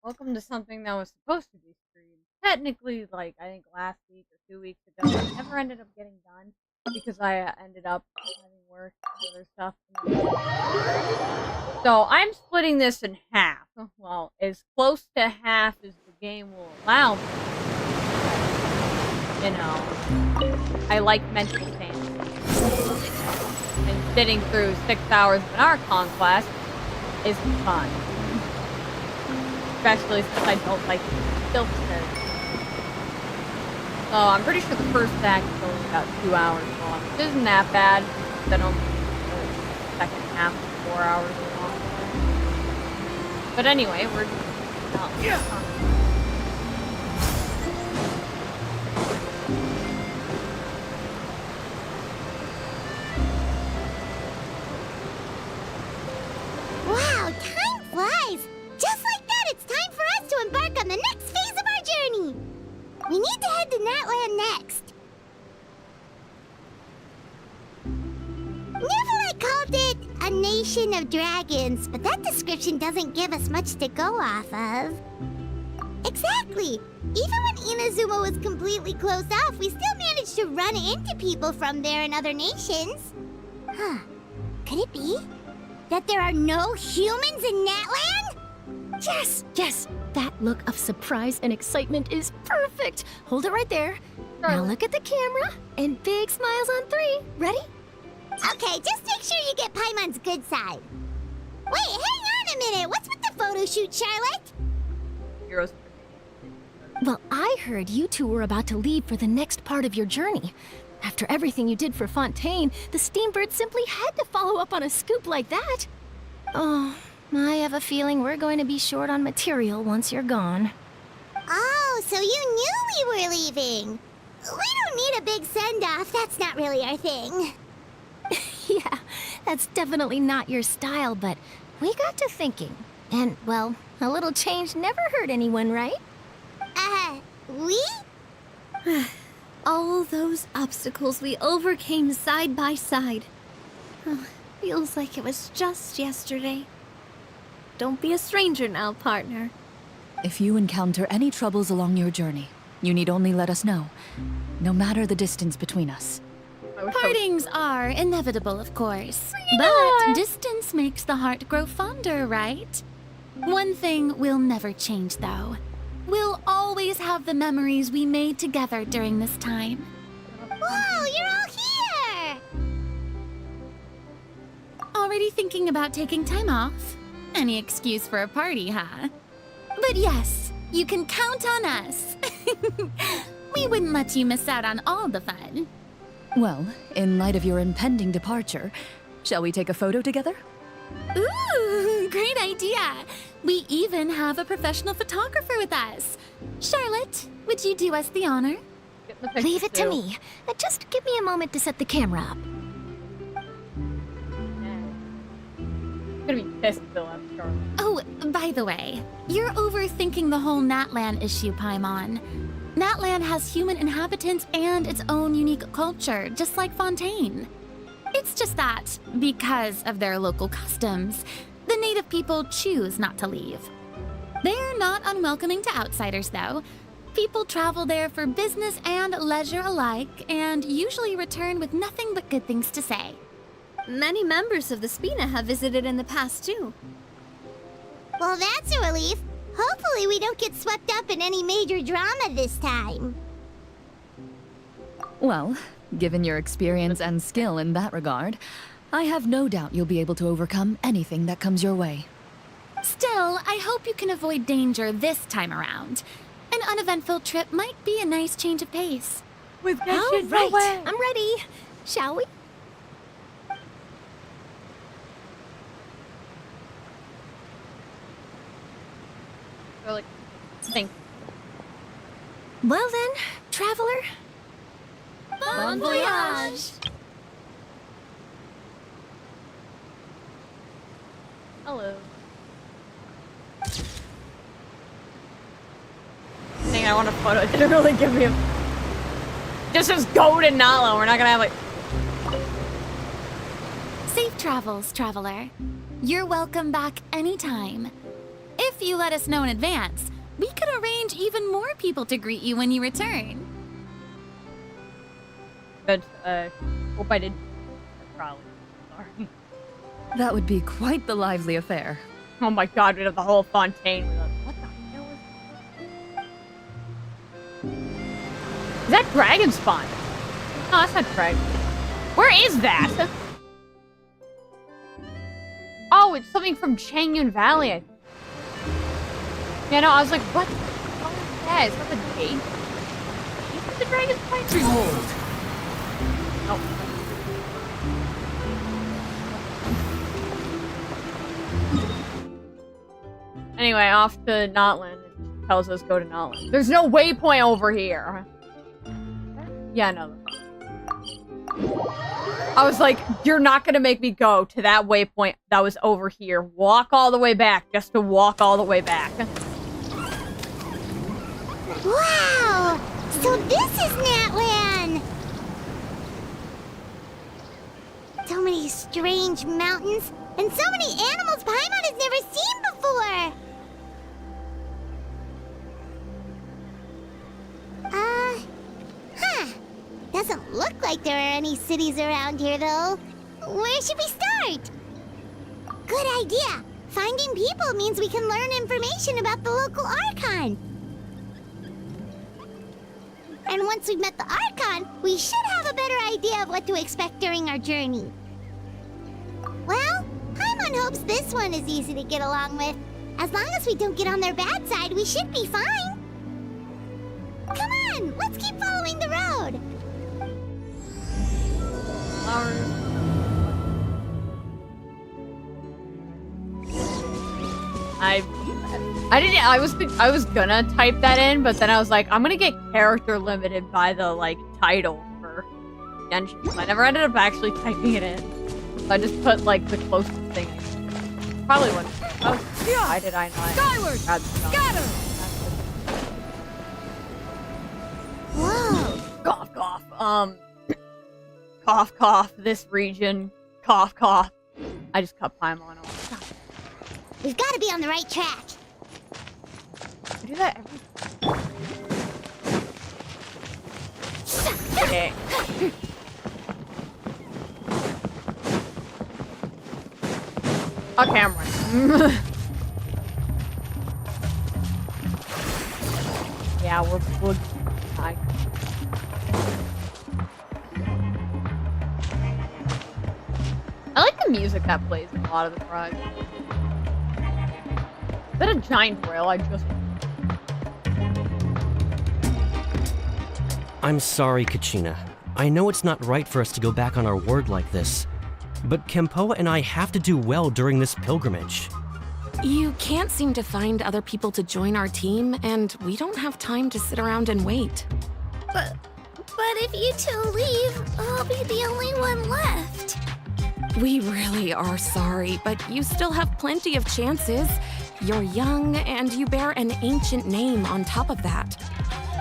Welcome to something that was supposed to be streamed. Technically, like, I think last week or 2 weeks ago. It never ended up getting done because I ended up having work and other stuff. So I'm splitting this in half. Well, as close to half as the game will allow me. You know, I like mental sanity. And sitting through 6 hours of an Archon class isn't fun. Especially since I don't like filters. So I'm pretty sure the first act is only about 2 hours long, which isn't that bad. Then only the second half is 4 hours long. But anyway, we're just Wow, time flies! Just like that, it's time for us to embark on the next phase of our journey! We need to head to Natlan next. Natlan called it a nation of dragons, but that description doesn't give us much to go off of. Exactly! Even when Inazuma was completely closed off, we still managed to run into people from there in other nations. Huh. Could it be that there are no humans in Natlan? Yes, yes! That look of surprise and excitement is perfect! Hold it right there. Now look at the camera, and big smiles on 3. Ready? Okay, just make sure you get Paimon's good side. Wait, hang on a minute! What's with the photo shoot, Charlotte? Heroes. Well, I heard you two were about to leave for the next part of your journey. After everything you did for Fontaine, the Steambird simply had to follow up on a scoop like that. Oh, I have a feeling we're going to be short on material once you're gone. Oh, so you knew we were leaving. We don't need a big send-off. That's not really our thing. Yeah, that's definitely not your style, but we got to thinking. And, well, a little change never hurt anyone, right? We? All those obstacles we overcame side by side. Oh, feels like it was just yesterday. Don't be a stranger now, partner. If you encounter any troubles along your journey, you need only let us know, no matter the distance between us. Partings are inevitable, of course. But distance makes the heart grow fonder, right? One thing will never change, though. We'll always have the memories we made together during this time. Whoa, you're all here! Already thinking about taking time off? Any excuse for a party, huh? But yes, you can count on us. We wouldn't let you miss out on all the fun. Well, in light of your impending departure, shall we take a photo together? Ooh, great idea! We even have a professional photographer with us. Charlotte, would you do us the honor? Leave it to me. Just give me a moment to set the camera up. I'm gonna be pissed if Bill after Charlotte. Oh, by the way, you're overthinking the whole Natlan issue, Paimon. Natlan has human inhabitants and its own unique culture, just like Fontaine. It's just that, because of their local customs, the native people choose not to leave. They're not unwelcoming to outsiders, though. People travel there for business and leisure alike, and usually return with nothing but good things to say. Many members of the Spina have visited in the past, too. Well, that's a relief. Hopefully we don't get swept up in any major drama this time. Well, given your experience and skill in that regard, I have no doubt you'll be able to overcome anything that comes your way. Still, I hope you can avoid danger this time around. An uneventful trip might be a nice change of pace. With All Genshin, right, no way. I'm ready. Shall we? Or like, think. Well then, traveler. Bon voyage! Hello. Dang, I want a photo. It didn't really give me a... Just go to Natlan. We're not gonna have like... Safe Safe travels, traveler. You're welcome back anytime. If you let us know in advance, we could arrange even more people to greet you when you return. But, hope I didn't. Probably. Sorry. That would be quite the lively affair. Oh my god, we have the whole fontaine. What the hell is that dragon spawn? No, that's not dragon. Where is that? Oh, it's something from Changyun Valley. Yeah, no, I was like, what the hell is that? Is that the gate? Is the dragon spawn? Behold! Oh. Anyway, off to Natlan. It tells us go to Natlan. There's no waypoint over here. Yeah, no. I was like, you're not gonna make me go to that waypoint that was over here. Walk all the way back just to walk all the way back. Wow! So this is Natlan! So many strange mountains, and so many animals Paimon has never seen before! Doesn't look like there are any cities around here, though. Where should we start? Good idea! Finding people means we can learn information about the local Archon. And once we've met the Archon, we should have a better idea of what to expect during our journey. Well, Paimon hopes this one is easy to get along with. As long as we don't get on their bad side, we should be fine. Come on, let's keep following the road. Flowers. I was gonna type that in, but then I was like, I'm gonna get character limited by the like title for Genshin. So I never ended up actually typing it in. So I just put like the closest thing. Probably one. Oh, why did I not? Skyward! Scatter! Whoa. Cough, cough. Cough, cough. This region. Cough, cough. I just cut Paimon off. We've got to be on the right track. I do that every. Okay. Okay, I'm right. Yeah, we're high. I like the music that plays in a lot of the rides. Is that a giant whale I just... I'm sorry, Kachina. I know it's not right for us to go back on our word like this, but Kempoa and I have to do well during this pilgrimage. You can't seem to find other people to join our team, and we don't have time to sit around and wait. But if you two leave, I'll be the only one left. We really are sorry, but you still have plenty of chances. You're young, and you bear an ancient name on top of that.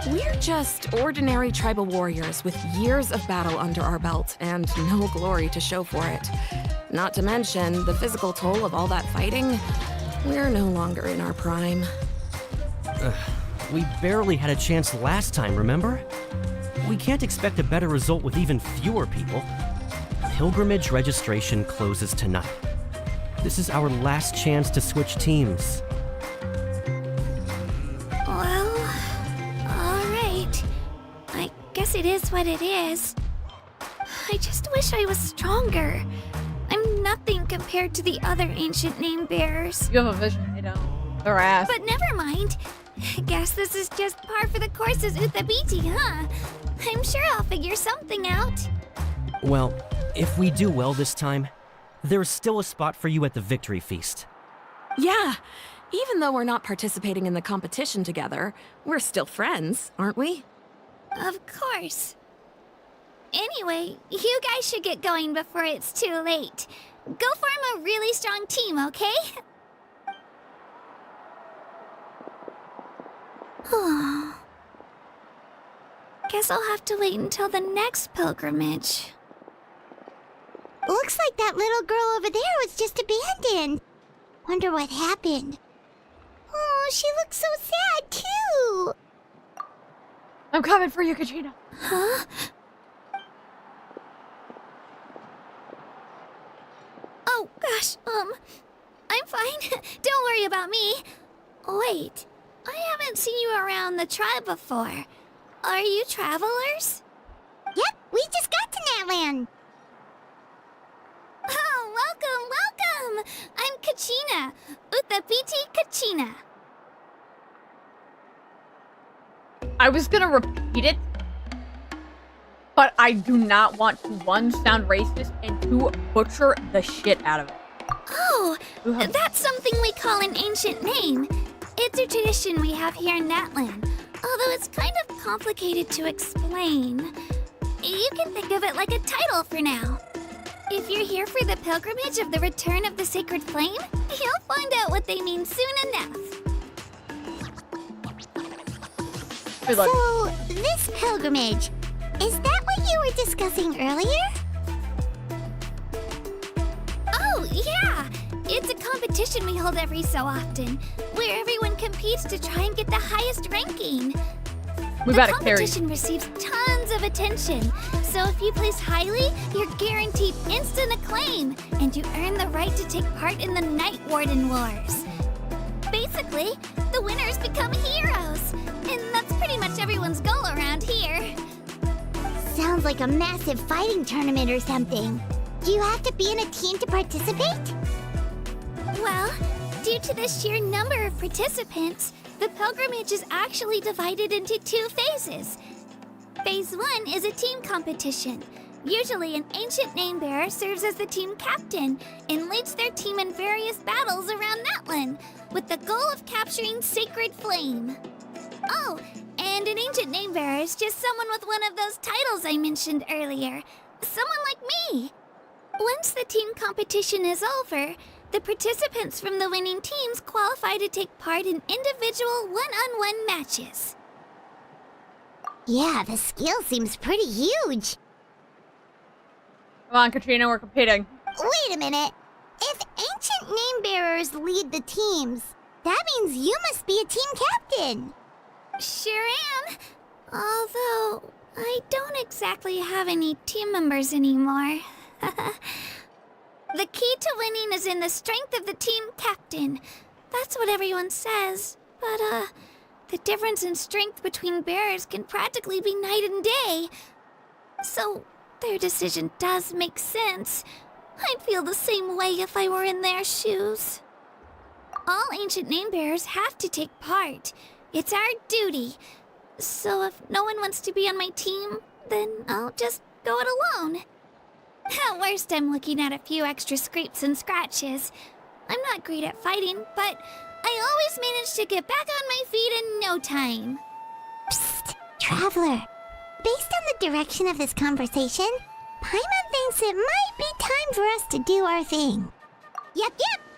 We're just ordinary tribal warriors with years of battle under our belt and no glory to show for it. Not to mention the physical toll of all that fighting. We're no longer in our prime. We barely had a chance last time, remember? We can't expect a better result with even fewer people. Pilgrimage registration closes tonight. This is our last chance to switch teams. Well, alright. I guess it is what it is. I just wish I was stronger. I'm nothing compared to the other ancient name bearers. You have a vision, they don't. Their ass. But never mind. Guess this is just par for the course as Uthabiti, huh? I'm sure I'll figure something out. Well, if we do well this time, there's still a spot for you at the victory feast. Yeah, even though we're not participating in the competition together, we're still friends, aren't we? Of course. Anyway, you guys should get going before it's too late. Go form a really strong team, okay? Guess I'll have to wait until the next pilgrimage. Looks like that little girl over there was just abandoned. Wonder what happened. Oh, she looks so sad, too. I'm coming for you, Katrina. Huh? Oh, gosh, I'm fine. Don't worry about me. Wait, I haven't seen you around the tribe before. Are you travelers? Yep, we just got to Natlan. Oh, welcome! I'm Kachina, Utapiti Kachina. I was gonna repeat it, but I do not want to, one, sound racist, and two, butcher the shit out of it. Oh, that's something we call an ancient name. It's a tradition we have here in Natlan, although it's kind of complicated to explain. You can think of it like a title for now. If you're here for the pilgrimage of the return of the sacred flame, you'll find out what they mean soon enough. Good luck. So, this pilgrimage, is that what you were discussing earlier? Oh, yeah! It's a competition we hold every so often, where everyone competes to try and get the highest ranking. We The better carry. competition receives tons of attention, so if you place highly, you're guaranteed instant acclaim, and you earn the right to take part in the Night Warden Wars. Basically, the winners become heroes, and that's pretty much everyone's goal around here. Sounds like a massive fighting tournament or something. Do you have to be in a team to participate? Well, due to the sheer number of participants, the pilgrimage is actually divided into 2 phases. Phase 1 is a team competition. Usually, an ancient name-bearer serves as the team captain and leads their team in various battles around Natlan, with the goal of capturing Sacred Flame. Oh, and an ancient name-bearer is just someone with one of those titles I mentioned earlier. Someone like me. Once the team competition is over, the participants from the winning teams qualify to take part in individual one-on-one matches. Yeah, the skill seems pretty huge. Come on, Katrina, we're competing. Wait a minute. If ancient name-bearers lead the teams, that means you must be a team captain. Sure am. Although, I don't exactly have any team members anymore. The key to winning is in the strength of the team captain. That's what everyone says. But, the difference in strength between bearers can practically be night and day. So, their decision does make sense. I'd feel the same way if I were in their shoes. All ancient name bearers have to take part. It's our duty. So if no one wants to be on my team, then I'll just go it alone. At worst, I'm looking at a few extra scrapes and scratches. I'm not great at fighting, but I always manage to get back on my feet in no time. Psst, Traveler. Based on the direction of this conversation, Paimon thinks it might be time for us to do our thing. Yep.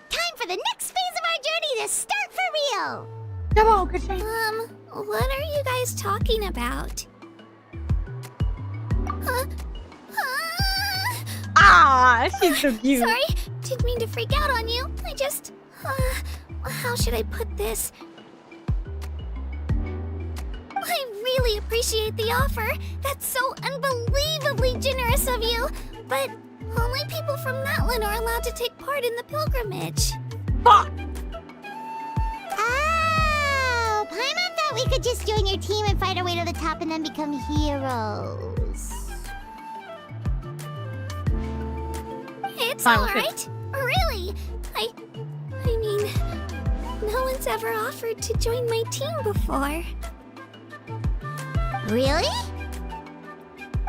Time for the next phase of our journey to start for real. Come on, Katrina. What are you guys talking about? Huh? Ah, she's so cute. Sorry, didn't mean to freak out on you. I just... how should I put this? I really appreciate the offer. That's so unbelievably generous of you. But only people from Natlan are allowed to take part in the pilgrimage. Fuck! Oh, Paimon thought we could just join your team and fight our way to the top and then become heroes. It's Fine, all we'll right. Really. I mean, no one's ever offered to join my team before. Really?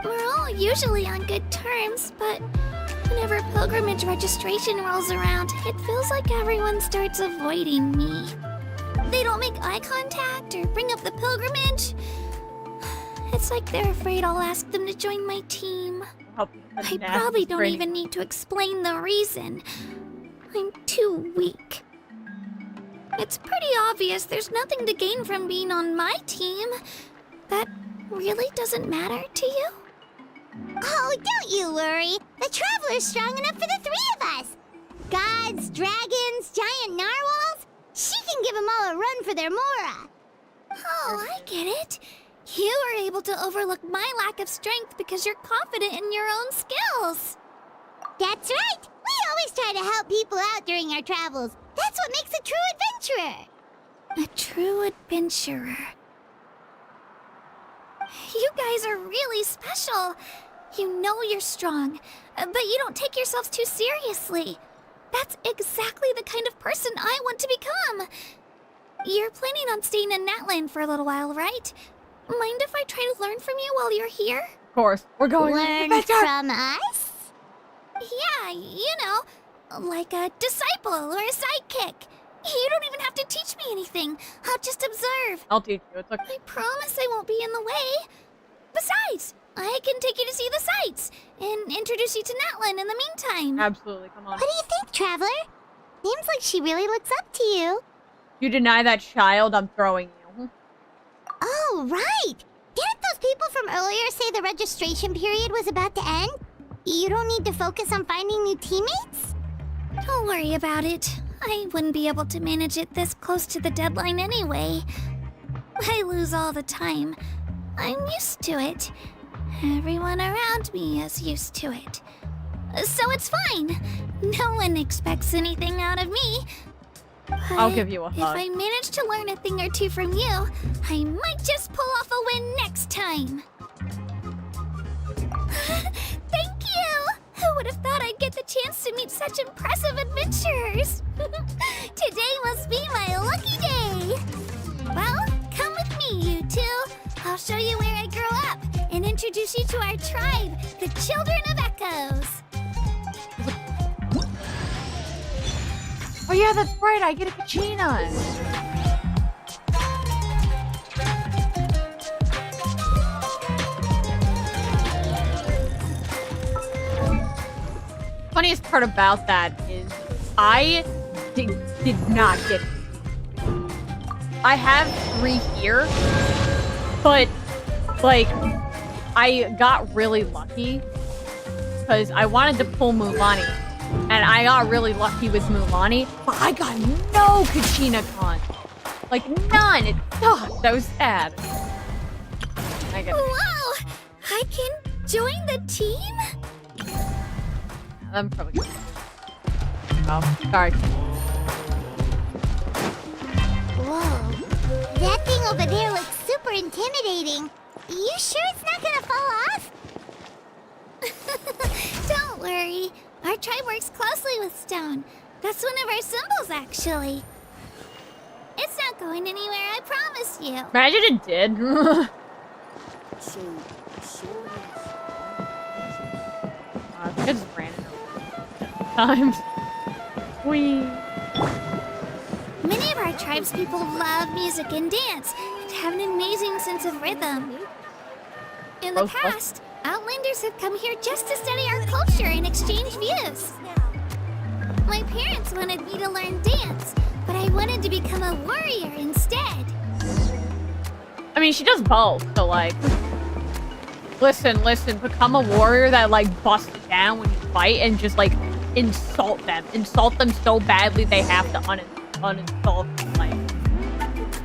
We're all usually on good terms, but whenever pilgrimage registration rolls around, it feels like everyone starts avoiding me. They don't make eye contact or bring up the pilgrimage. It's like they're afraid I'll ask them to join my team. I probably don't even need to explain the reason. I'm too weak. It's pretty obvious there's nothing to gain from being on my team. That really doesn't matter to you? Oh, don't you worry. The Traveler's strong enough for the three of us. Gods, dragons, giant narwhals. She can give them all a run for their Mora. Oh, I get it. You were able to overlook my lack of strength because you're confident in your own skills. That's right. We always try to help people out during our travels. That's what makes a true adventurer. A true adventurer. You guys are really special. You know you're strong, but you don't take yourselves too seriously. That's exactly the kind of person I want to become. You're planning on staying in Natlan for a little while, right? Mind if I try to learn from you while you're here? Of course. We're going Learn from us? Yeah, you know, like a disciple or a sidekick. You don't even have to teach me anything. I'll just observe. I'll teach you. It's okay. I promise I won't be in the way. Besides, I can take you to see the sights and introduce you to Natlan in the meantime. Absolutely. Come on. What do you think, Traveler? Seems like she really looks up to you. You deny that child, I'm throwing you. Oh, right. Didn't those people from earlier say the registration period was about to end? You don't need to focus on finding new teammates? Don't worry about it. I wouldn't be able to manage it this close to the deadline anyway. I lose all the time. I'm used to it. Everyone around me is used to it. So it's fine. No one expects anything out of me. I'll give you a hug. If I manage to learn a thing or two from you, I might just pull off a win next time. Thank you! Who would have thought I'd get the chance to meet such impressive adventurers? Today must be my lucky day. Well, come with me, you two. I'll show you where I grew up and introduce you to our tribe, the Children of Echoes. Oh yeah, that's right. I get a Kachina. Funniest part about that is I did not get it. I have 3 here, but like I got really lucky because I wanted to pull Mulani, and I got really lucky with Mulani, but I got no Kachina con. Like none. It sucked. I was sad. I get it. Wow! I can join the team? I'm probably good. Oh, sorry. Whoa. That thing over there looks super intimidating. You sure it's not gonna fall off? Don't worry. Our tribe works closely with stone. That's one of our symbols, actually. It's not going anywhere, I promise you. Imagine it did. I just ran it over times. Whee. Many of our tribes people love music and dance and have an amazing sense of rhythm. In the past, Outlanders have come here just to study our culture and exchange views. My parents wanted me to learn dance, but I wanted to become a warrior instead. I mean, she does both, so like... Listen, become a warrior that like busts down when you fight and just like insult them. Insult them so badly they have to uninstall them. Like,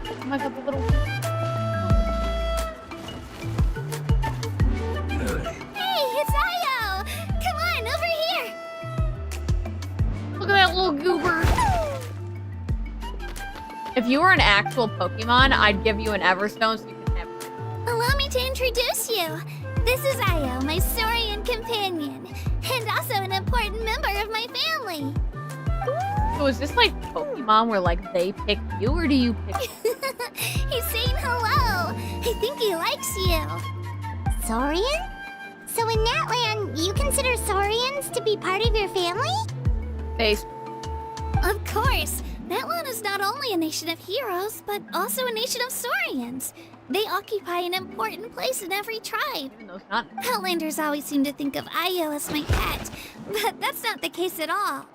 oh my god, the little... Hey, it's Io! Come on, over here! Look at that little goober. If you were an actual Pokemon, I'd give you an Everstone so you can have it. Allow me to introduce you. This is Io, my Saurian companion, and also an important member of my family. So is this like Pokemon where like they pick you, or do you pick? He's saying hello. I think he likes you. Saurian? So in Natlan, you consider Saurians to be part of your family? Face. Of course. Natlan is not only a nation of heroes, but also a nation of Saurians. They occupy an important place in every tribe. Even though it's not. Outlanders always seem to think of Io as my pet, but that's not the case at all.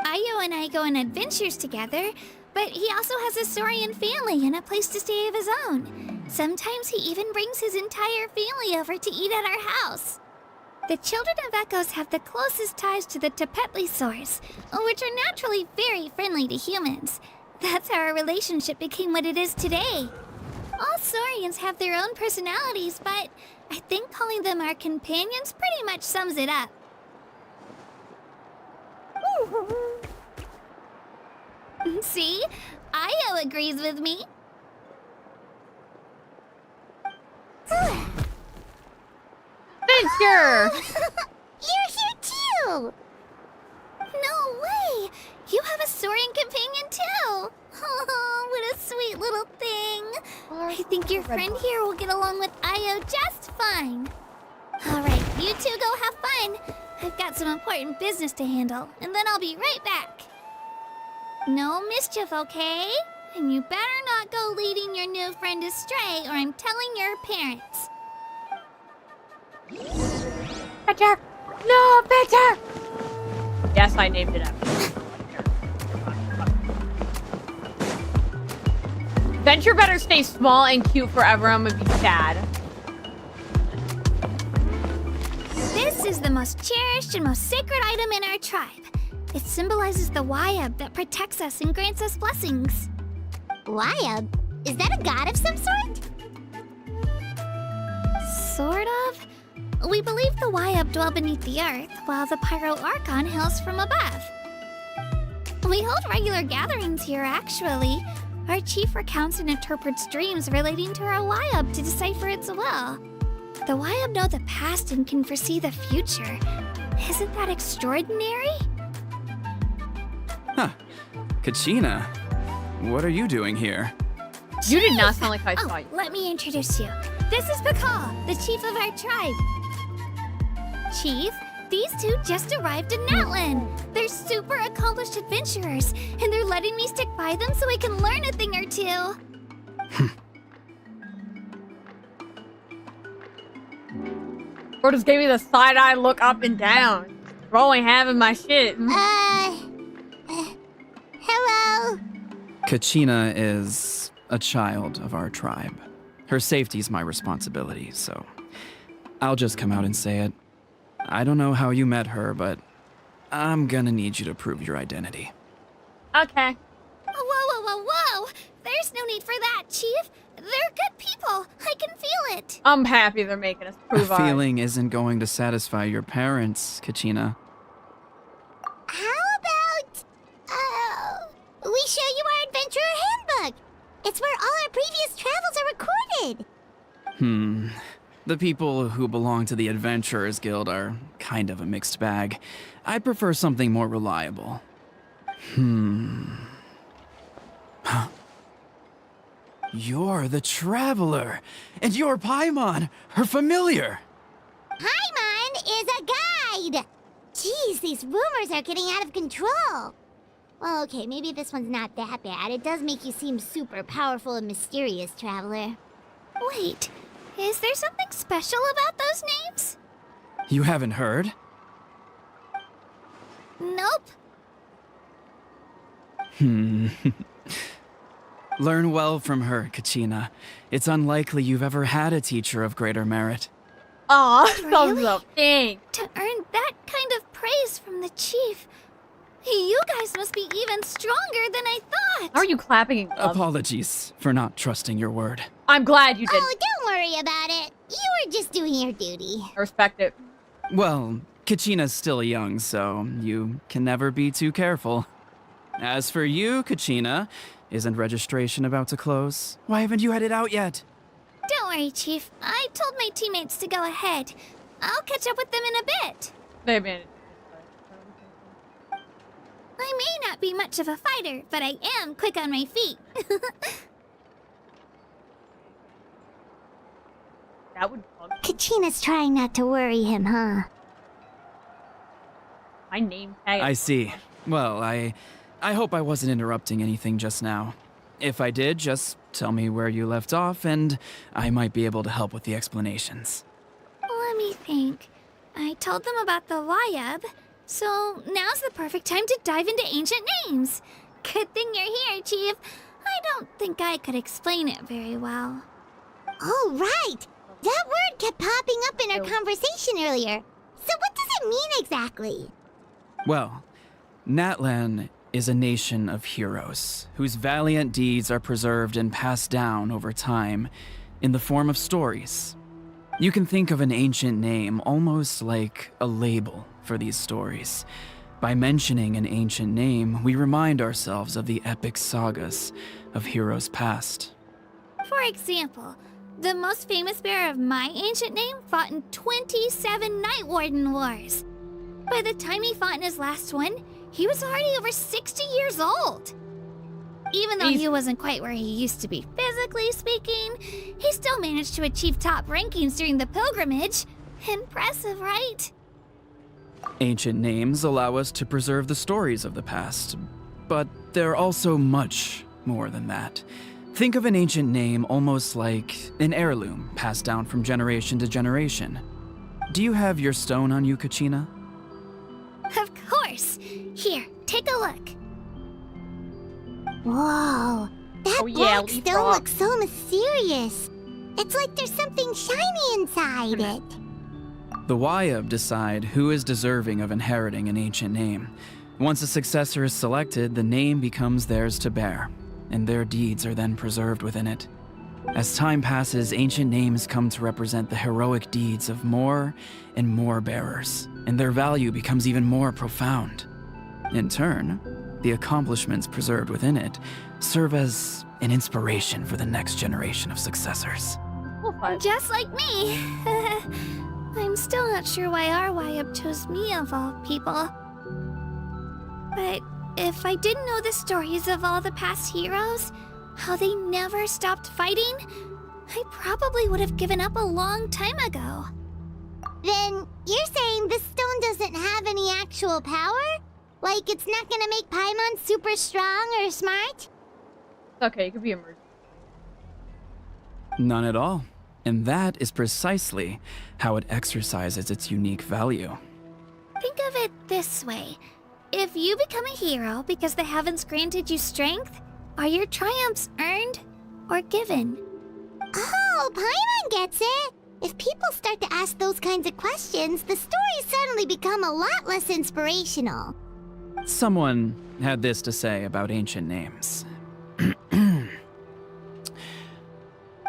Io and I go on adventures together, but he also has a Saurian family and a place to stay of his own. Sometimes he even brings his entire family over to eat at our house. The children of Echoes have the closest ties to the Tepetli source, which are naturally very friendly to humans. That's how our relationship became what it is today. All Saurians have their own personalities, but I think calling them our companions pretty much sums it up. See? Io agrees with me. Adventure! You're here too! No way! You have a Saurian companion too! Oh, what a sweet little thing. I think your friend here will get along with Io just fine. Alright, you two go have fun. I've got some important business to handle, and then I'll be right back. No mischief, okay? And you better not go leading your new friend astray, or I'm telling your parents. Better! No, better! Yes, I named it after. Venture better stay small and cute forever. I'm gonna be sad. This is the most cherished and most sacred item in our tribe. It symbolizes the Wyab that protects us and grants us blessings. Wyab? Is that a god of some sort? Sort of. We believe the Wyab dwell beneath the earth, while the Pyro Archon hails from above. We hold regular gatherings here, actually. Our chief recounts and interprets dreams relating to our Wyab to decipher its will. The Wyab know the past and can foresee the future. Isn't that extraordinary? Huh. Kachina, what are you doing here? You did not sound like I saw you. Let me introduce you. This is Pakal, the chief of our tribe. Chief, these two just arrived in Natlan. They're super accomplished adventurers, and they're letting me stick by them so I can learn a thing or two. Or just gave me the side-eye look up and down. Rolling having my shit. Hello? Kachina is a child of our tribe. Her safety's my responsibility, so I'll just come out and say it. I don't know how you met her, but I'm gonna need you to prove your identity. Okay. Whoa. There's no need for that, Chief. They're good people. I can feel it. I'm happy they're making us A prove ours. feeling isn't going to satisfy your parents, Kachina. How about, we show you our adventurer handbook? It's where all our previous travels are recorded. The people who belong to the Adventurers Guild are kind of a mixed bag. I'd prefer something more reliable. You're the Traveler, and you're Paimon, her familiar. Paimon is a guide! Jeez, these rumors are getting out of control. Well, okay, maybe this one's not that bad. It does make you seem super powerful and mysterious, Traveler. Wait, is there something special about those names? You haven't heard? Nope. Learn well from her, Kachina. It's unlikely you've ever had a teacher of greater merit. Aw, thumbs Really? up. Thanks. To earn that kind of praise from the chief. You guys must be even stronger than I thought. How are you clapping in gloves? Apologies for not trusting your word. I'm glad you did. Oh, don't worry about it. You were just doing your duty. I respect it. Well, Kachina's still young, so you can never be too careful. As for you, Kachina, isn't registration about to close? Why haven't you headed out yet? Don't worry, Chief. I told my teammates to go ahead. I'll catch up with them in a bit. They made it. I may not be much of a fighter, but I am quick on my feet. That would bug me. Kachina's trying not to worry him, huh? My name tag. I see. Well, I hope I wasn't interrupting anything just now. If I did, just tell me where you left off, and I might be able to help with the explanations. Let me think. I told them about the Wyab, so now's the perfect time to dive into ancient names. Good thing you're here, Chief. I don't think I could explain it very well. Oh, right! That word kept popping up in our conversation earlier. So what does it mean exactly? Well, Natlan is a nation of heroes whose valiant deeds are preserved and passed down over time in the form of stories. You can think of an ancient name almost like a label for these stories. By mentioning an ancient name, we remind ourselves of the epic sagas of heroes past. For example, the most famous bearer of my ancient name fought in 27 Night Warden Wars. By the time he fought in his last one, he was already over 60 years old. Even though he wasn't quite where he used to be physically speaking, he still managed to achieve top rankings during the pilgrimage. Impressive, right? Ancient names allow us to preserve the stories of the past, but they're also much more than that. Think of an ancient name almost like an heirloom passed down from generation to generation. Do you have your stone on you, Kachina? Of course. Here, take a look. Whoa, that Oh, yeah, black leaf stone rock. looks so mysterious. It's like there's something shiny inside it. The Wayab decide who is deserving of inheriting an ancient name. Once a successor is selected, the name becomes theirs to bear, and their deeds are then preserved within it. As time passes, ancient names come to represent the heroic deeds of more and more bearers, and their value becomes even more profound. In turn, the accomplishments preserved within it serve as an inspiration for the next generation of successors. We'll find. Just like me. I'm still not sure why our Wayab chose me of all people. But if I didn't know the stories of all the past heroes, how they never stopped fighting, I probably would have given up a long time ago. Then you're saying this stone doesn't have any actual power? Like it's not gonna make Paimon super strong or smart? It's okay, it could be emergency. None at all. And that is precisely how it exercises its unique value. Think of it this way. If you become a hero because the heavens granted you strength, are your triumphs earned or given? Oh, Paimon gets it! If people start to ask those kinds of questions, the stories suddenly become a lot less inspirational. Someone had this to say about ancient names.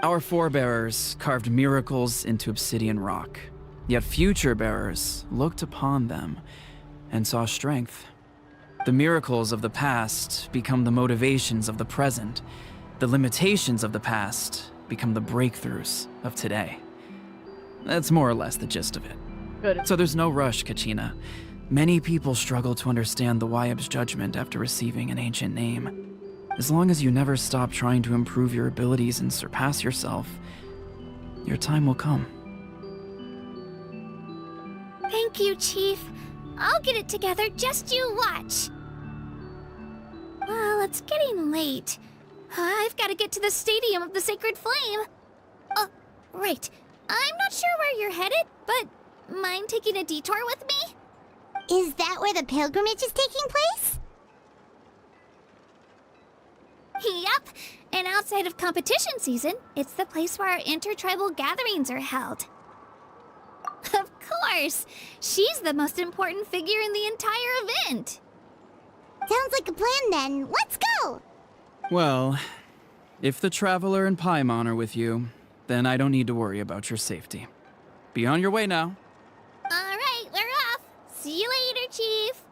Our forebears carved miracles into obsidian rock, yet future bearers looked upon them and saw strength. The miracles of the past become the motivations of the present. The limitations of the past become the breakthroughs of today. That's more or less the gist of it. Good. So there's no rush, Kachina. Many people struggle to understand the Wayab's judgment after receiving an ancient name. As long as you never stop trying to improve your abilities and surpass yourself, your time will come. Thank you, Chief. I'll get it together, just you watch. Well, it's getting late. I've got to get to the Stadium of the Sacred Flame. Oh, right. I'm not sure where you're headed, but mind taking a detour with me? Is that where the pilgrimage is taking place? Yep, and outside of competition season, it's the place where our intertribal gatherings are held. Of course! She's the most important figure in the entire event! Sounds like a plan then. Let's go! Well, if the Traveler and Paimon are with you, then I don't need to worry about your safety. Be on your way now. Alright, we're off! See you later, Chief!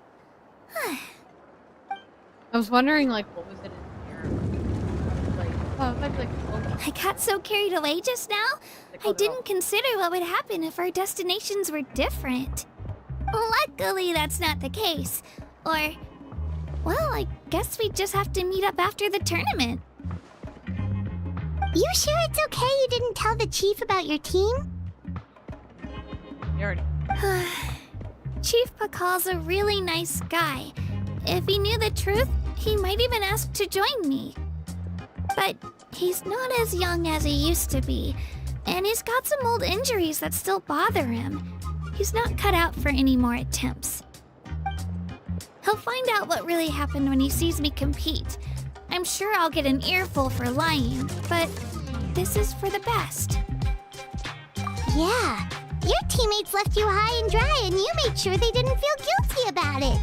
I was wondering, like, what was it in here? Like, oh, it might be like, oh, I got so carried away just now, like, I oh, didn't consider what would happen if our destinations were different. Luckily, that's not the case. Or, well, I guess we just have to meet up after the tournament. You sure it's okay you didn't tell the chief about your team? you already. Chief Pakal's a really nice guy. If he knew the truth, he might even ask to join me. But he's not as young as he used to be, and he's got some old injuries that still bother him. He's not cut out for any more attempts. He'll find out what really happened when he sees me compete. I'm sure I'll get an earful for lying, but this is for the best. Yeah, Your teammates left you high and dry, and you made sure they didn't feel guilty about it.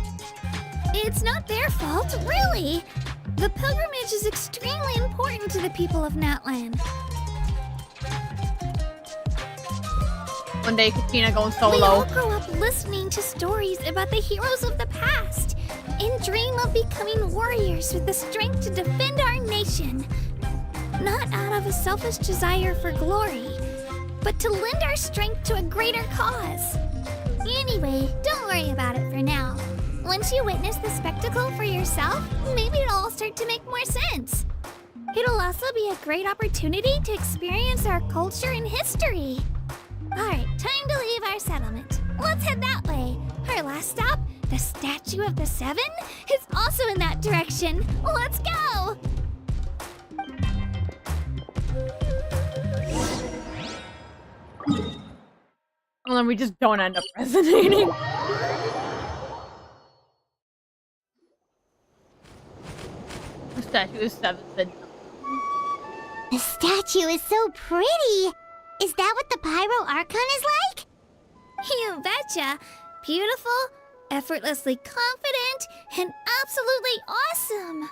It's not their fault, really. The pilgrimage is extremely important to the people of Natlan. One day, Katina going We all solo. grow up listening to stories about the heroes of the past and dream of becoming warriors with the strength to defend our nation. Not out of a selfish desire for glory, but to lend our strength to a greater cause. Anyway, don't worry about it for now. Once you witness the spectacle for yourself, maybe it'll all start to make more sense. It'll also be a great opportunity to experience our culture and history. Alright, time to leave our settlement. Let's head that way. Our last stop, the Statue of the Seven, is also in that direction. Let's go! Well, then we just don't end up resonating. The statue is 7 said. The statue is so pretty. Is that what the Pyro Archon is like? You betcha. Beautiful, effortlessly confident, and absolutely awesome.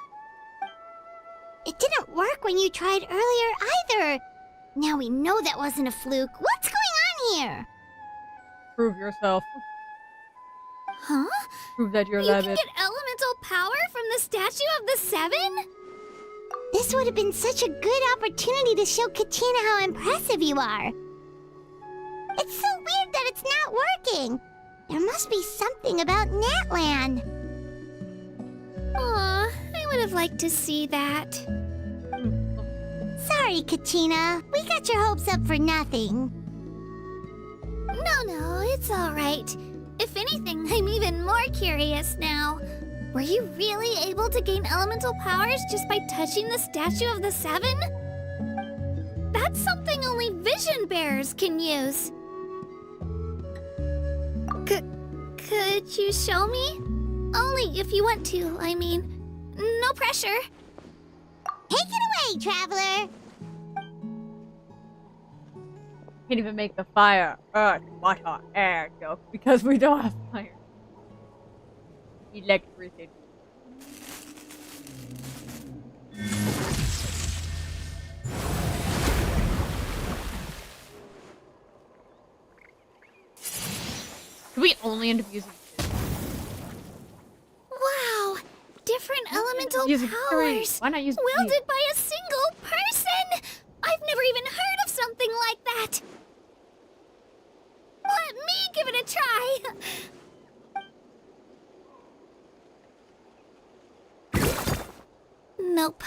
It didn't work when you tried earlier either. Now we know that wasn't a fluke. What's going on here? Prove yourself. Huh? Prove that you're You can Levitt. get elemental power from the Statue of the Seven? This would have been such a good opportunity to show Katina how impressive you are. It's so weird that it's not working. There must be something about Natlan. Aw, I would have liked to see that. Sorry, Katina. We got your hopes up for nothing. No, it's alright. If anything, I'm even more curious now. Were you really able to gain elemental powers just by touching the Statue of the Seven? That's something only vision bearers can use. Could you show me? Only if you want to, I mean. No pressure. Take it away, traveler. Can't even make the fire, earth, water, air joke because we don't have fire. Electricity. Do we only end up using Wow! Different elemental using three? powers! Why not use Wielded by a single person! I've never even heard of something like that! Let me give it a try! Nope.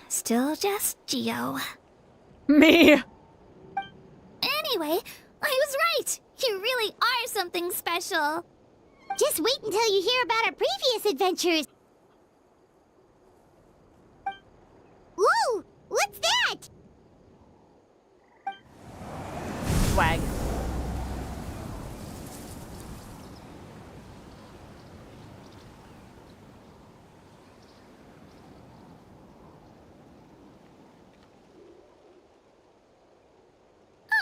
Still just Geo. me? Anyway, I was right! You really are something special! Just wait until you hear about our previous adventures. Ooh, what's that? Swag.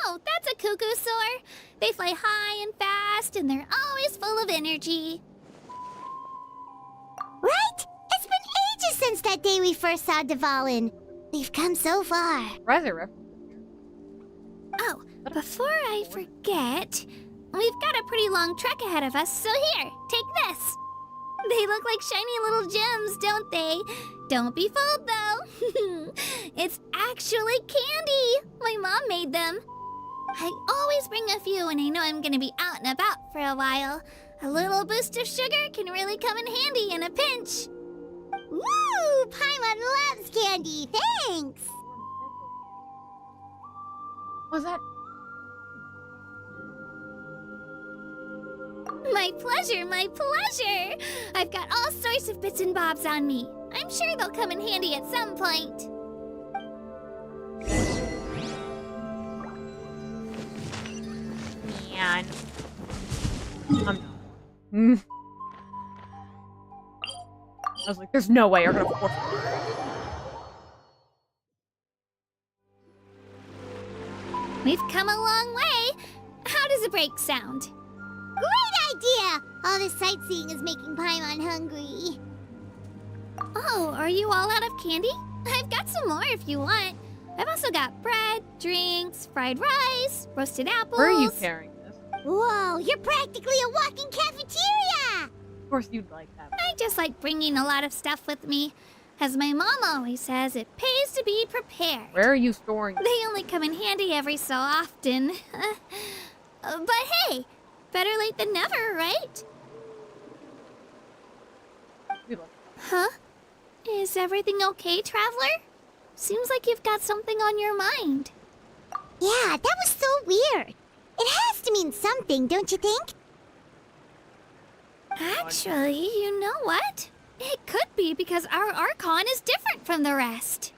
Oh, that's a cuckoo soar. They fly high and fast, and they're always full of energy. Right? It's been ages since that day we first saw Dvalin. We've come so far. Resurrect. Oh, before I forget, we've got a pretty long trek ahead of us, so here, take this. They look like shiny little gems, don't they? Don't be fooled, though. It's actually candy. My mom made them. I always bring a few when I know I'm gonna be out and about for a while. A little boost of sugar can really come in handy in a pinch. Woo! Paimon loves candy. Thanks. What was that? My pleasure, my pleasure! I've got all sorts of bits and bobs on me. I'm sure they'll come in handy at some point. Man. I'm not. I was like, there's no way you're gonna force me. We've come a long way. How does the break sound. Great idea! All this sightseeing is making Paimon hungry. Oh, are you all out of candy? I've got some more if you want. I've also got bread, drinks, fried rice, roasted apples. Where are you carrying this? Whoa, you're practically a walking cafeteria! Of course you'd like that. I just like bringing a lot of stuff with me. As my mom always says, it pays to be prepared. Where are you storing this? They only come in handy every so often. But hey, better late than never, right? You'd like Huh? Is everything okay, Traveler? Seems like you've got something on your mind. Yeah, that was so weird. It has to mean something, don't you think? Actually, you know what? It could be because our Archon is different from the rest.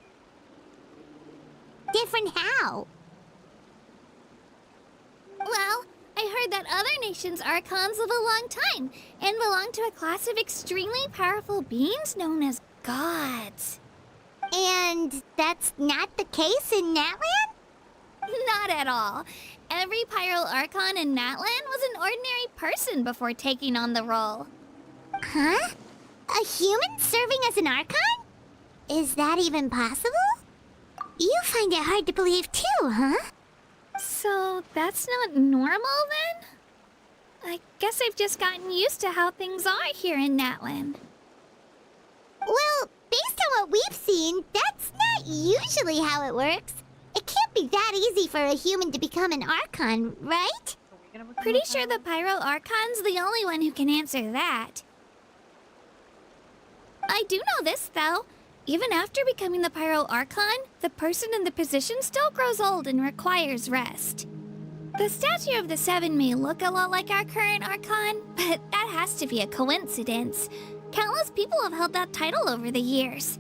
Different how? Well, I heard that other nations' Archons live a long time and belong to a class of extremely powerful beings known as gods. And that's not the case in Natlan? Not at all. Every Pyro Archon in Natlan was an ordinary person before taking on the role. Huh? A human serving as an Archon? Is that even possible? You find it hard to believe too, huh? So that's not normal then? I guess I've just gotten used to how things are here in Natlan. Well, based on what we've seen, that's not usually how it works. It can't be that easy for a human to become an Archon, right? Pretty sure the Pyro Archon's the only one who can answer that. I do know this, though. Even after becoming the Pyro Archon, the person in the position still grows old and requires rest. The statue of the Seven may look a lot like our current Archon, but that has to be a coincidence. Countless people have held that title over the years.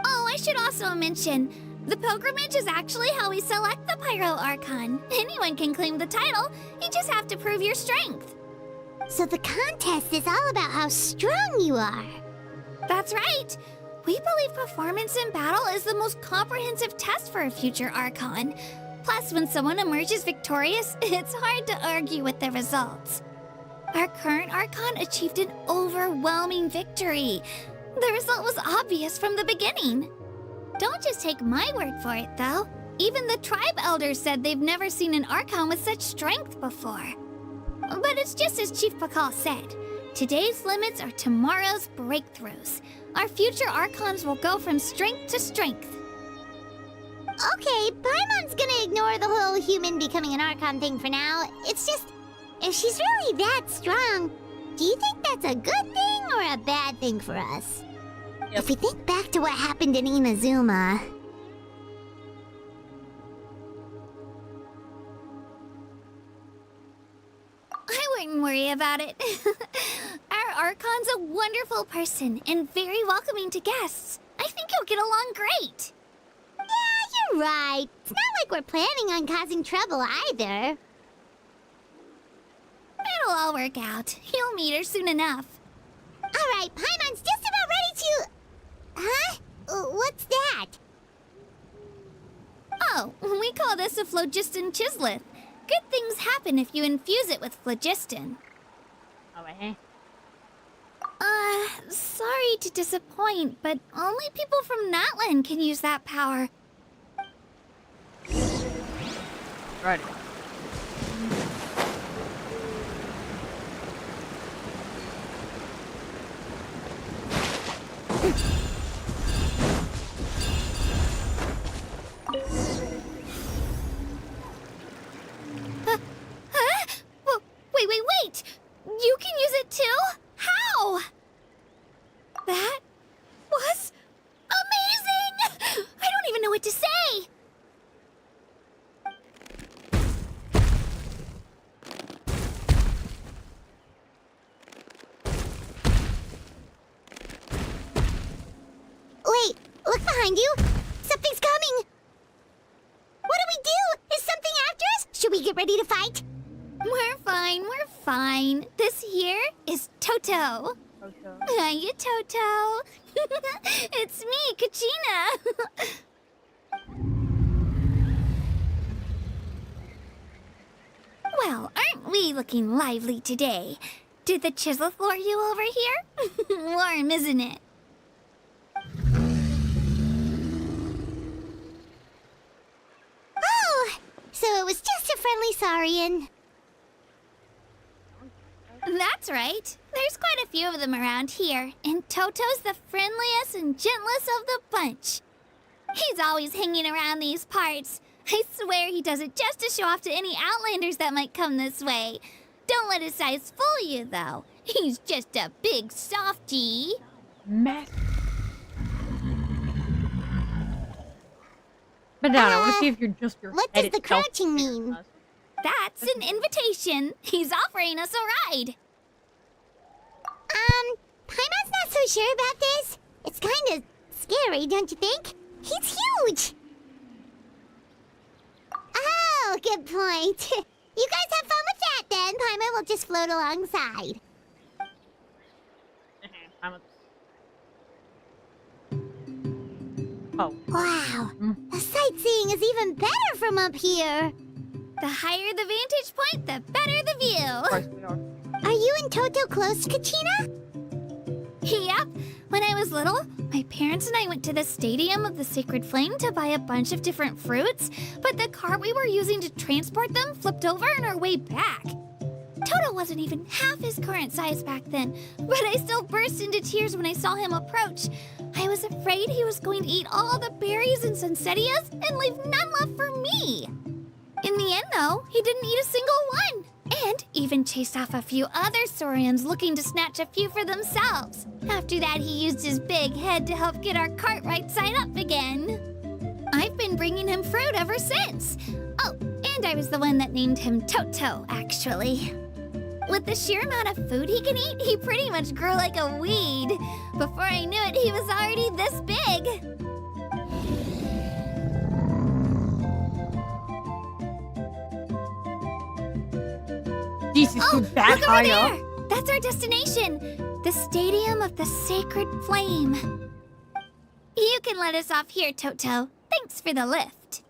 Oh, I should also mention, the pilgrimage is actually how we select the Pyro Archon. Anyone can claim the title, you just have to prove your strength. So the contest is all about how strong you are. That's right. We believe performance in battle is the most comprehensive test for a future Archon. Plus, when someone emerges victorious, it's hard to argue with the results. Our current Archon achieved an overwhelming victory. The result was obvious from the beginning. Don't just take my word for it, though. Even the tribe elders said they've never seen an Archon with such strength before. But it's just as Chief Pakal said. Today's limits are tomorrow's breakthroughs. Our future Archons will go from strength to strength. Okay, Paimon's gonna ignore the whole human becoming an Archon thing for now. It's just, if she's really that strong, do you think that's a good thing or a bad thing for us? If we think back to what happened in Inazuma... I wouldn't worry about it. Our Archon's a wonderful person and very welcoming to guests. I think you'll get along great. Yeah, you're right. It's not like we're planning on causing trouble either. It'll all work out. You'll meet her soon enough. Alright, Paimon's just about ready to... Huh? What's that? Oh, we call this a phlogiston chisleth. Good things happen if you infuse it with phlogiston. Oh, eh? Sorry to disappoint, but only people from Natlan can use that power. Right. Wait! You can use it too? How? That was amazing! I don't even know what to say! Wait, look behind you! Something's coming! What do we do? Is something after us? Should we get ready to fight? We're fine. This here is Toto. Hiya, Toto. It's me, Kachina. Well, aren't we looking lively today? Did the chisel floor you over here? Warm, isn't it? Oh, so it was just a friendly Saurian. That's right. There's quite a few of them around here, and Toto's the friendliest and gentlest of the bunch. He's always hanging around these parts. I swear he does it just to show off to any Outlanders that might come this way. Don't let his size fool you, though. He's just a big softie. Mess. Banana, I want to see if you're just your What head does the itself crouching scares mean? us. That's an invitation. He's offering us a ride. Paimon's not so sure about this. It's kind of scary, don't you think? He's huge. Oh, good point. You guys have fun with that then. Paimon will just float alongside. Oh. Wow. The sightseeing is even better from up here. The higher the vantage point, the better the Of view. course we are. Are you and Toto close, Kachina? Yep. When I was little, my parents and I went to the Stadium of the Sacred Flame to buy a bunch of different fruits, but the cart we were using to transport them flipped over on our way back. Toto wasn't even half his current size back then, but I still burst into tears when I saw him approach. I was afraid he was going to eat all the berries and sunsettias and leave none left for me. In the end, though, he didn't eat a single one, and even chased off a few other Saurians looking to snatch a few for themselves. After that, he used his big head to help get our cart right side up again. I've been bringing him fruit ever since. Oh, and I was the one that named him Toto, actually. With the sheer amount of food he can eat, he pretty much grew like a weed. Before I knew it, he was already this big. Jesus, Oh, you're that look over high there! up. That's our destination. The Stadium of the Sacred Flame. You can let us off here, Toto. Thanks for the lift.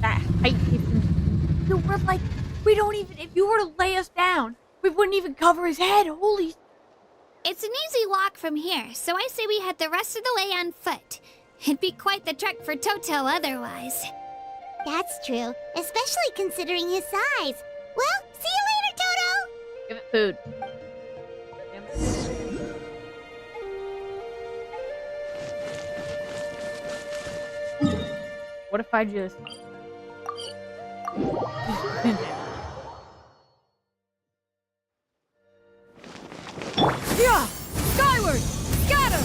That height difference. Dude, we're like, we don't even, if you were to lay us down, we wouldn't even cover his head. Holy. It's an easy walk from here, so I say we head the rest of the way on foot. It'd be quite the trek for Toto otherwise. That's true, especially considering his size. Well, see you later, Toto! Give it food. What if I just... Yeah! Skyward! Scatter!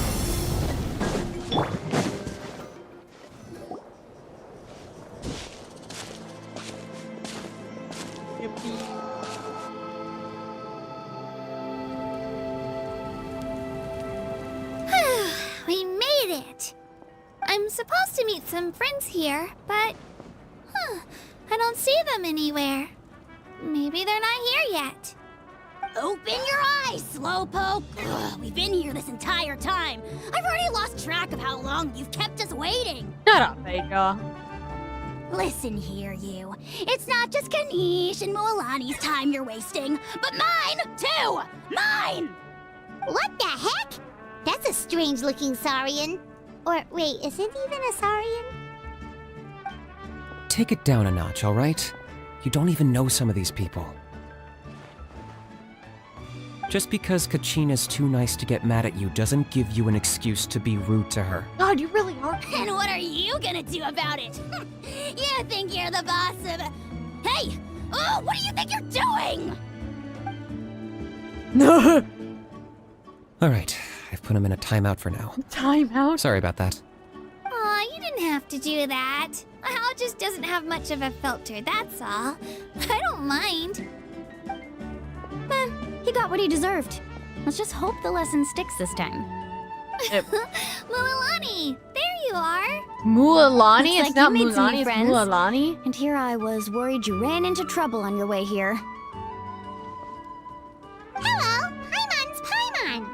We made it! I'm supposed to meet some friends here, but... I don't see them anywhere. Maybe they're not here yet. Open your eyes, Slowpoke! Ugh, we've been here this entire time. I've already lost track of how long you've kept us waiting. Shut up, Aja. Listen here, you. It's not just Kanish and Moalani's time you're wasting, but mine, too! Mine! What the heck? That's a strange-looking Saurian. Or, wait, is it even a Saurian? Take it down a notch, all right? You don't even know some of these people. Just because Kachina's too nice to get mad at you doesn't give you an excuse to be rude to her. God, you really are. And what are you gonna do about it? You think you're the boss of... Hey! Oh, what do you think you're doing? No. All right, I've put him in a timeout for now. Time out. Sorry about that. Aw, you didn't have to do that. Hal just doesn't have much of a filter, that's all. I don't mind. He got what he deserved. Let's just hope the lesson sticks this time. Mualani, there you are. Mualani? Looks It's like not you made some Mualani, new it's friends. Mualani. And here I was worried you ran into trouble on your way here. Hello, Paimon's Paimon.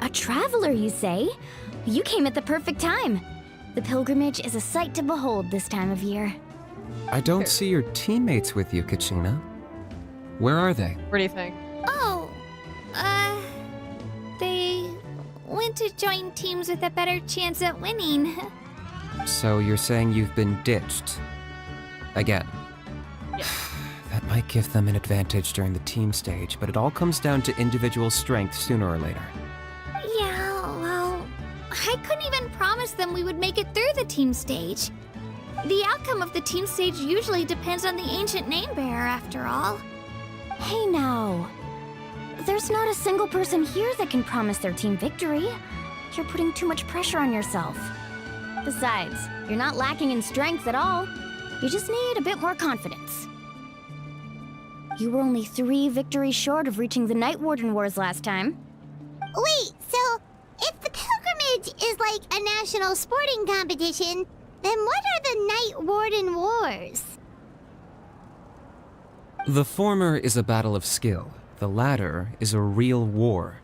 A traveler, you say? You came at the perfect time. The pilgrimage is a sight to behold this time of year. I don't see your teammates with you, Kachina. Where are they? What do you think? Oh, they went to join teams with a better chance at winning. So you're saying you've been ditched? Again? Yeah. That might give them an advantage during the team stage, but it all comes down to individual strength sooner or later. Yeah, well, I couldn't even promise them we would make it through the team stage. The outcome of the team stage usually depends on the ancient name bearer, after all. Hey now. There's not a single person here that can promise their team victory. You're putting too much pressure on yourself. Besides, you're not lacking in strength at all. You just need a bit more confidence. You were only 3 victories short of reaching the Night Warden Wars last time. Wait, so if the pilgrimage is like a national sporting competition, then what are the Night Warden Wars? The former is a battle of skill. The latter is a real war.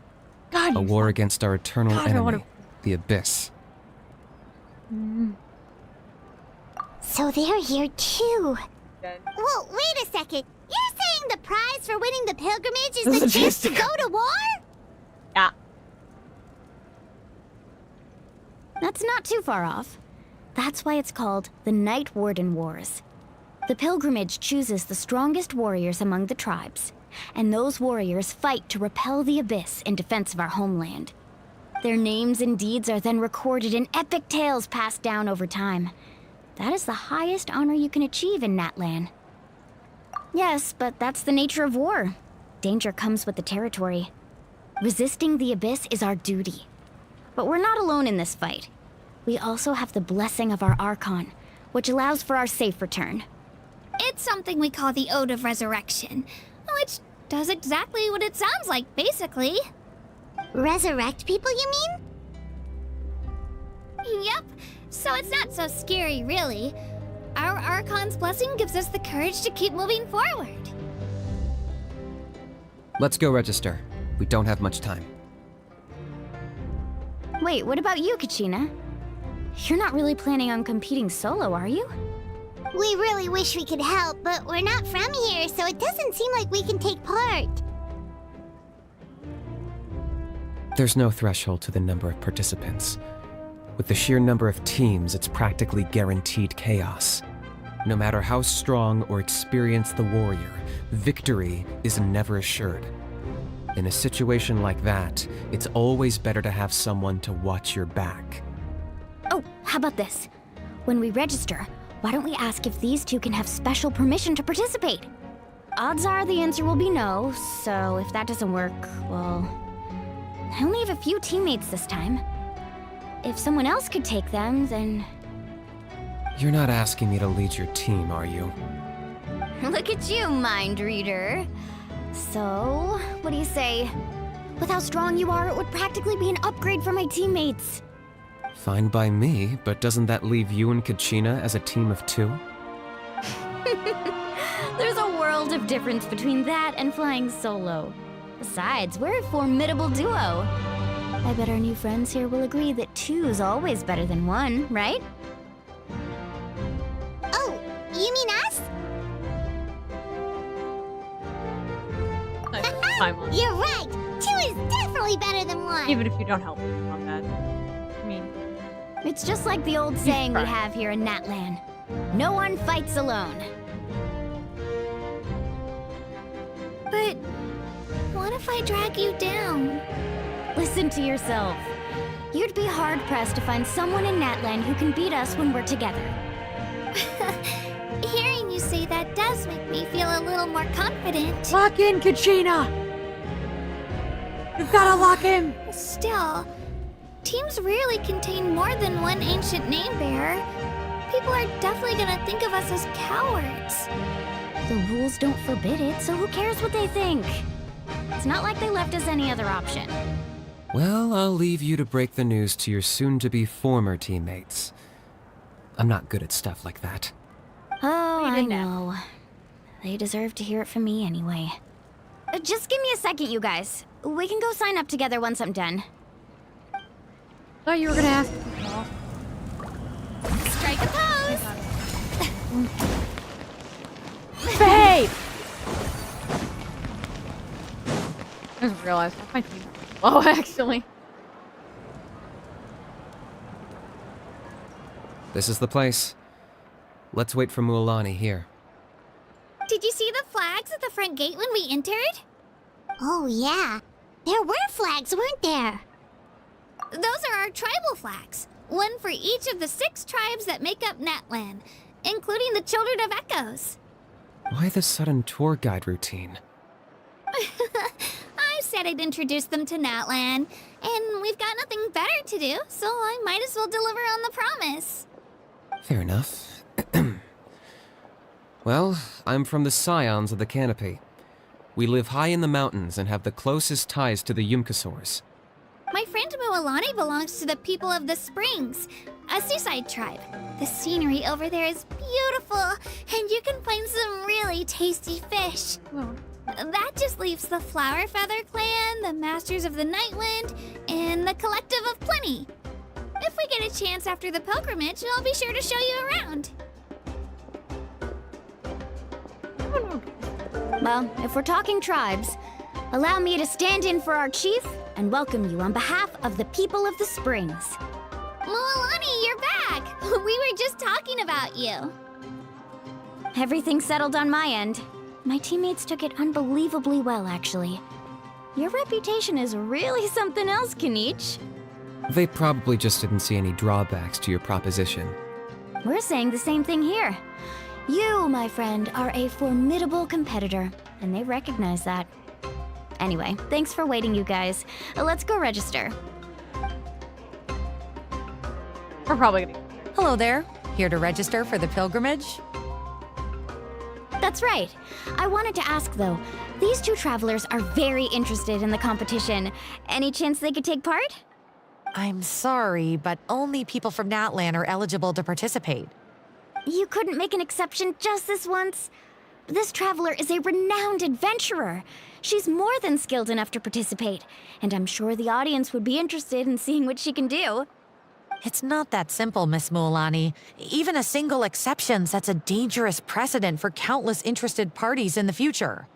God, A war against our eternal God, I enemy, wanna- the Abyss. So they're here too. Okay. Well, wait a second. You're saying the prize for winning the pilgrimage is the chance to go to war? Yeah. That's not too far off. That's why it's called the Night Warden Wars. The pilgrimage chooses the strongest warriors among the tribes, and those warriors fight to repel the Abyss in defense of our homeland. Their names and deeds are then recorded in epic tales passed down over time. That is the highest honor you can achieve in Natlan. Yes, but that's the nature of war. Danger comes with the territory. Resisting the Abyss is our duty. But we're not alone in this fight. We also have the blessing of our Archon, which allows for our safe return. It's something we call the Ode of Resurrection, which does exactly what it sounds like, basically. Resurrect people, you mean? Yep, so it's not so scary, really. Our Archon's blessing gives us the courage to keep moving forward. Let's go register. We don't have much time. Wait, what about you, Kachina? You're not really planning on competing solo, are you? We really wish we could help, but we're not from here, so it doesn't seem like we can take part. There's no threshold to the number of participants. With the sheer number of teams, it's practically guaranteed chaos. No matter how strong or experienced the warrior, victory is never assured. In a situation like that, it's always better to have someone to watch your back. Oh, how about this? When we register, why don't we ask if these two can have special permission to participate? Odds are the answer will be no, so if that doesn't work, well... I only have a few teammates this time. If someone else could take them, then... You're not asking me to lead your team, are you? Look at you, mind reader. So, what do you say? With how strong you are, it would practically be an upgrade for my teammates. Fine by me, but doesn't that leave you and Kachina as a team of 2? There's a world of difference between that and flying solo. Besides, we're a formidable duo. I bet our new friends here will agree that 2's always better than 1, right? Oh, you mean us? Time on. You're right. 2 is definitely better than 1. Even if you don't help me on that. I mean, It's just like the old saying we have here in Natlan. No one fights alone. But what if I drag you down? Listen to yourself. You'd be hard-pressed to find someone in Natlan who can beat us when we're together. Hearing you say that does make me feel a little more confident. lock in, Kachina! You've gotta lock in! Still, teams rarely contain more than one ancient name bearer. People are definitely gonna think of us as cowards. The rules don't forbid it, so who cares what they think? It's not like they left us any other option. Well, I'll leave you to break the news to your soon-to-be former teammates. I'm not good at stuff like that. Oh, You I didn't know. They deserve to hear it from me anyway. Just give me a second, you guys. We can go sign up together once I'm done. Thought you were gonna ask. Strike a pose! I just realized half my team's low, actually. This is the place. Let's wait for Mualani here. Did you see the flags at the front gate when we entered? Oh, yeah. There were flags, weren't there? Those are our tribal flags. One for each of the 6 tribes that make up Natlan, including the Children of Echoes. Why the sudden tour guide routine? I said I'd introduce them to Natlan, and we've got nothing better to do, so I might as well deliver on the promise. Fair enough. Well, I'm from the Scions of the Canopy. We live high in the mountains and have the closest ties to the Yumkasaurs. My friend Mualani belongs to the people of the Springs, a seaside tribe. The scenery over there is beautiful, and you can find some really tasty fish. That just leaves the Flower Feather Clan, the Masters of the Nightwind, and the Collective of Plenty. If we get a chance after the pilgrimage, I'll be sure to show you around. Well, if we're talking tribes, allow me to stand in for our chief and welcome you on behalf of the people of the Springs. Mualani, you're back! We were just talking about you. Everything settled on my end. My teammates took it unbelievably well, actually. Your reputation is really something else, Kanich. They probably just didn't see any drawbacks to your proposition. We're saying the same thing here. You, my friend, are a formidable competitor, and they recognize that. Anyway, thanks for waiting, you guys. Let's go register. We're probably gonna. Hello there. Here to register for the pilgrimage? That's right. I wanted to ask, though, these 2 travelers are very interested in the competition. Any chance they could take part? I'm sorry, but only people from Natlan are eligible to participate. You couldn't make an exception just this once? This traveler is a renowned adventurer. She's more than skilled enough to participate, and I'm sure the audience would be interested in seeing what she can do. It's not that simple, Miss Mualani. Even a single exception sets a dangerous precedent for countless interested parties in the future.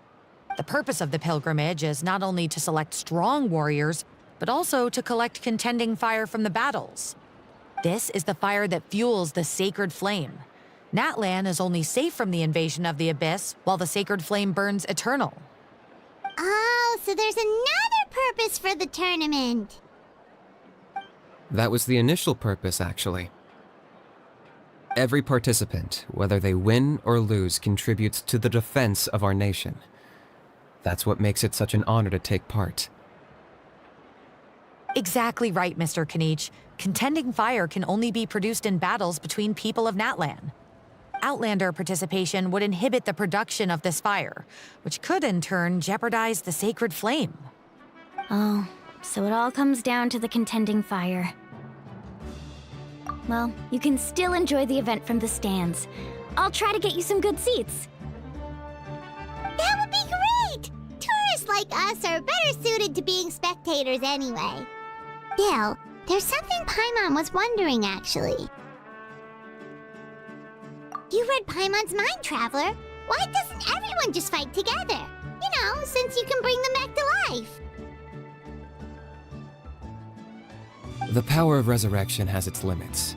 The purpose of the pilgrimage is not only to select strong warriors, but also to collect contending fire from the battles. This is the fire that fuels the sacred flame. Natlan is only safe from the invasion of the Abyss, while the sacred flame burns eternal. Oh, so there's another purpose for the tournament. That was the initial purpose, actually. Every participant, whether they win or lose, contributes to the defense of our nation. That's what makes it such an honor to take part. Exactly right, Mr. Kanich. Contending fire can only be produced in battles between people of Natlan. Outlander participation would inhibit the production of this fire, which could in turn jeopardize the sacred flame. Oh, so it all comes down to the contending fire. Well, you can still enjoy the event from the stands. I'll try to get you some good seats. That would be great! Tourists like us are better suited to being spectators anyway. Still, there's something Paimon was wondering, actually. You read Paimon's mind, Traveler. Why doesn't everyone just fight together? You know, since you can bring them back to life. The power of resurrection has its limits.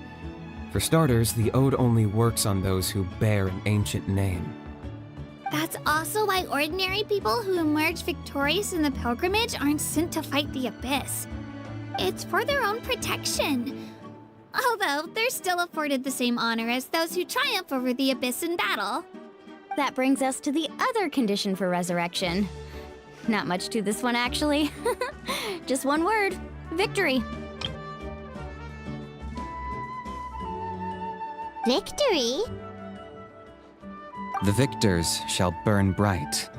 For starters, the Ode only works on those who bear an ancient name. That's also why ordinary people who emerge victorious in the pilgrimage aren't sent to fight the Abyss. It's for their own protection. Although, they're still afforded the same honor as those who triumph over the Abyss in battle. That brings us to the other condition for resurrection. Not much to this one, actually. Just one word: victory. Victory? The victors shall burn bright,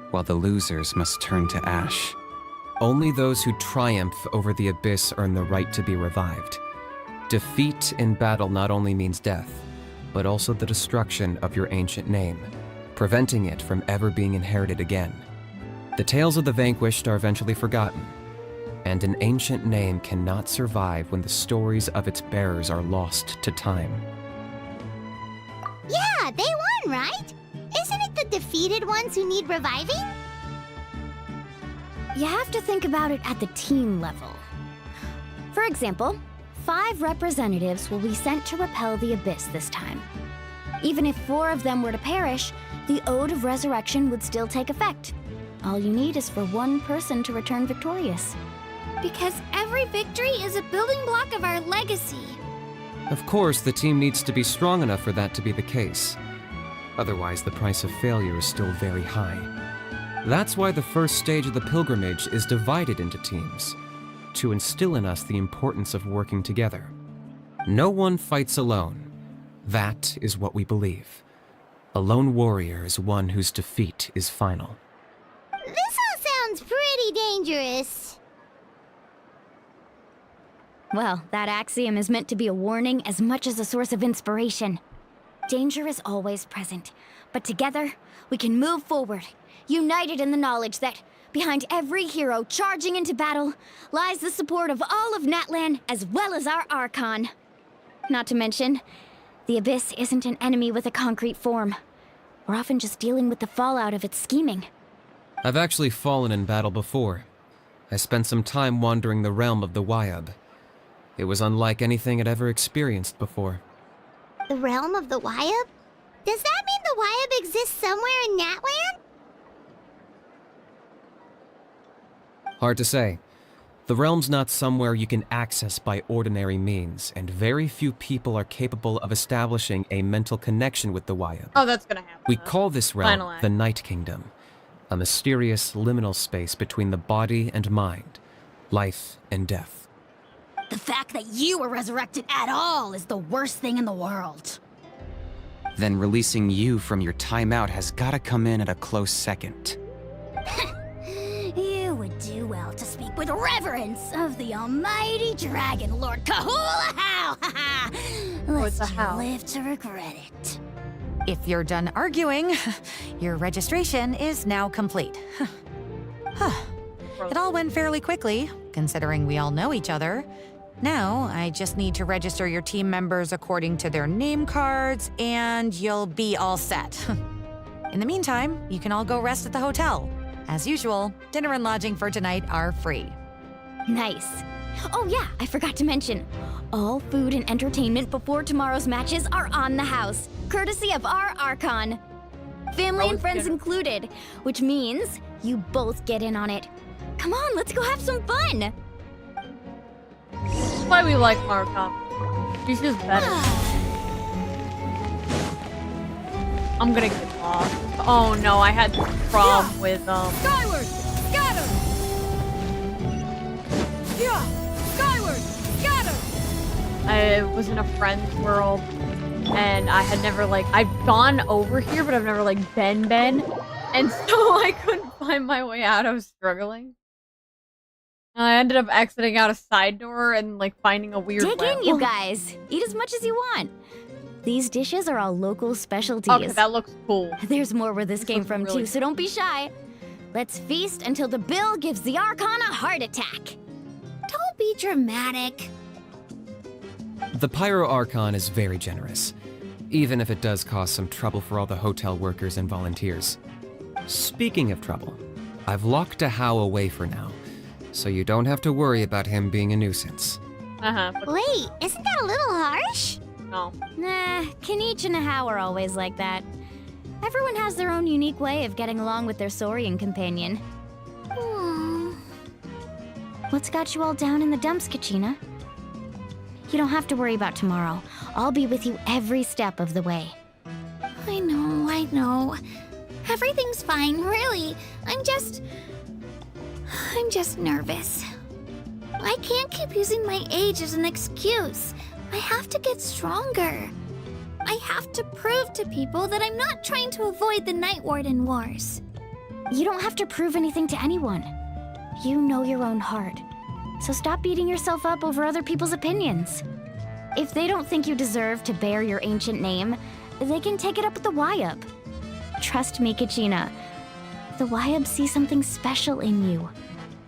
while the losers must turn to ash. Only those who triumph over the Abyss earn the right to be revived. Defeat in battle not only means death, but also the destruction of your ancient name, preventing it from ever being inherited again. The tales of the vanquished are eventually forgotten, and an ancient name cannot survive when the stories of its bearers are lost to time. Yeah, they won, right? Isn't it the defeated ones who need reviving? you have to think about it at the team level. For example, 5 representatives will be sent to repel the Abyss this time. Even if 4 of them were to perish, the Ode of Resurrection would still take effect. All you need is for 1 person to return victorious. Because every victory is a building block of our legacy. Of course, the team needs to be strong enough for that to be the case. Otherwise, the price of failure is still very high. That's why the first stage of the pilgrimage is divided into teams, to instill in us the importance of working together. No one fights alone. That is what we believe. A lone warrior is one whose defeat is final. This all sounds pretty dangerous. Well, that axiom is meant to be a warning as much as a source of inspiration. Danger is always present, but together, we can move forward, united in the knowledge that behind every hero charging into battle lies the support of all of Natlan as well as our Archon. Not to mention, the Abyss isn't an enemy with a concrete form. We're often just dealing with the fallout of its scheming. I've actually fallen in battle before. I spent some time wandering the realm of the Wyab. It was unlike anything I'd ever experienced before. The realm of the Wyab? Does that mean the Wyab exists somewhere in Natlan? Hard to say. The realm's not somewhere you can access by ordinary means, and very few people are capable of establishing a mental connection with the Wyab. Oh, that's gonna happen. We call this realm Final act. the Night Kingdom, a mysterious liminal space between the body and mind, life and death. The fact that you were resurrected at all is the worst thing in the world. Then releasing you from your timeout has gotta come in at a close second. You would do well to speak with reverence of the almighty dragon Lord Kahula How! it's a Lest you how. live to regret it. If you're done arguing, your registration is now complete. It all went fairly quickly, considering we all know each other. Now, I just need to register your team members according to their name cards, and you'll be all set. In the meantime, you can all go rest at the hotel. As usual, dinner and lodging for tonight are free. Nice. Oh yeah, I forgot to mention. All food and entertainment before tomorrow's matches are on the house, courtesy of our Archon. Family and friends included, which means you both get in on it. Come on, let's go have some fun! That's why we like Archon. She's just better. I'm gonna get lost. Oh no, I had this problem with Skyward! Scatter! Yeah! Skyward! Scatter! I was in a friend's world and I had never I've gone over here but I've never been and so I couldn't find my way out. I was struggling. I ended up exiting out a side door and finding a weird Dig lamp. in, you guys. Eat as much as you want. These dishes are all local specialties. Okay, that looks cool. There's more where this came from really too, so don't be shy. Let's feast until the bill gives the Archon a heart attack. Don't be dramatic. The Pyro Archon is very generous, even if it does cause some trouble for all the hotel workers and volunteers. Speaking of trouble, I've locked a How away for now, so you don't have to worry about him being a nuisance. Wait, isn't that a little harsh? No. Nah, Kanichi and How are always like that. Everyone has their own unique way of getting along with their Saurian companion. What's got you all down in the dumps, Kachina? You don't have to worry about tomorrow. I'll be with you every step of the way. I know. Everything's fine, really. I'm just nervous. I can't keep using my age as an excuse. I have to get stronger. I have to prove to people that I'm not trying to avoid the Night Warden Wars. You don't have to prove anything to anyone. You know your own heart. So stop beating yourself up over other people's opinions. If they don't think you deserve to bear your ancient name, they can take it up with the Wyab. Trust me, Kachina. The Wyab see something special in you.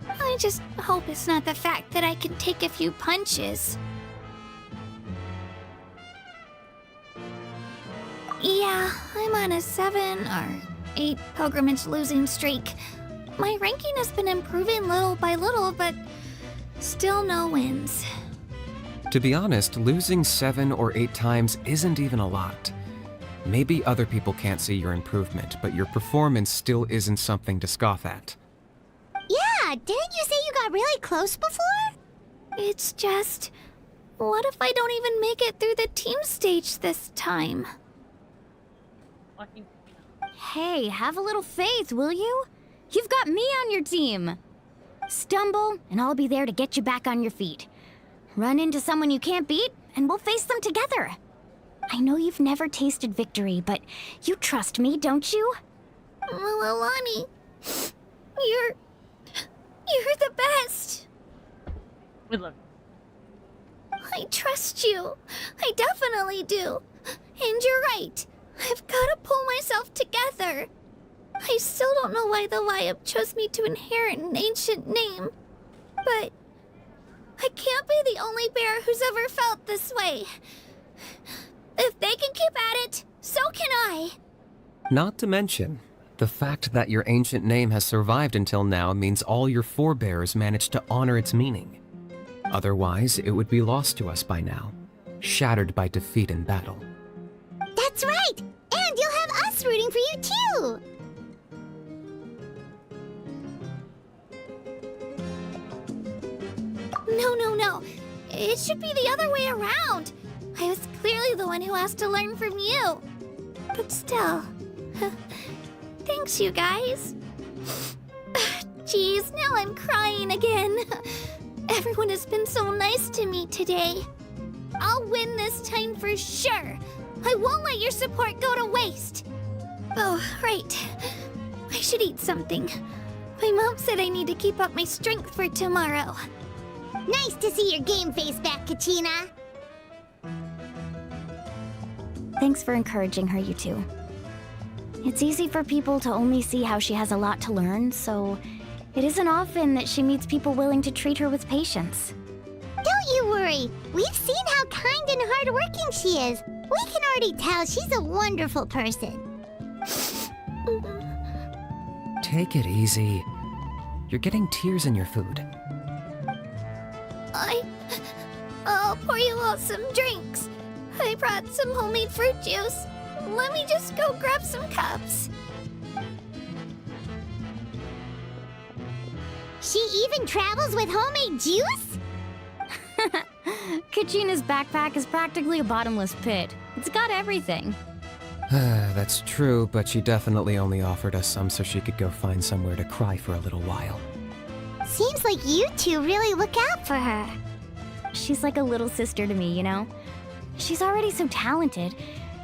I just hope it's not the fact that I can take a few punches. Yeah, I'm on a 7 or 8 pilgrimage losing streak. My ranking has been improving little by little, but still no wins. To be honest, losing 7 or 8 times isn't even a lot. Maybe other people can't see your improvement, but your performance still isn't something to scoff at. Yeah, didn't you say you got really close before? It's just... what if I don't even make it through the team stage this time? Fucking Hey, have a little faith, will you? You've got me on your team. Stumble, and I'll be there to get you back on your feet. Run into someone you can't beat, and we'll face them together. I know you've never tasted victory, but you trust me, don't you? Alani, you're the best. good luck. I trust you. I definitely do. And you're right. I've got to pull myself together. I still don't know why the Wyup chose me to inherit an ancient name. But I can't be the only bear who's ever felt this way. If they can keep at it, so can I. Not to mention, the fact that your ancient name has survived until now means all your forebears managed to honor its meaning. Otherwise, it would be lost to us by now, shattered by defeat in battle. That's right! And you'll have us rooting for you too! No. It should be the other way around. I was clearly the one who asked to learn from you. But still... Thanks, you guys. Jeez, now I'm crying again. Everyone has been so nice to me today. I'll win this time for sure. I won't let your support go to waste. Oh, right. I should eat something. My mom said I need to keep up my strength for tomorrow. Nice to see your game face back, Kachina. Thanks for encouraging her, you two. It's easy for people to only see how she has a lot to learn, so it isn't often that she meets people willing to treat her with patience. Don't you worry. We've seen how kind and hardworking she is. We can already tell she's a wonderful person. Take it easy. You're getting tears in your food. I'll pour you all some drinks. I brought some homemade fruit juice. Let me just go grab some cups. She even travels with homemade juice? Kachina's backpack is practically a bottomless pit. It's got everything. That's true, but she definitely only offered us some so she could go find somewhere to cry for a little while. Seems like you two really look out for her. She's like a little sister to me, you know? She's already so talented.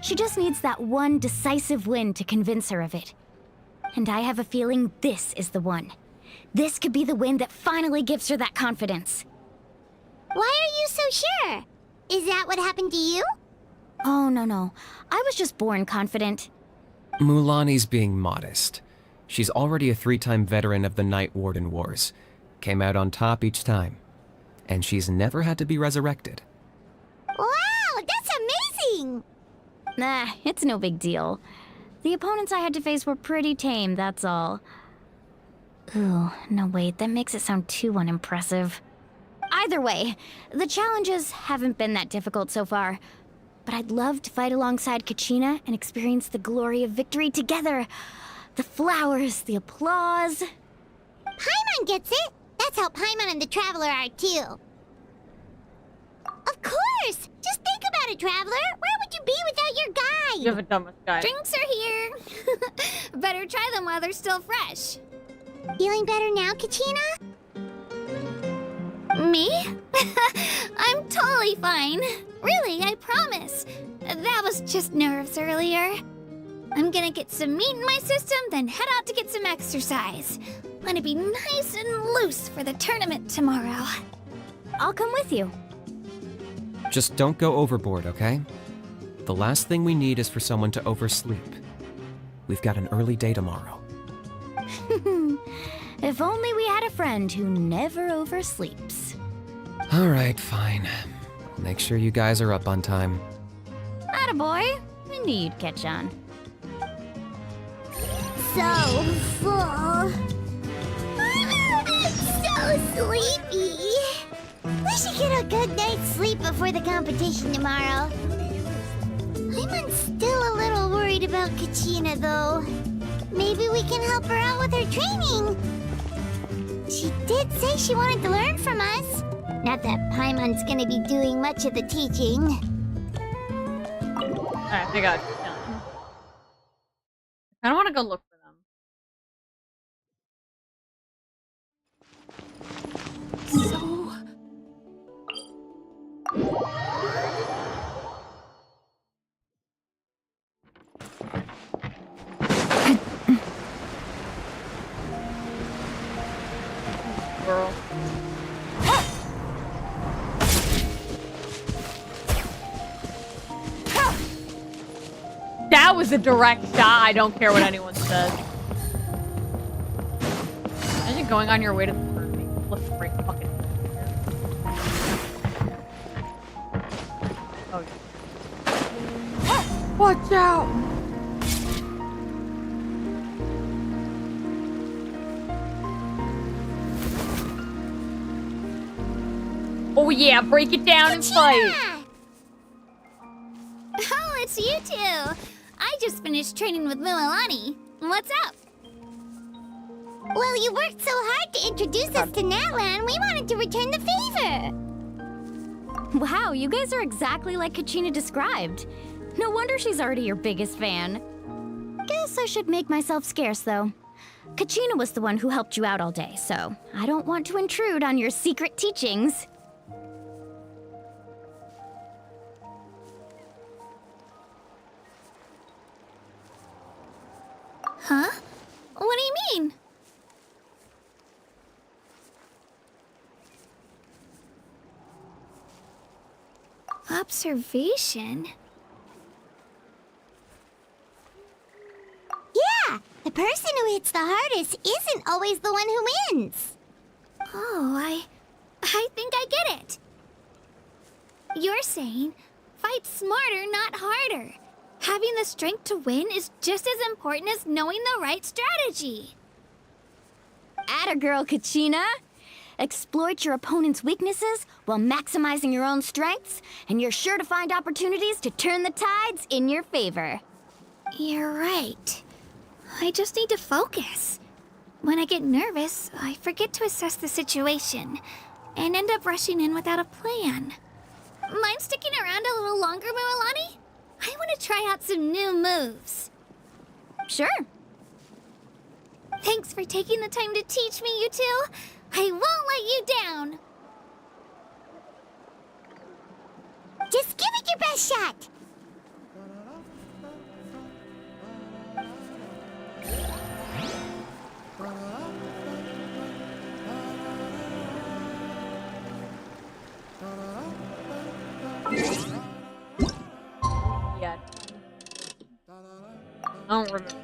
She just needs that one decisive win to convince her of it. And I have a feeling this is the one. This could be the win that finally gives her that confidence. Why are you so sure? Is that what happened to you? Oh, no. I was just born confident. Mulani's being modest. She's already a 3-time veteran of the Night Warden Wars. Came out on top each time. And she's never had to be resurrected. Wow, that's amazing! Nah, it's no big deal. The opponents I had to face were pretty tame, that's all. Ooh, no wait, that makes it sound too unimpressive. Either way, the challenges haven't been that difficult so far. But I'd love to fight alongside Kachina and experience the glory of victory together. The flowers, the applause. Paimon gets it! That's how Paimon and the Traveler are too. Of course! Just think about it, Traveler! Where would you be without your guide? You're the dumbest guy. Drinks are here. Better try them while they're still fresh. Feeling better now, Kachina? Me? I'm totally fine. Really, I promise. That was just nerves earlier. I'm gonna get some meat in my system, then head out to get some exercise. Wanna be nice and loose for the tournament tomorrow. I'll come with you. Just don't go overboard, okay? The last thing we need is for someone to oversleep. We've got an early day tomorrow. If only we had a friend who never oversleeps. All right, fine. I'll make sure you guys are up on time. Attaboy. I knew you'd catch on. So full. sleepy. We should get a good night's sleep before the competition tomorrow. I'm still a little worried about Kachina, though. Maybe we can help her out with her training. She did say she wanted to learn from us. Not that Paimon's gonna be doing much of the teaching. Alright, I got it. I don't want to go look for them. So... Girl. That was a direct shot. I don't care what anyone says. Imagine going on your way to the tournament. Look right fucking. Oh. Watch out! Oh yeah, break it down and fight. Oh, it's you two. I just finished training with Mililani. What's up? Well, you worked so hard to introduce us to Natlan, we wanted to return the favor. Wow, you guys are exactly like Kachina described. No wonder she's already your biggest fan. Guess I should make myself scarce, though. Kachina was the one who helped you out all day, so I don't want to intrude on your secret teachings. Huh? What do you mean? Observation? Yeah, the person who hits the hardest isn't always the one who wins. Oh, I think I get it. You're saying, fight smarter, not harder. Having the strength to win is just as important as knowing the right strategy. Atta girl, Kachina! Exploit your opponent's weaknesses while maximizing your own strengths, and you're sure to find opportunities to turn the tides in your favor. You're right. I just need to focus. When I get nervous, I forget to assess the situation, and end up rushing in without a plan. Mind sticking around a little longer, Mililani? I want to try out some new moves. Sure. Thanks for taking the time to teach me, you two. I won't let you down. Just give it your best shot. Yeah. I don't remember.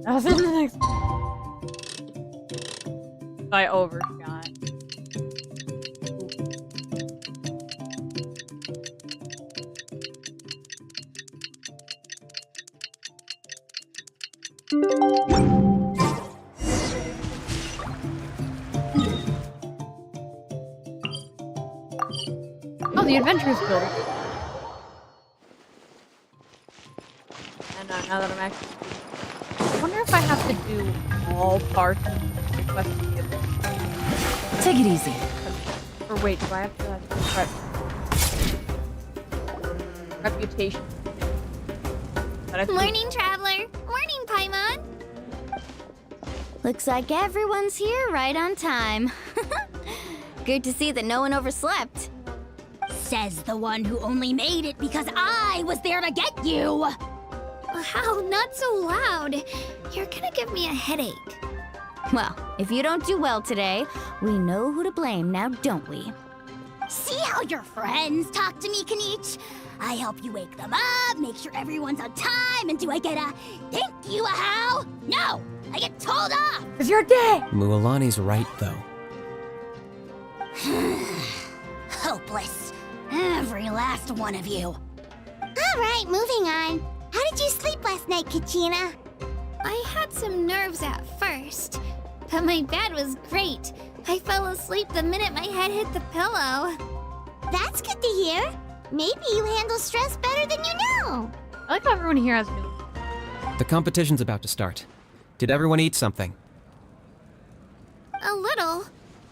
That was in the next. I overshot. Oh, the adventurous builder. And now that I'm actually, I wonder if I have to do all parts of the quest to get this. Take it easy. Or wait, do I have to reputation? Morning, Traveler. Morning, Paimon. Looks like everyone's here right on time. Good to see that no one overslept. Says the one who only made it because I was there to get you. Wow, not so loud. You're gonna give me a headache. Well, if you don't do well today, we know who to blame now, don't we? See how your friends talk to me, Kanich? I help you wake them up, make sure everyone's on time, and do I get a thank you, a how? No! I get told off! Cause you're dead! Mualani's right, though. Hopeless. Every last one of you. Alright, moving on. How did you sleep last night, Kachina? I had some nerves at first, but my bed was great. I fell asleep the minute my head hit the pillow. That's good to hear. Maybe you handle stress better than you know. I like how everyone here has new. The competition's about to start. Did everyone eat something? A little.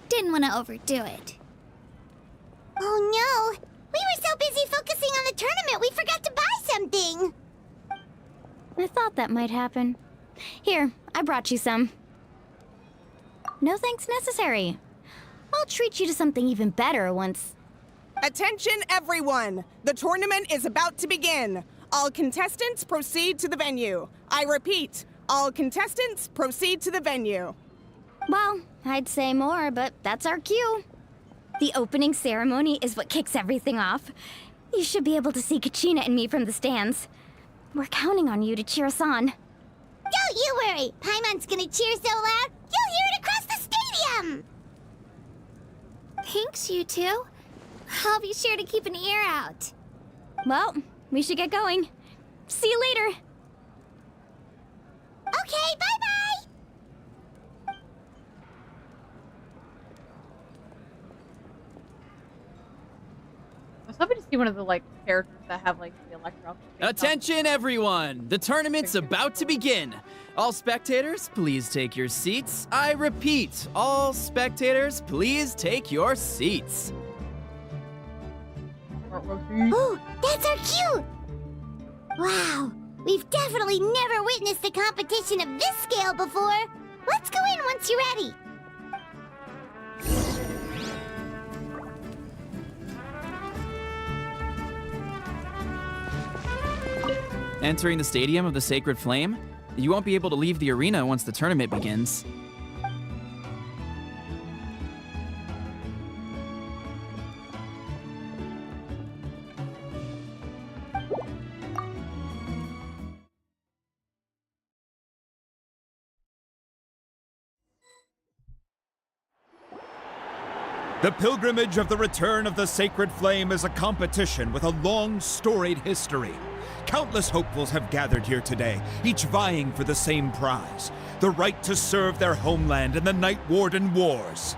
Didn't want to overdo it. Oh no! We were so busy focusing on the tournament we forgot to buy something! I thought that might happen. Here, I brought you some. No thanks necessary. I'll treat you to something even better once. Attention, everyone! The tournament is about to begin. All contestants proceed to the venue. I repeat, all contestants proceed to the venue. Well, I'd say more, but that's our cue. The opening ceremony is what kicks everything off. You should be able to see Kachina and me from the stands. We're counting on you to cheer us on. Don't you worry! Paimon's gonna cheer so loud, you'll hear it across the stadium! Thanks, you two. I'll be sure to keep an ear out. Well, we should get going. See you later. Okay, bye-bye! I was hoping to see one of the like characters that have like the electro. Attention, everyone! The tournament's about to begin. All spectators, please take your seats. I repeat, all spectators, please take your seats. Oh, that's our cue! Wow, we've definitely never witnessed a competition of this scale before. Let's go in once you're ready. Entering the Stadium of the Sacred Flame, you won't be able to leave the arena once the tournament begins. The Pilgrimage of the Return of the Sacred Flame is a competition with a long, storied history. Countless hopefuls have gathered here today, each vying for the same prize, the right to serve their homeland in the Night Warden Wars.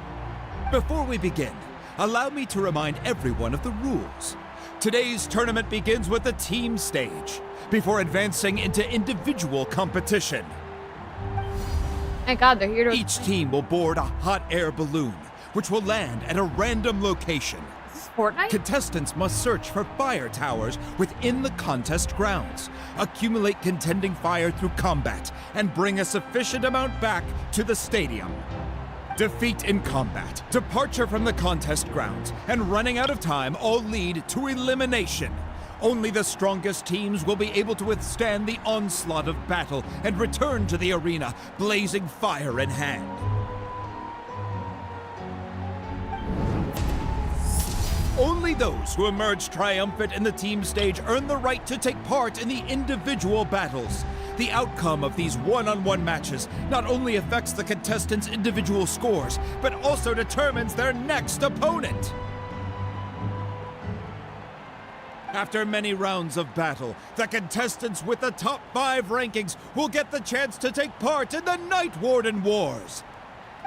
Before we begin, allow me to remind everyone of the rules. Today's tournament begins with the team stage, before advancing into individual competition. Thank God they're here to. Each team will board a hot air balloon, which will land at a random location. Fortnite? Contestants must search for fire towers within the contest grounds, accumulate contending fire through combat, and bring a sufficient amount back to the stadium. Defeat in combat, departure from the contest grounds, and running out of time all lead to elimination. Only the strongest teams will be able to withstand the onslaught of battle and return to the arena, blazing fire in hand. Only those who emerge triumphant in the team stage earn the right to take part in the individual battles. The outcome of these one-on-one matches not only affects the contestants' individual scores, but also determines their next opponent. After many rounds of battle, the contestants with the top 5 rankings will get the chance to take part in the Night Warden Wars.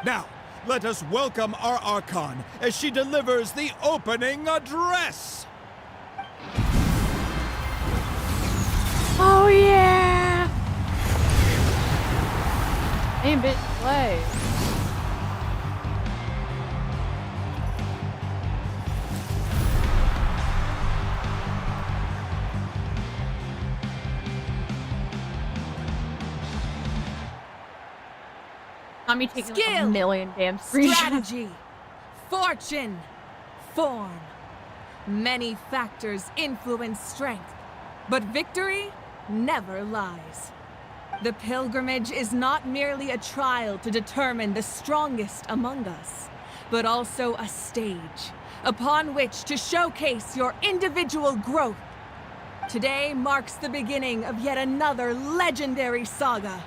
Now, let us welcome our Archon as she delivers the opening address! Oh yeah! Hey, bitch, play. Me taking like a million damn screenshots. Strategy, fortune, form. Many factors influence strength, but victory never lies. The pilgrimage is not merely a trial to determine the strongest among us, but also a stage upon which to showcase your individual growth Today marks the beginning of yet another legendary saga.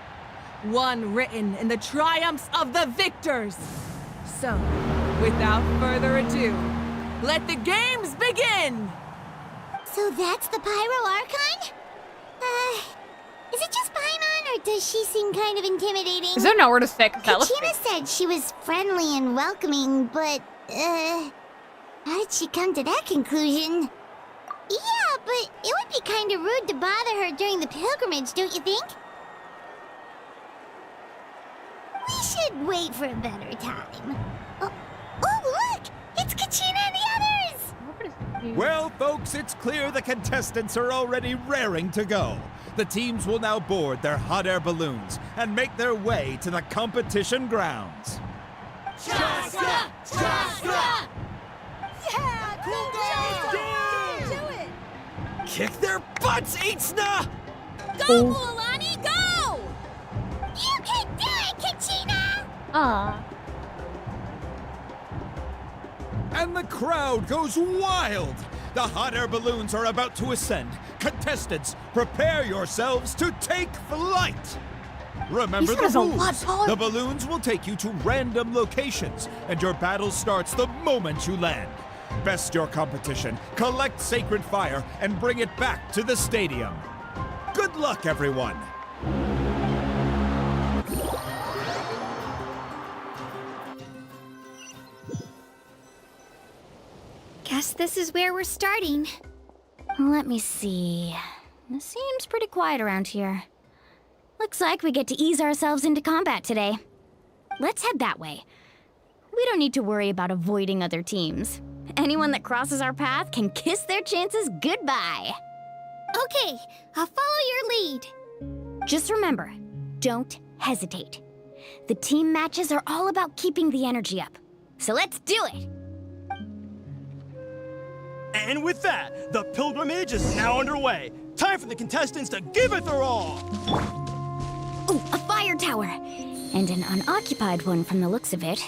One written in the triumphs of the victors. So, without further ado, let the games begin! So that's the Pyro Archon? Is it just Paimon, or does she seem kind of intimidating? Is there nowhere to sit? Kachina said she was friendly and welcoming, but, how did she come to that conclusion? Yeah, but it would be kind of rude to bother her during the pilgrimage, don't you think? We should wait for a better time. Oh, look! It's Kachina and the others! Well, folks, it's clear the contestants are already raring to go. The teams will now board their hot air balloons and make their way to the competition grounds. Chaska! Chaska! Yeah! Cool do it! Kick their butts, Itzna! Go, Mualani, go! You can do it, Kachina! Aw. And the crowd goes wild! The hot air balloons are about to ascend. Contestants, prepare yourselves to take flight! Remember the rules. The balloons will take you to random locations, and your battle starts the moment you land. Best your competition, collect sacred fire, and bring it back to the stadium. Good luck, everyone! Guess this is where we're starting. Let me see. It seems pretty quiet around here. Looks like we get to ease ourselves into combat today. Let's head that way. We don't need to worry about avoiding other teams. Anyone that crosses our path can kiss their chances goodbye. Okay, I'll follow your lead. Just remember, don't hesitate. The team matches are all about keeping the energy up. So let's do it! And with that, the pilgrimage is now underway. Time for the contestants to give it their all! Ooh, a fire tower! And an unoccupied one from the looks of it.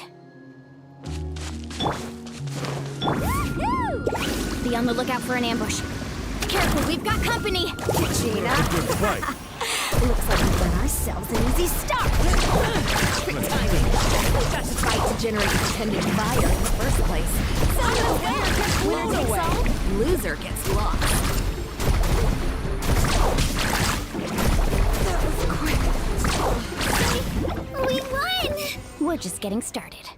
Be on the lookout for an ambush. Careful, we've got company! Gina! Looks like we've done ourselves an easy start! Quick timing! We got to fight to generate pretended fire in the first place. Someone gets blown away! Loser gets lost. That was quick. We won! We're just getting started.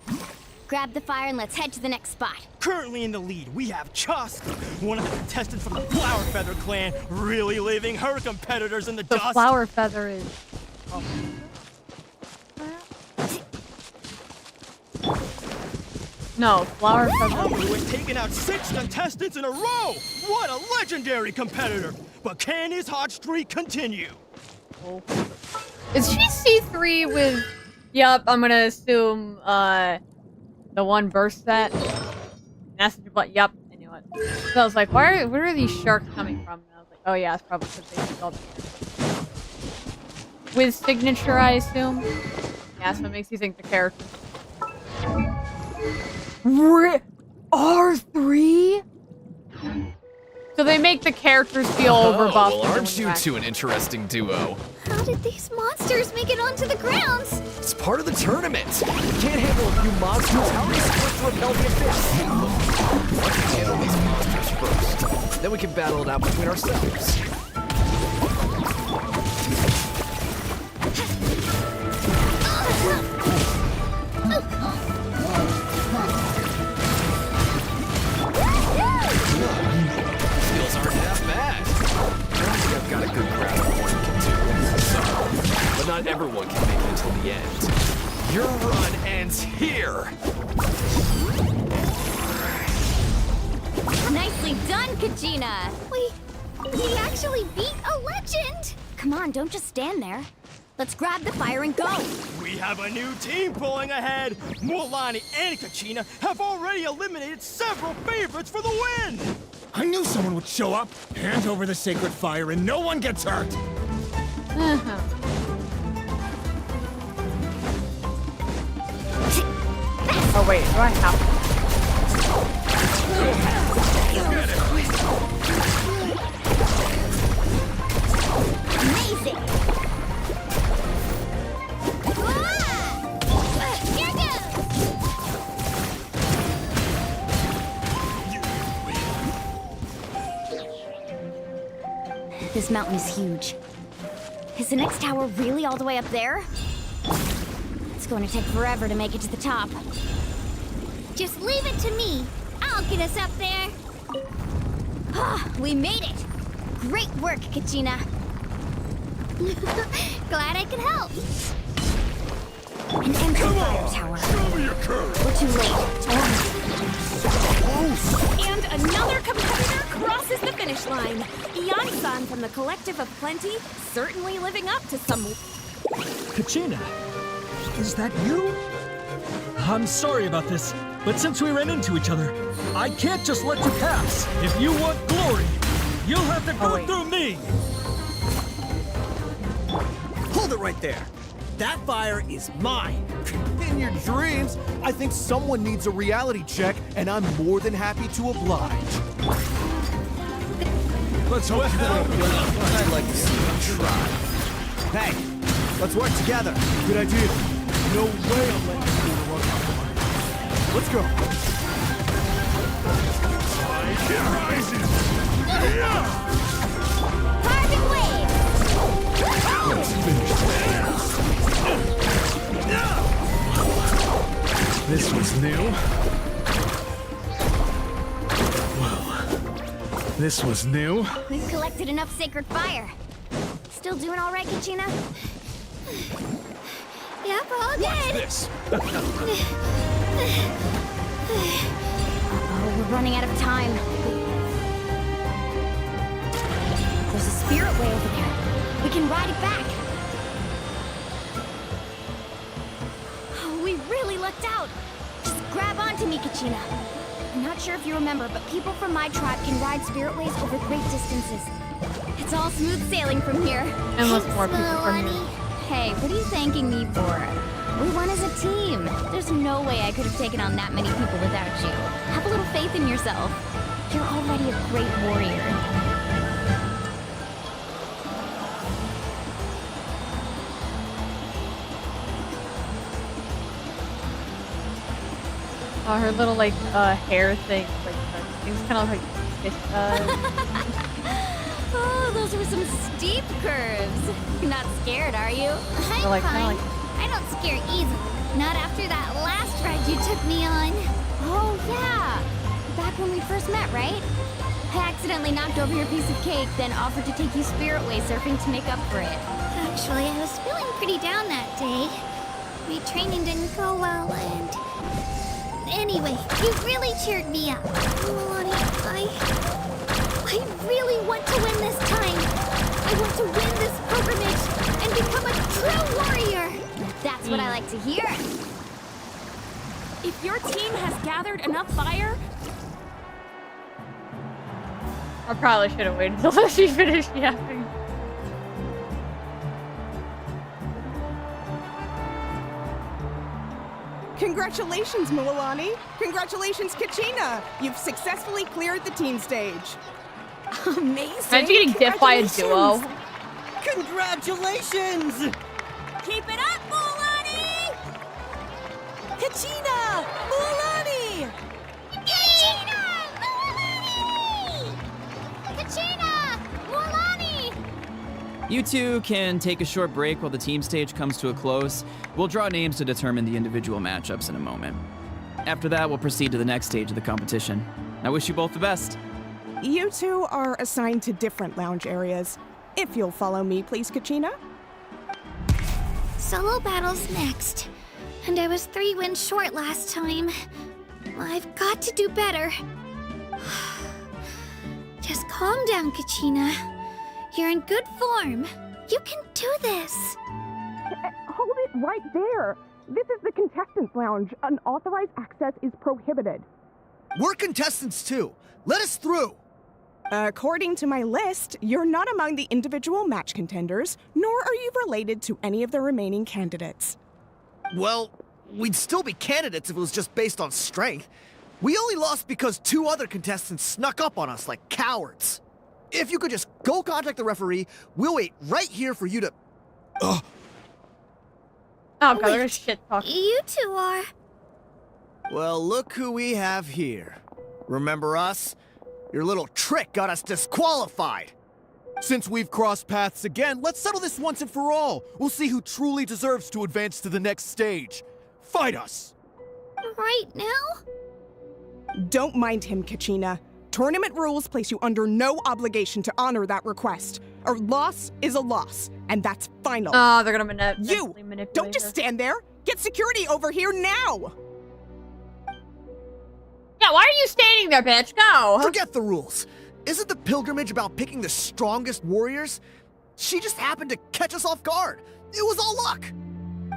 Grab the fire and let's head to the next spot. Currently in the lead, we have Chaska, one of the contestants from the Flower Feather clan, really leaving her competitors in the dust. The Flower Feather is... Oh. No, Flower Feather... Mangle has taken out 6 contestants in a row! What a legendary competitor! But can his hot streak continue? Oh. Is she C3 with... Yup, I'm gonna assume, the one burst set. Message, but yup, I knew it. So I was like, where are these sharks coming from? And I was like, oh yeah, it's probably because they installed it. With signature, I assume. Yeah, so it makes you think the character. R3? So they make the characters feel overbuffed. Well, aren't you two an interesting duo? How did these monsters make it onto the grounds? It's part of the tournament. You can't handle a few monsters. How are you supposed to repel the abyss? Let's handle these monsters first. Then we can battle it out between ourselves. Skills aren't that bad. I think I've got a good grasp of what you can do. So, but not everyone can make it until the end. Your run ends here. Nicely done, Kachina! We actually beat a legend! Come on, don't just stand there. Let's grab the fire and go! We have a new team pulling ahead! Mualani and Kachina have already eliminated several favorites for the win! I knew someone would show up, hand over the sacred fire, and no one gets hurt! Oh wait, do I have to? This mountain is huge. Is the next tower really all the way up there? It's going to take forever to make it to the top. Just leave it to me. I'll get us up there. Ah, we made it! Great work, Kachina. Glad I could help. An empty fire tower. Show me your courage. We're too late. And another competitor crosses the finish line. Ian-san from the Collective of Plenty, certainly living up to some... Kachina, is that you? I'm sorry about this, but since we ran into each other, I can't just let you pass. If you want glory, you'll have to go through me. Hold it right there. That fire is mine. In your dreams, I think someone needs a reality check, and I'm more than happy to oblige. Let's hope you don't. I'd like to see you try. Hey, let's work together. Good idea. No way I'm letting you do the work. Let's go. Here rises. Yeah. Carbon wave. Let's finish this. This was new. Well, this was new. We've collected enough sacred fire. Still doing all right, Kachina? Yep, all good. What's this? Oh, we're running out of time. There's a spirit way over there. We can ride it back. Oh, we really lucked out. Just grab onto me, Kachina. I'm not sure if you remember, but people from my tribe can ride spirit ways over great distances. It's all smooth sailing from here. Unless more people from here. Hey, what are you thanking me for? We won as a team. There's no way I could have taken on that many people without you. Have a little faith in yourself. You're already a great warrior. Oh, her little like hair thing, like things kind of like fish. Oh, those were some steep curves. You're not scared, are you? I'm like, fine. kinda I don't scare easily. Not after that last ride you took me on. Oh, yeah. Back when we first met, right? I accidentally knocked over your piece of cake, then offered to take you spirit way surfing to make up for it. Actually, I was feeling pretty down that day. My training didn't go well, and... Anyway, you really cheered me up. Lonnie, I really want to win this time. I want to win this pilgrimage and become a true warrior. That's what I like to hear. If your team has gathered enough fire... I probably should have waited until she finished yapping. Congratulations, Mualani. Congratulations, Kachina. You've successfully cleared the team stage. Amazing. Imagine getting dipped by a duo. Congratulations! Keep it up, Mualani! Kachina! Mualani! Kachina! Mualani! Kachina! Mualani! You two can take a short break while the team stage comes to a close. We'll draw names to determine the individual matchups in a moment. After that, we'll proceed to the next stage of the competition. I wish you both the best. You two are assigned to different lounge areas. If you'll follow me, please, Kachina. Solo battles next. And I was 3 wins short last time. I've got to do better. Just calm down, Kachina. You're in good form. You can do this. Hold it right there. This is the contestants' lounge. Unauthorized access is prohibited. We're contestants too. Let us through. According to my list, you're not among the individual match contenders, nor are you related to any of the remaining candidates. Well, we'd still be candidates if it was just based on strength. We only lost because 2 other contestants snuck up on us like cowards. If you could just go contact the referee, we'll wait right here for you to... Oh god, there's shit talking. You two are... Well, look who we have here. Remember us? Your little trick got us disqualified. Since we've crossed paths again, let's settle this once and for all. We'll see who truly deserves to advance to the next stage. Fight us! Right now? Don't mind him, Kachina. Tournament rules place you under no obligation to honor that request. A loss is a loss, and that's final. Oh, they're gonna You! manipulate Don't just her. stand there! Get security over here now! Yeah, why are you standing there, bitch? Go! Forget the rules. Isn't the pilgrimage about picking the strongest warriors? She just happened to catch us off guard. It was all luck.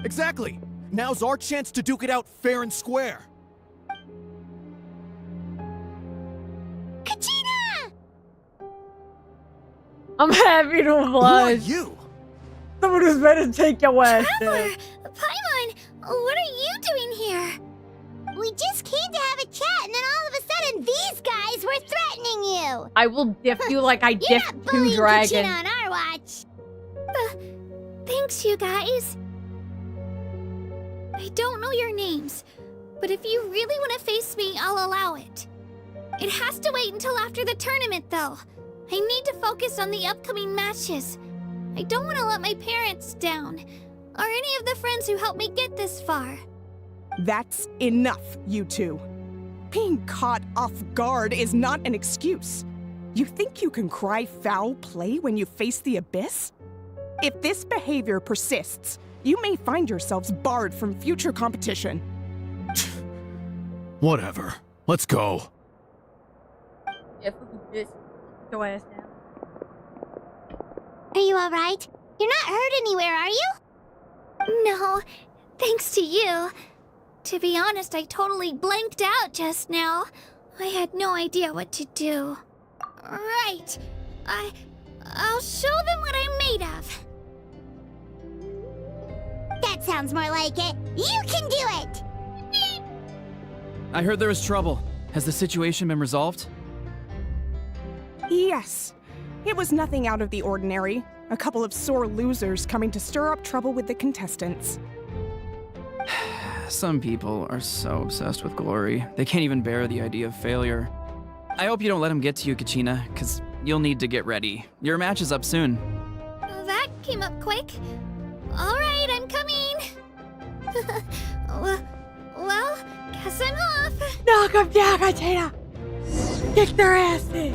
Exactly. Now's our chance to duke it out fair and square. Kachina! I'm happy to oblige. Who are you? Someone who's ready to take your ass. Traveler! Paimon! What are you doing here? We just came to have a chat, and then all of a sudden, these guys were threatening you. I will diff you like I You're diffed not two bullying dragons. Kachina on our watch. Thanks, you guys. I don't know your names, but if you really want to face me, I'll allow it. It has to wait until after the tournament, though. I need to focus on the upcoming matches. I don't want to let my parents down, or any of the friends who helped me get this far. That's enough, you two. Being caught off guard is not an excuse. You think you can cry foul play when you face the abyss? If this behavior persists, you may find yourselves barred from future competition. Whatever. Let's go. If we could just go ass down. Are you alright? You're not hurt anywhere, are you? No, thanks to you. To be honest, I totally blanked out just now. I had no idea what to do. Right. I'll show them what I'm made of. That sounds more like it. You can do it! I heard there was trouble. Has the situation been resolved? Yes. It was nothing out of the ordinary. A couple of sore losers coming to stir up trouble with the contestants. Some people are so obsessed with glory, they can't even bear the idea of failure. I hope you don't let them get to you, Kachina, because you'll need to get ready. Your match is up soon. That came up quick. All right, I'm coming. Well, guess I'm off. Knock them down, Katina! Kick their asses!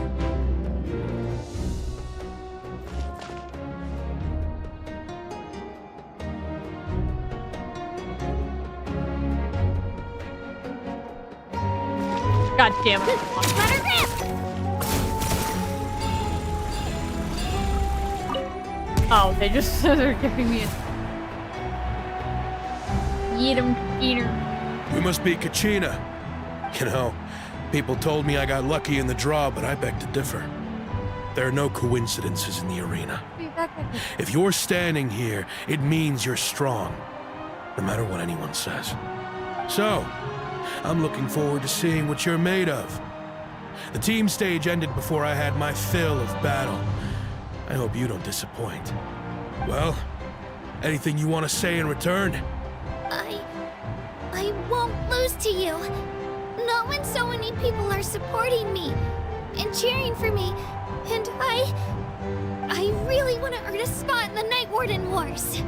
God damn it. Let her rip! Oh, they just they're giving me a eat 'em, eat 'em. You must be Kachina. You know, people told me I got lucky in the draw, but I beg to differ. There are no coincidences in the arena. If you're standing here, it means you're strong, no matter what anyone says. So, I'm looking forward to seeing what you're made of. The team stage ended before I had my fill of battle. I hope you don't disappoint. Well, anything you want to say in return? I won't lose to you. Not when so many people are supporting me and cheering for me. And I really want to earn a spot in the Night Warden Wars.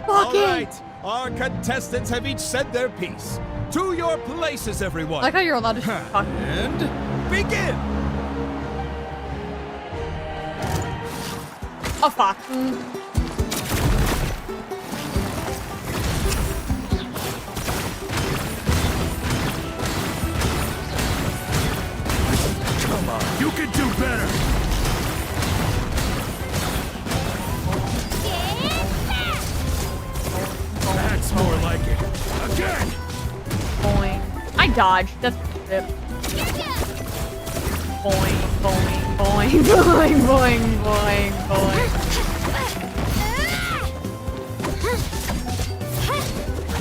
All right, our contestants have each said their piece. To your places, everyone. I like how you're allowed to talk. And begin. Oh fuck. Come on, you can do better. That's more like it. Again. Boing. I dodged. That's rip. Boing, boing, boing, boing, boing, boing, boing.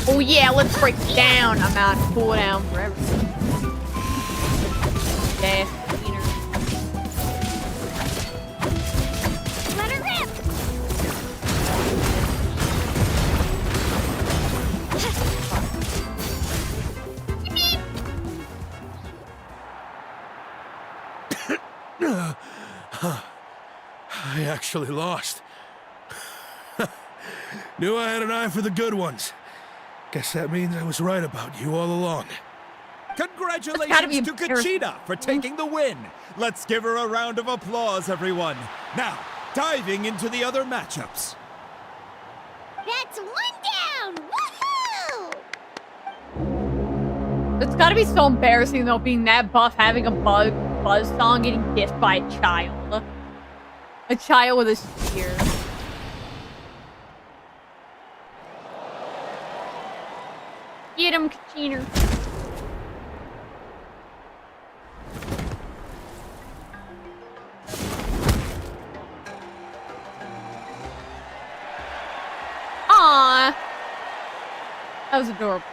Oh yeah, let's break it down. I'm out of cool down forever. Dash, cleaner. Let her rip! I actually lost. Knew I had an eye for the good ones. Guess that means I was right about you all along. Congratulations to Kachina for taking the win. Let's give her a round of applause, everyone. Now, diving into the other matchups. That's one down! Woohoo! It's gotta be so embarrassing though, being that buff, having a buzz song, getting gifted by a child. A child with a spear. Get him, Kachina. Aww. That was adorable.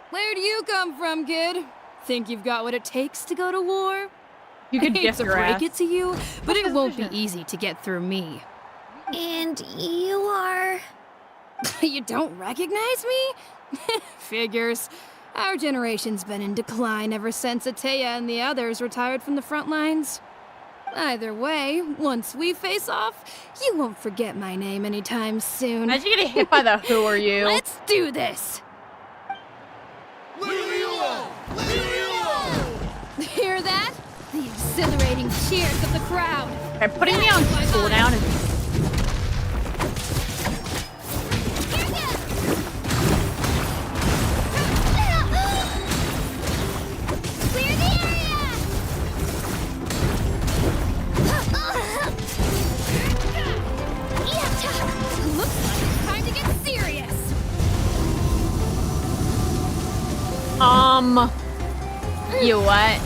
Where do you come from, kid? Think you've got what it takes to go to war? You could I hate gift to your break ass. it to you, but it won't be easy to get through me. And you are... You don't recognize me? Figures. Our generation's been in decline ever since Ateya and the others retired from the front lines. Either way, once we face off, you won't forget my name anytime soon. Imagine getting hit by the who are you? Let's do this! Hear that? The exhilarating cheers of the crowd. Okay, putting me on cooldown is... Clear the area! Looks like it's time to get serious. You what?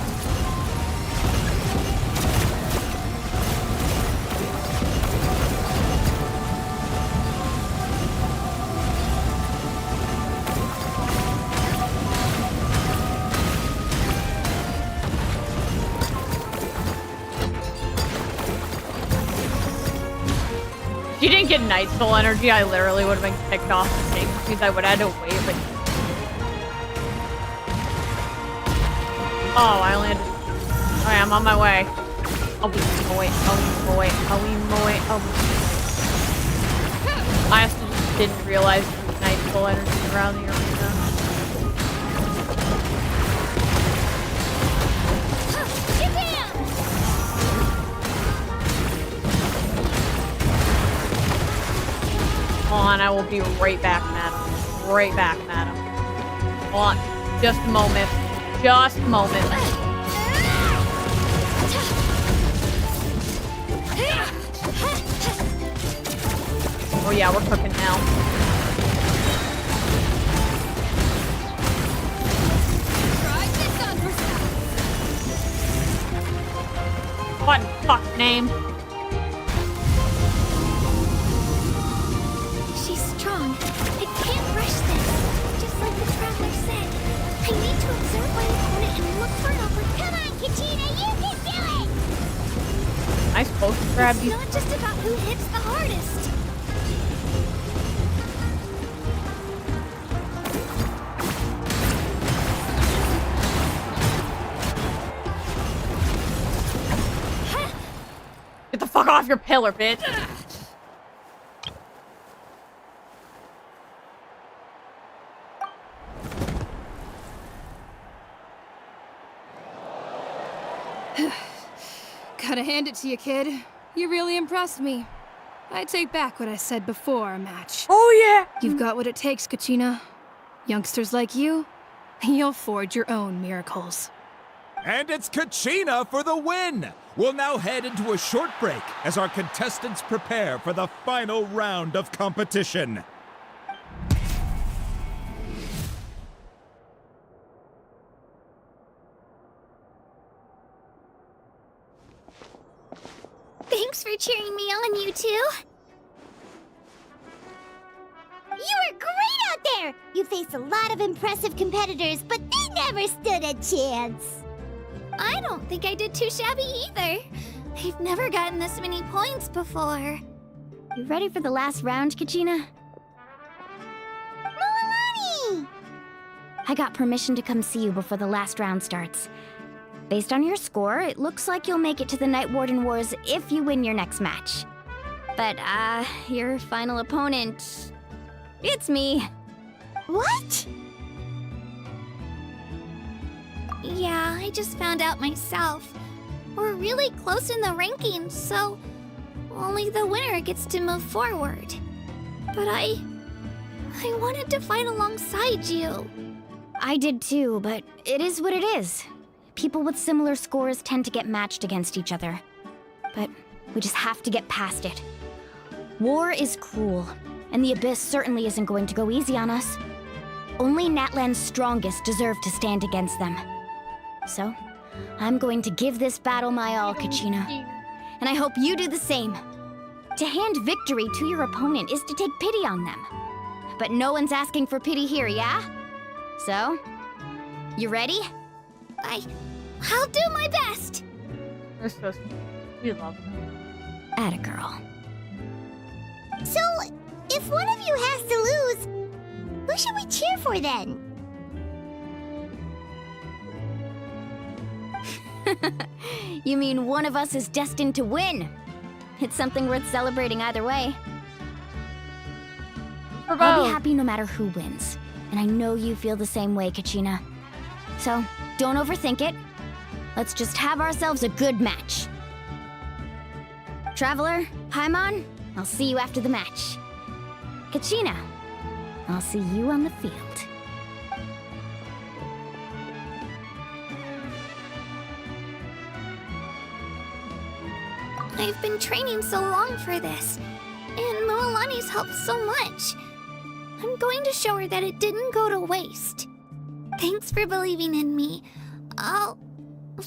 If you didn't get Night Soul energy, I literally would have been kicked off the stage because I would have had to wait like... Oh, I only had to... Alright, I'm on my way. I also just didn't realize there was Night Soul energy around the arena. Hold on, I will be right back, madam. Right back, madam. Hold on. Just a moment. Just a moment. Oh yeah, we're cooking now. What in fuck's name? She's strong. I can't rush this. Just like the traveler said. I need to observe my opponent and look for an opportunity. Come on, Kachina, you can do it! Am I supposed to grab It's these? not just about who hits the hardest. Get the fuck off your pillar, bitch! Gotta hand it to you, kid. You really impressed me. I take back what I said before our match. Oh yeah! You've got what it takes, Kachina. Youngsters like you, you'll forge your own miracles. And it's Kachina for the win! We'll now head into a short break as our contestants prepare for the final round of competition. Thanks for cheering me on, you two. You were great out there! You faced a lot of impressive competitors, but they never stood a chance. I don't think I did too shabby either. I've never gotten this many points before. You ready for the last round, Kachina? Moalani! I got permission to come see you before the last round starts. Based on your score, it looks like you'll make it to the Night Warden Wars if you win your next match. But, your final opponent... It's me. What? Yeah, I just found out myself. We're really close in the rankings, so only the winner gets to move forward. But I wanted to fight alongside you. I did too, but it is what it is. People with similar scores tend to get matched against each other. But we just have to get past it. War is cruel, and the Abyss certainly isn't going to go easy on us. Only Natlan's strongest deserve to stand against them. So, I'm going to give this battle my all, Kachina. And I hope you do the same. To hand victory to your opponent is to take pity on them. But no one's asking for pity here, yeah? So, you ready? I'll do my best! We're supposed to. We love them. Atta girl. So, if one of you has to lose, who should we cheer for then? You mean one of us is destined to win? It's something worth celebrating either way. I'll be happy no matter who wins. And I know you feel the same way, Kachina. So, don't overthink it. Let's just have ourselves a good match. Traveler, Paimon, I'll see you after the match. Kachina, I'll see you on the field. I've been training so long for this, and Moalani's helped so much. I'm going to show her that it didn't go to waste. Thanks for believing in me. I'll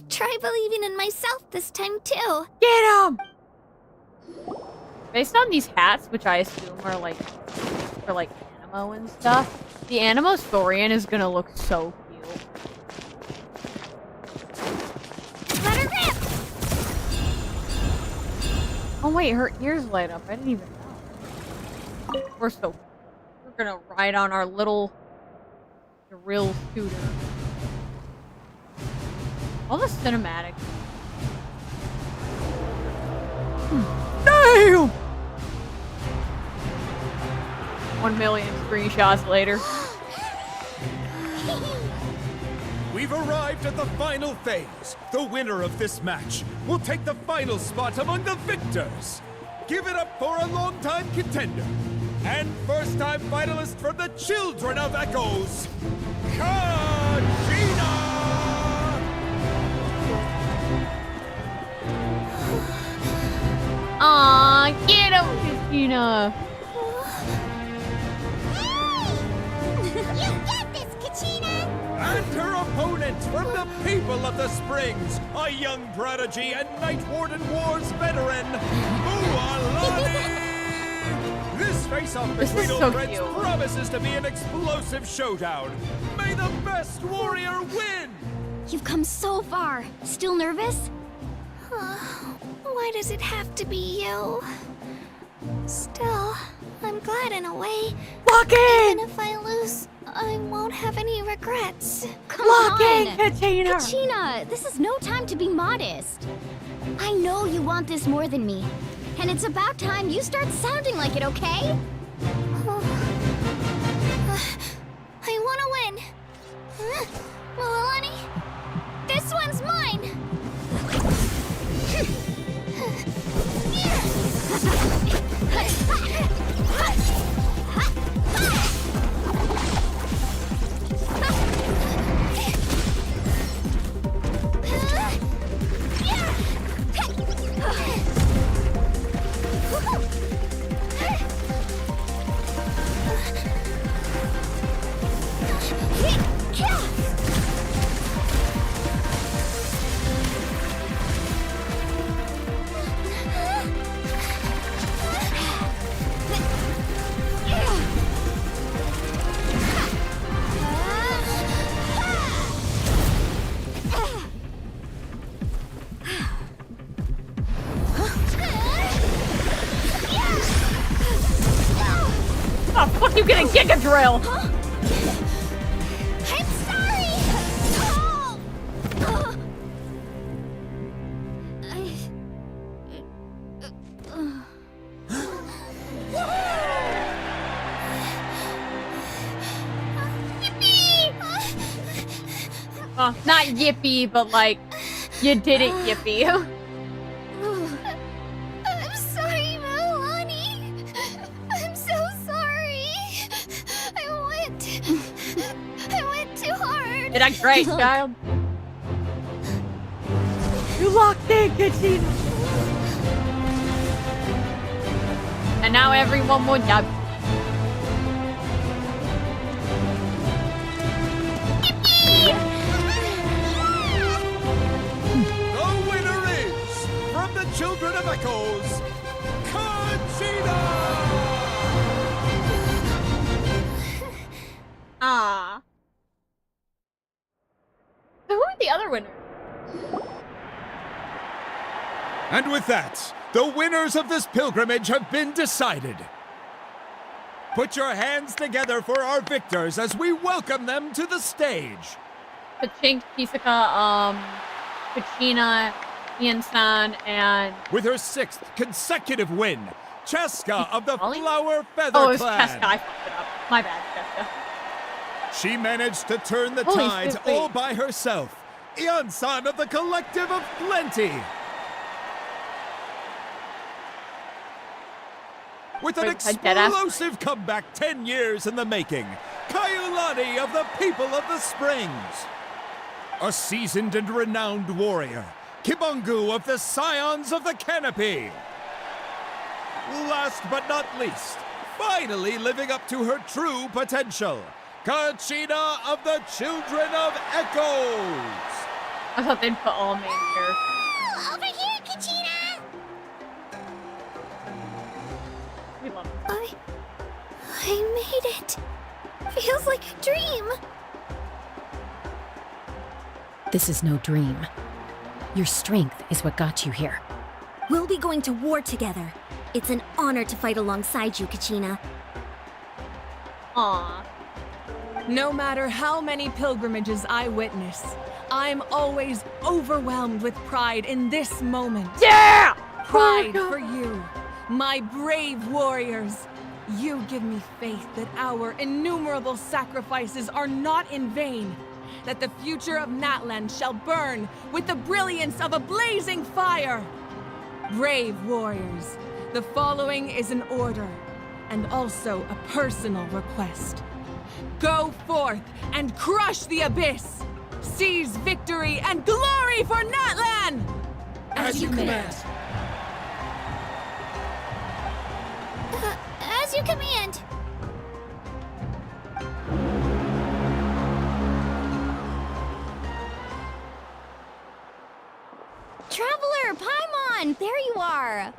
try believing in myself this time too. Get him! Based on these hats, which I assume are like for like Animo and stuff, the Animo Saurian is gonna look so cute. Let her rip! Oh wait, her ears light up. I didn't even know. We're gonna ride on our little drill scooter. All the cinematics. Damn! 1 million screenshots later. We've arrived at the final phase. The winner of this match will take the final spot among the victors. Give it up for a longtime contender and first-time finalist from the Children of Echoes, Kachina! Aw, get him, Kachina! You got this, Kachina! And her opponent from the people of the Springs, a young prodigy and Night Warden Wars veteran, Moalani! This face-off between old friends promises to be an explosive showdown. May the best warrior win! You've come so far. Still nervous? Why does it have to be you? Still, I'm glad in a way. Lock in! Even if I lose, I won't have any regrets. Come Lock on! in, Kachina! Kachina, this is no time to be modest. I know you want this more than me. And it's about time you start sounding like it, okay? I want to win. Moalani, this one's mine. the fuck you get a Giga Drill? I'm sorry! Oh! Oh, not yippee, but like, you did it, yippee. I'm sorry, Milani. I'm so sorry. I went too hard. Did that great, child. You locked in, Katina. And now everyone will jump. The winner is, from the Children of Echoes, Conchita! Ah. So who are the other winners? And with that, the winners of this pilgrimage have been decided. Put your hands together for our victors as we welcome them to the stage. Pachink, Kisaka, Kachina, Ian-san, and... With her 6th consecutive win, Cheska of the Flower Feather Oh, it was Clan. Cheska. I fucked it up. My bad, Cheska. She managed to turn the Holy tides shit, wait. all by herself. Ian-san of the Collective of Plenty. With an explosive comeback 10 years in the making, Kaiulani of the People of the Springs. A seasoned and renowned warrior, Kibangu of the Scions of the Canopy. Last but not least, finally living up to her true potential, Kachina of the Children of Echoes. I thought they'd put all main characters. Over here, Kachina! We love them. I made it. Feels like a dream. This is no dream. Your strength is what got you here. We'll be going to war together. It's an honor to fight alongside you, Kachina. Aww. No matter how many pilgrimages I witness, I'm always overwhelmed with pride in this moment. Yeah! Pride for you, my brave warriors. You give me faith that our innumerable sacrifices are not in vain, that the future of Natlan shall burn with the brilliance of a blazing fire. Brave warriors, the following is an order, and also a personal request. Go forth and crush the abyss! Seize victory and glory for Natlan! As you command. As you command. Traveler, Paimon! There you are!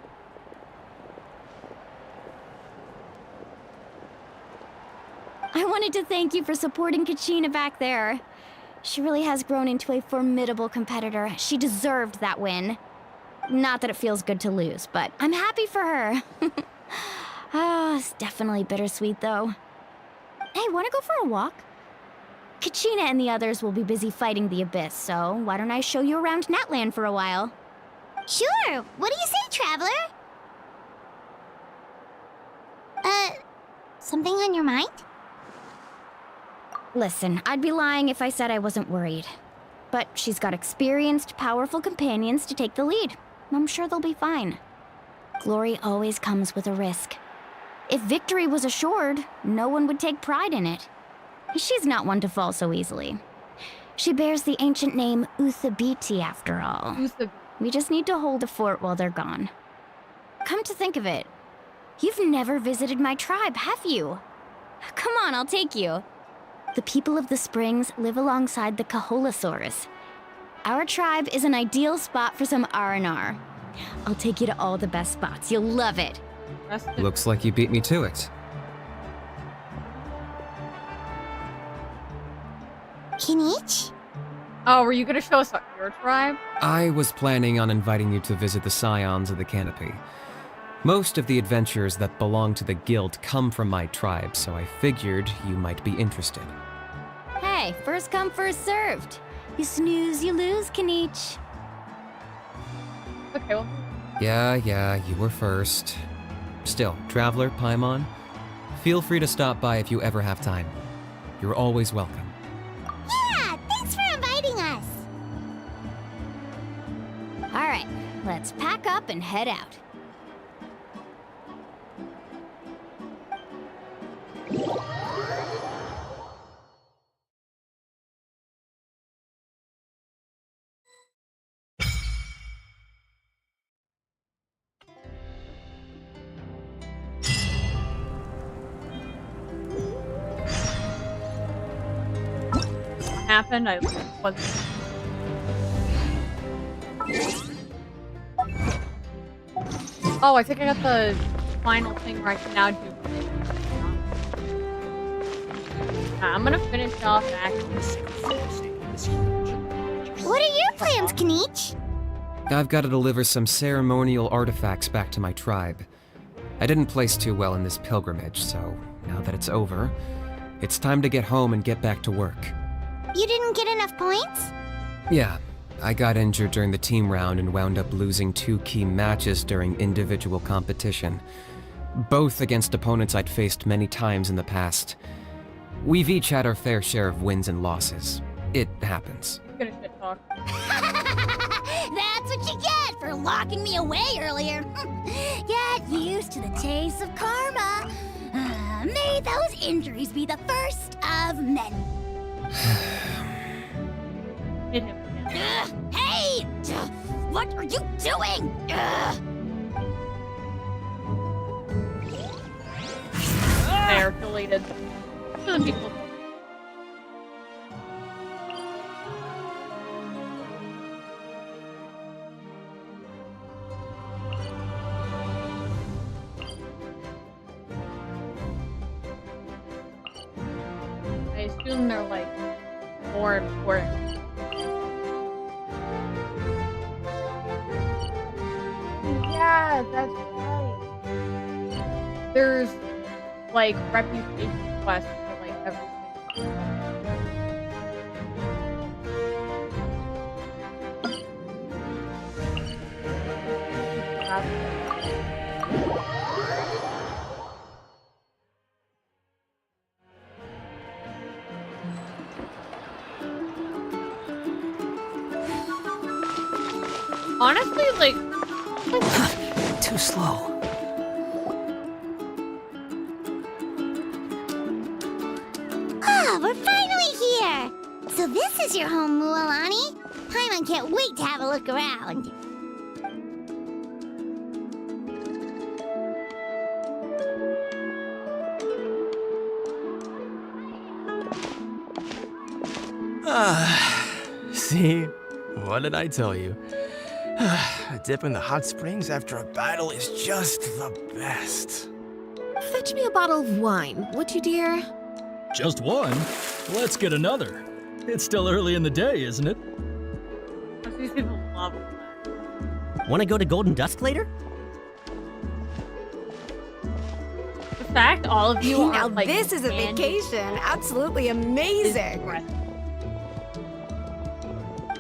I wanted to thank you for supporting Kachina back there. She really has grown into a formidable competitor. She deserved that win. Not that it feels good to lose, but I'm happy for her. It's definitely bittersweet, though. Hey, wanna go for a walk? Kachina and the others will be busy fighting the Abyss, so why don't I show you around Natlan for a while? Sure. What do you say, traveler? Something on your mind? Listen, I'd be lying if I said I wasn't worried. But she's got experienced, powerful companions to take the lead. I'm sure they'll be fine. Glory always comes with a risk. If victory was assured, no one would take pride in it. She's not one to fall so easily. She bears the ancient name Uthabiti, after all. We just need to hold the fort while they're gone. Come to think of it, you've never visited my tribe, have you? Come on, I'll take you. The people of the Springs live alongside the Kaholasaurus. Our tribe is an ideal spot for some R&R. I'll take you to all the best spots. You'll love it. Looks like you beat me to it. Kinich? Oh, were you gonna show us your tribe? I was planning on inviting you to visit the Scions of the Canopy. Most of the adventurers that belong to the guild come from my tribe, so I figured you might be interested. Hey, first come, first served. You snooze, you lose, Kanich. Okay, well. Yeah, you were first. Still, Traveler, Paimon, feel free to stop by if you ever have time. You're always welcome. Yeah, thanks for inviting us. All right, let's pack up and head out. Happened. I wasn't. Oh, I think I got the final thing where I can now do. I'm gonna finish off actually. What are your plans, Kanich? I've got to deliver some ceremonial artifacts back to my tribe. I didn't place too well in this pilgrimage, so now that it's over, it's time to get home and get back to work. You didn't get enough points? Yeah, I got injured during the team round and wound up losing 2 key matches during individual competition. Both against opponents I'd faced many times in the past. We've each had our fair share of wins and losses. It happens. Gonna shit talk. That's what you get for locking me away earlier. Get used to the taste of karma. May those injuries be the first of many. Hit him again. Hey! What are you doing? They're deleted. To the people. I assume they're like more important. Yeah, that's right. There's like reputation quests for like everything. Honestly, like too slow. Ah, we're finally here! So this is your home, Mualani? Paimon can't wait to have a look around. See? What did I tell you? A dip in the hot springs after a battle is just the best. Fetch me a bottle of wine, would you, dear? Just one? Let's get another. It's still early in the day, isn't it? These people love Want to go to Golden Dusk later? the fact all of you Now are like this is a bandaged vacation. Absolutely amazing.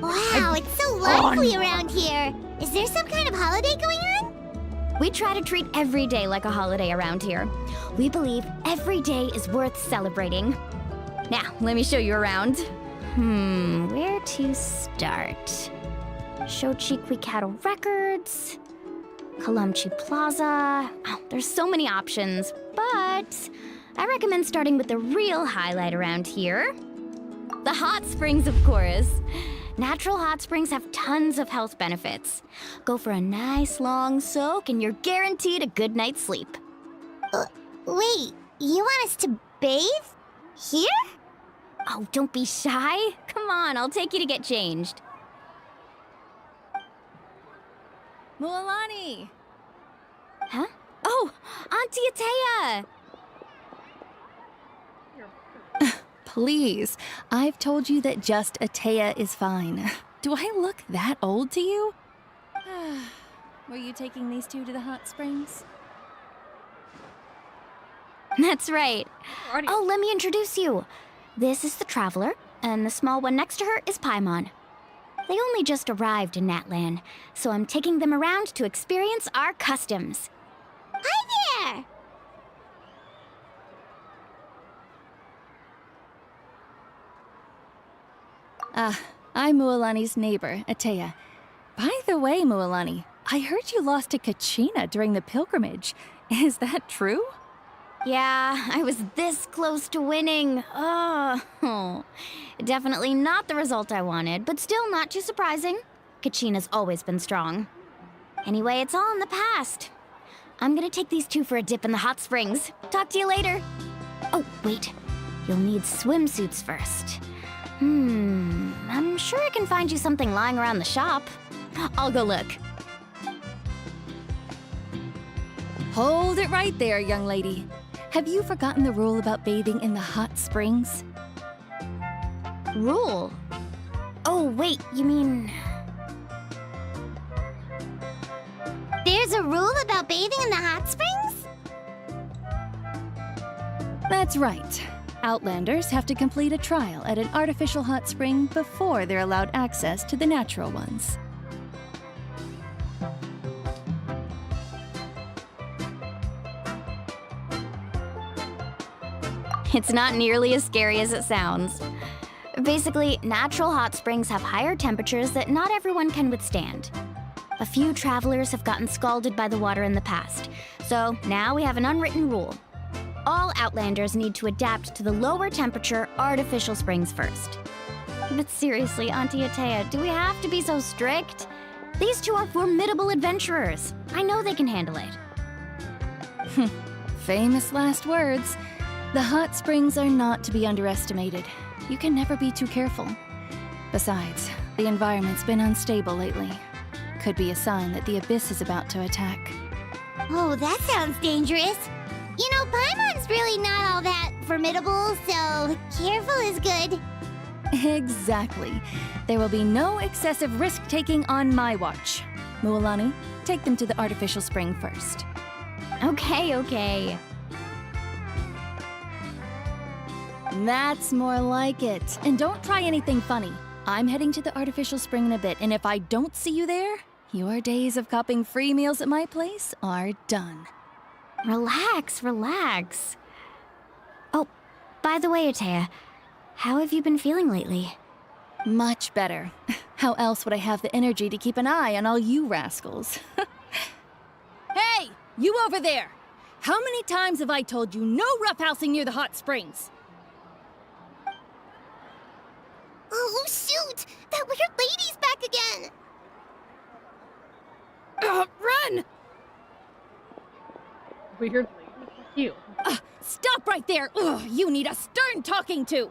Wow, it's so lively around here. Is there some kind of holiday going on? We try to treat every day like a holiday around here. We believe every day is worth celebrating. Now, let me show you around. Where to start? Shochiqui Cattle Records, Kalamchi Plaza. Oh, there's so many options, but I recommend starting with the real highlight around here. The hot springs, of course. Natural hot springs have tons of health benefits. Go for a nice long soak and you're guaranteed a good night's sleep. Wait, you want us to bathe? Here? Oh, don't be shy. Come on, I'll take you to get changed. Mualani! Huh? Oh, Auntie Atea! Please, I've told you that just Atea is fine. Do I look that old to you? Were you taking these two to the hot springs? That's right. Oh, let me introduce you. This is the Traveler, and the small one next to her is Paimon. They only just arrived in Natlan, so I'm taking them around to experience our customs. Hi there! I'm Mualani's neighbor, Atea. By the way, Mualani, I heard you lost to Kachina during the pilgrimage. Is that true? Yeah, I was this close to winning. Oh, definitely not the result I wanted, but still not too surprising. Kachina's always been strong. Anyway, it's all in the past. I'm gonna take these two for a dip in the hot springs. Talk to you later. Oh, wait. You'll need swimsuits first. I'm sure I can find you something lying around the shop. I'll go look. Hold it right there, young lady. Have you forgotten the rule about bathing in the hot springs? Rule? Oh, wait, you mean... There's a rule about bathing in the hot springs? That's right. Outlanders have to complete a trial at an artificial hot spring before they're allowed access to the natural ones. It's not nearly as scary as it sounds. Basically, natural hot springs have higher temperatures that not everyone can withstand. A few travelers have gotten scalded by the water in the past, so now we have an unwritten rule. All Outlanders need to adapt to the lower temperature artificial springs first. But seriously, Auntie Atea, do we have to be so strict? These two are formidable adventurers. I know they can handle it. Famous last words. The hot springs are not to be underestimated. You can never be too careful. Besides, the environment's been unstable lately. Could be a sign that the abyss is about to attack. Oh, that sounds dangerous. You know, Paimon's really not all that formidable, so careful is good. Exactly. There will be no excessive risk-taking on my watch. Mualani, take them to the artificial spring first. Okay. That's more like it. And don't try anything funny. I'm heading to the artificial spring in a bit, and if I don't see you there, your days of copping free meals at my place are done. Relax. Oh, by the way, Atea, how have you been feeling lately? Much better. How else would I have the energy to keep an eye on all you rascals? Hey, you over there! How many times have I told you no roughhousing near the hot springs? Oh, shoot! That weird lady's back again! Run! Weird lady? Fuck you. Stop right there! Ugh, you need a stern talking to!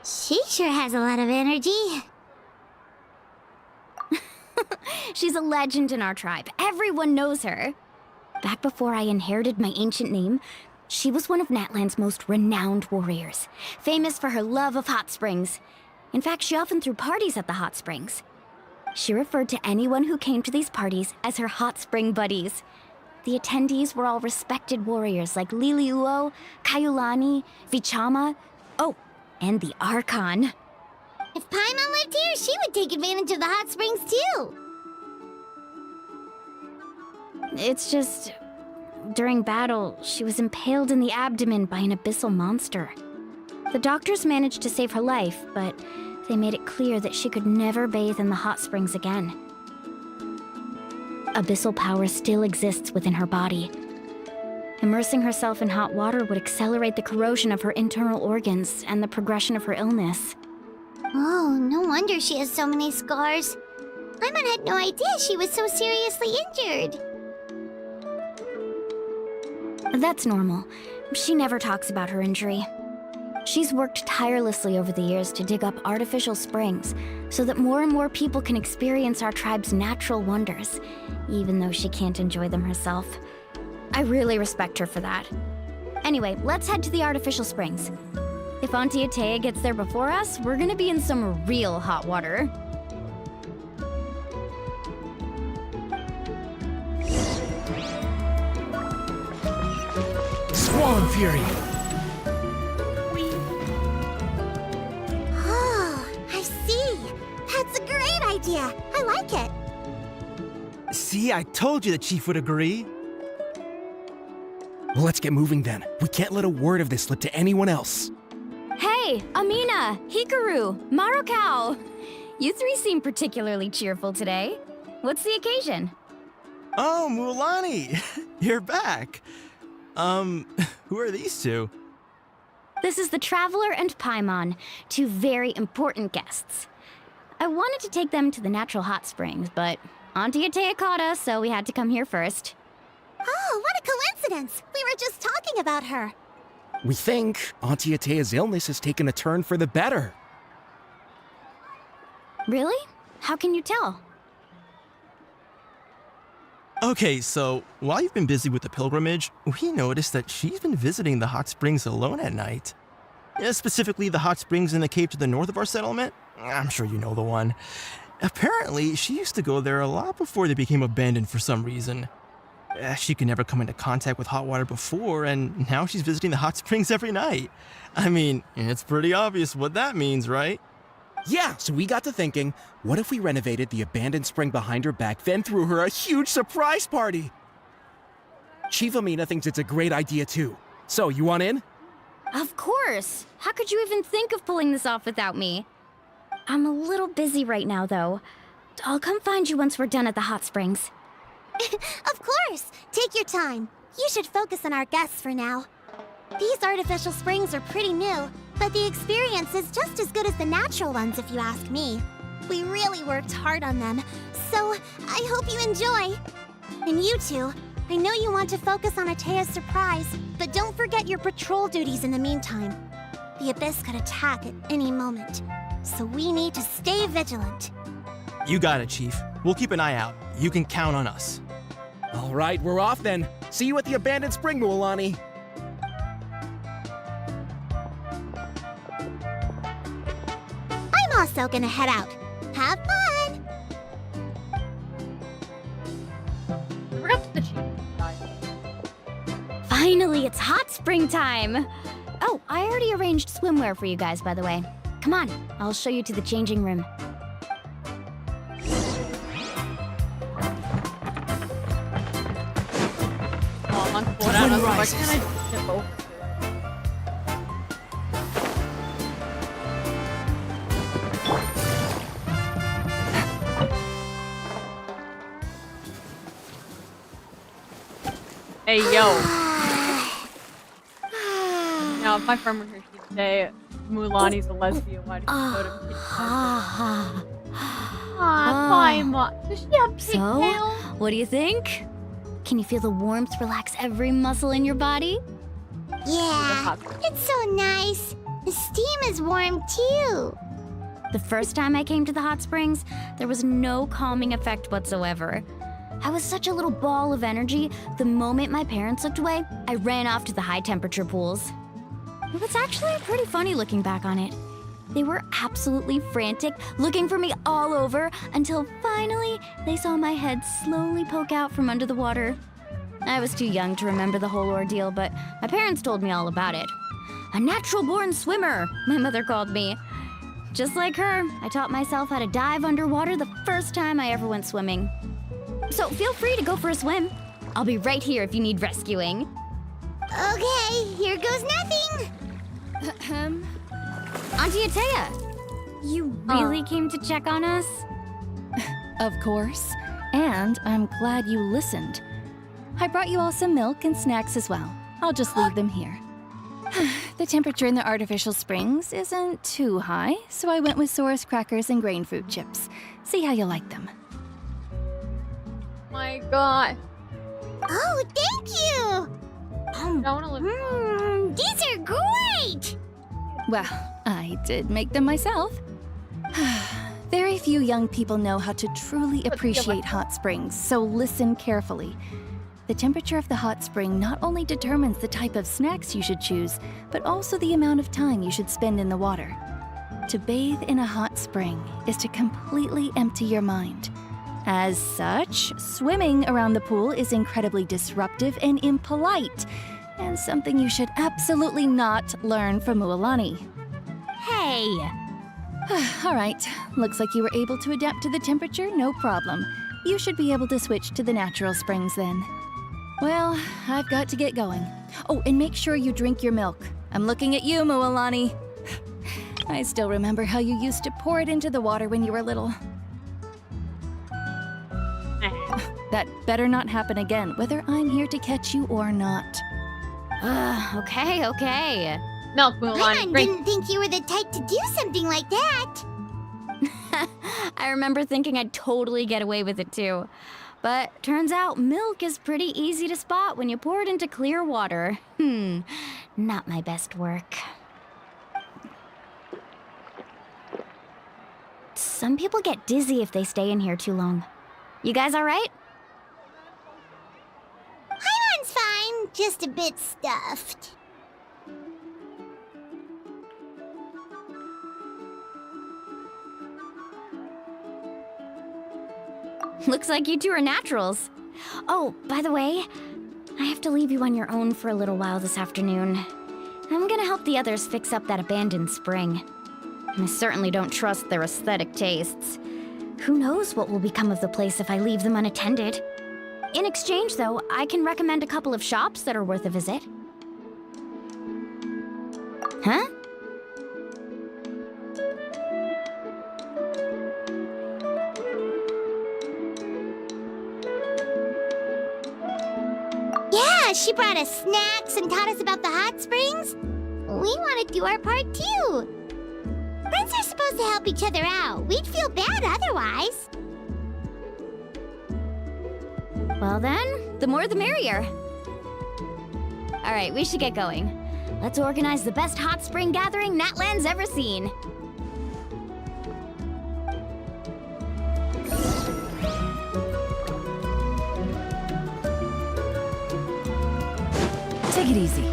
She sure has a lot of energy. She's a legend in our tribe. Everyone knows her. Back before I inherited my ancient name, she was one of Natlan's most renowned warriors, famous for her love of hot springs. In fact, she often threw parties at the hot springs. She referred to anyone who came to these parties as her hot spring buddies. The attendees were all respected warriors like Liliuo, Kaiulani, Vichama, and the Archon. If Paimon lived here, she would take advantage of the hot springs too. It's just... during battle, she was impaled in the abdomen by an abyssal monster. The doctors managed to save her life, but they made it clear that she could never bathe in the hot springs again. Abyssal power still exists within her body. Immersing herself in hot water would accelerate the corrosion of her internal organs and the progression of her illness. Oh, no wonder she has so many scars. Paimon had no idea she was so seriously injured. That's normal. She never talks about her injury. She's worked tirelessly over the years to dig up artificial springs so that more and more people can experience our tribe's natural wonders, even though she can't enjoy them herself. I really respect her for that. Anyway, let's head to the artificial springs. If Auntie Atea gets there before us, we're gonna be in some real hot water. on, Fury. Oh, I see. That's a great idea. I like it. See, I told you the chief would agree. Well, let's get moving then. We can't let a word of this slip to anyone else. Hey, Amina, Hikaru, Marukau. You three seem particularly cheerful today. What's the occasion? Oh, Mulani, you're back. Who are these two? This is the Traveler and Paimon, two very important guests. I wanted to take them to the natural hot springs, but Auntie Atea caught us, so we had to come here first. Oh, what a coincidence! We were just talking about her. We think Auntie Atea's illness has taken a turn for the better. Really? How can you tell? Okay, so while you've been busy with the pilgrimage, we noticed that she's been visiting the hot springs alone at night. Yeah, specifically the hot springs in the cave to the north of our settlement. I'm sure you know the one. Apparently, she used to go there a lot before they became abandoned for some reason. She could never come into contact with hot water before, and now she's visiting the hot springs every night. I mean, it's pretty obvious what that means, right? Yeah, so we got to thinking, what if we renovated the abandoned spring behind her back, then threw her a huge surprise party? Chief Amina thinks it's a great idea too. So, you want in? Of course! How could you even think of pulling this off without me? I'm a little busy right now, though. I'll come find you once we're done at the hot springs. Of course! Take your time. You should focus on our guests for now. These artificial springs are pretty new, but the experience is just as good as the natural ones if you ask me. We really worked hard on them, so I hope you enjoy. And you two, I know you want to focus on Atea's surprise, but don't forget your patrol duties in the meantime. The Abyss could attack at any moment, so we need to stay vigilant. You got it, Chief. We'll keep an eye out. You can count on us. All right, we're off then. See you at the abandoned spring, Mualani. I'm also gonna head out. Have fun! We're up to the chief. Finally, it's hot spring time! Oh, I already arranged swimwear for you guys, by the way. Come on, I'll show you to the changing room. Oh, I'm pulling out. I was like, can I tip over? Hey, yo. Now, if my friend were here, she'd say Mulani's a lesbian. Why did you go to me? Paimon. Does she have pigtails? So, what do you think? Can you feel the warmth relax every muscle in your body? Yeah, it's so nice. The steam is warm too. The first time I came to the hot springs, there was no calming effect whatsoever. I was such a little ball of energy, the moment my parents looked away, I ran off to the high temperature pools. It was actually pretty funny looking back on it. They were absolutely frantic, looking for me all over, until finally they saw my head slowly poke out from under the water. I was too young to remember the whole ordeal, but my parents told me all about it. A natural-born swimmer, my mother called me. Just like her, I taught myself how to dive underwater the first time I ever went swimming. So feel free to go for a swim. I'll be right here if you need rescuing. Okay, here goes nothing. Auntie Atea, you really came to check on us? Of course. And I'm glad you listened. I brought you all some milk and snacks as well. I'll just leave them here. The temperature in the artificial springs isn't too high, so I went with Saurus crackers and grain fruit chips. See how you like them. My God. Oh, thank you! These are great! Well, I did make them myself. Very few young people know how to truly appreciate hot springs, so listen carefully. The temperature of the hot spring not only determines the type of snacks you should choose, but also the amount of time you should spend in the water. To bathe in a hot spring is to completely empty your mind. As such, swimming around the pool is incredibly disruptive and impolite. and something you should absolutely not learn from Mualani. Hey! All right, looks like you were able to adapt to the temperature, no problem. You should be able to switch to the natural springs then. Well, I've got to get going. Oh, and make sure you drink your milk. I'm looking at you, Mualani. I still remember how you used to pour it into the water when you were little. That better not happen again, whether I'm here to catch you or not. Okay. Milk, Mulan. Paimon didn't think you were the type to do something like that. I remember thinking I'd totally get away with it too. But turns out milk is pretty easy to spot when you pour it into clear water. Not my best work. Some people get dizzy if they stay in here too long. You guys all right? Paimon's fine, just a bit stuffed. Looks like you two are naturals. Oh, by the way, I have to leave you on your own for a little while this afternoon. I'm gonna help the others fix up that abandoned spring. I certainly don't trust their aesthetic tastes. Who knows what will become of the place if I leave them unattended? In exchange, though, I can recommend a couple of shops that are worth a visit. Huh? Yeah, she brought us snacks and taught us about the hot springs. We want to do our part too. Friends are supposed to help each other out. We'd feel bad otherwise. Well then, the more the merrier. All right, we should get going. Let's organize the best hot spring gathering Natlan's ever seen. Take it easy.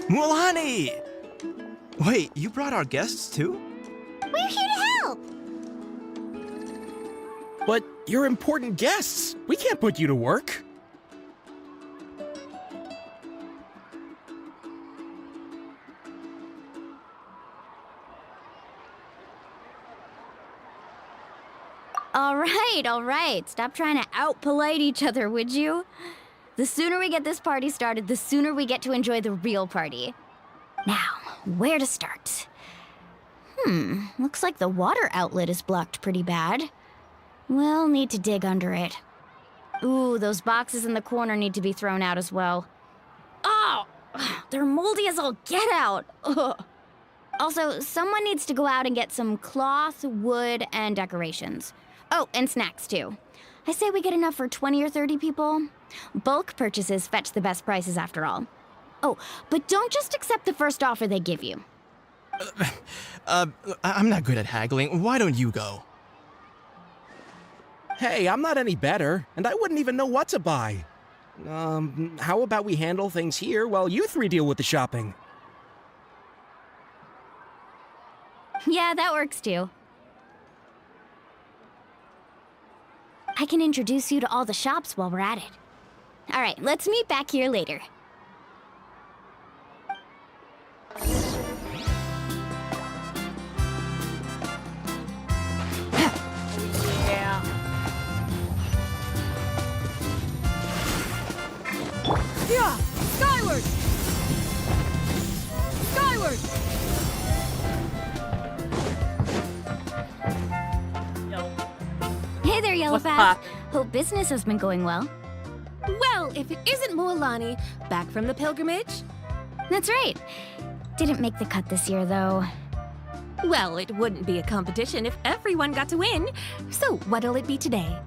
Mualani! Wait, you brought our guests too? We're here to help. But you're important guests. We can't put you to work. All right. Stop trying to out-polite each other, would you? The sooner we get this party started, the sooner we get to enjoy the real party. Now, where to start? Looks like the water outlet is blocked pretty bad. We'll need to dig under it. Ooh, those boxes in the corner need to be thrown out as well. Oh, they're moldy as all get out. Ugh. Also, someone needs to go out and get some cloth, wood, and decorations. Oh, and snacks too. I say we get enough for 20 or 30 people. Bulk purchases fetch the best prices after all. Oh, but don't just accept the first offer they give you. I'm not good at haggling. Why don't you go? Hey, I'm not any better, and I wouldn't even know what to buy. How about we handle things here while you three deal with the shopping? Yeah, that works too. I can introduce you to all the shops while we're at it. All right, let's meet back here later. Yeah! Skyward! Skyward! Hey there, Yellow What's Path. up? Hope business has been going well. Well, if it isn't Mualani, back from the pilgrimage? That's right. Didn't make the cut this year, though. Well, it wouldn't be a competition if everyone got to win. So what'll it be today?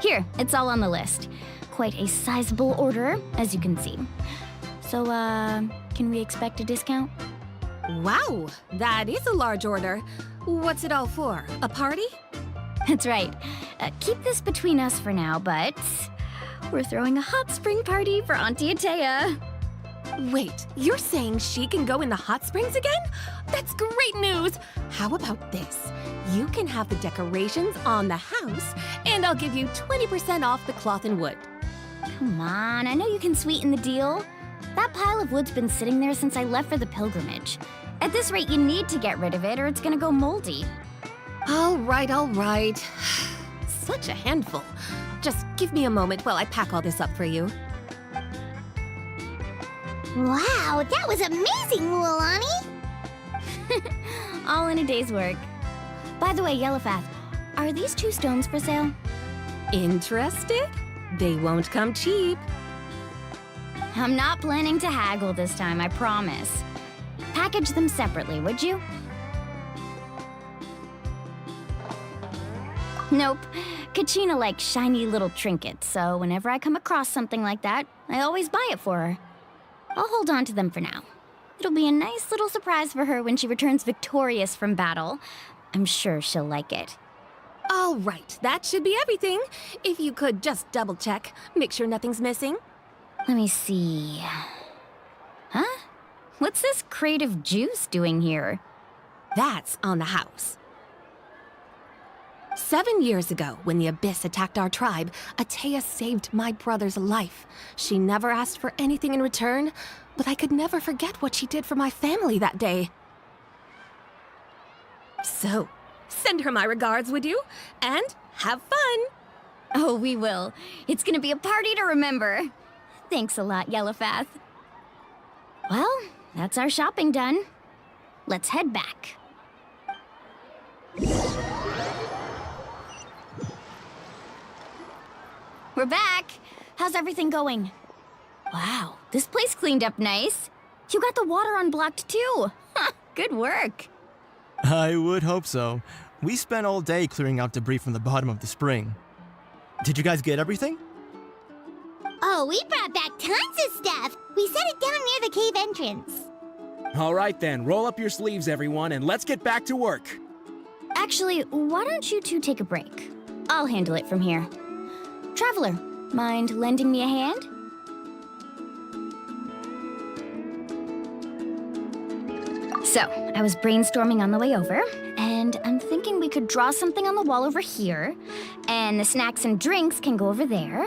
Here, it's all on the list. Quite a sizable order, as you can see. So, can we expect a discount? Wow, that is a large order. What's it all for? A party? That's right. Keep this between us for now, but we're throwing a hot spring party for Auntie Atea. Wait, you're saying she can go in the hot springs again? That's great news! How about this? You can have the decorations on the house, and I'll give you 20% off the cloth and wood. Come on, I know you can sweeten the deal. That pile of wood's been sitting there since I left for the pilgrimage. At this rate, you need to get rid of it or it's gonna go moldy. All right, all right. Such a handful. Just give me a moment while I pack all this up for you. Wow, that was amazing, Mualani! All in a day's work. By the way, Yellowfath, are these 2 stones for sale? Interested? They won't come cheap. I'm not planning to haggle this time, I promise. Package them separately, would you? Nope. Kachina likes shiny little trinkets, so whenever I come across something like that, I always buy it for her. I'll hold on to them for now. It'll be a nice little surprise for her when she returns victorious from battle. I'm sure she'll like it. All right, that should be everything. If you could just double check, make sure nothing's missing. Let me see. Huh? What's this crate of juice doing here? That's on the house. 7 years ago, when the Abyss attacked our tribe, Atea saved my brother's life. She never asked for anything in return, but I could never forget what she did for my family that day. So, send her my regards, would you? And have fun! Oh, we will. It's gonna be a party to remember. Thanks a lot, Yellowfath. Well, that's our shopping done. Let's head back. We're back! How's everything going? Wow, this place cleaned up nice. You got the water unblocked too. Good work. I would hope so. We spent all day clearing out debris from the bottom of the spring. Did you guys get everything? Oh, we brought back tons of stuff! We set it down near the cave entrance. All right then, roll up your sleeves, everyone, and let's get back to work. Actually, why don't you two take a break? I'll handle it from here. Traveler, mind lending me a hand? So, I was brainstorming on the way over, and I'm thinking we could draw something on the wall over here, and the snacks and drinks can go over there.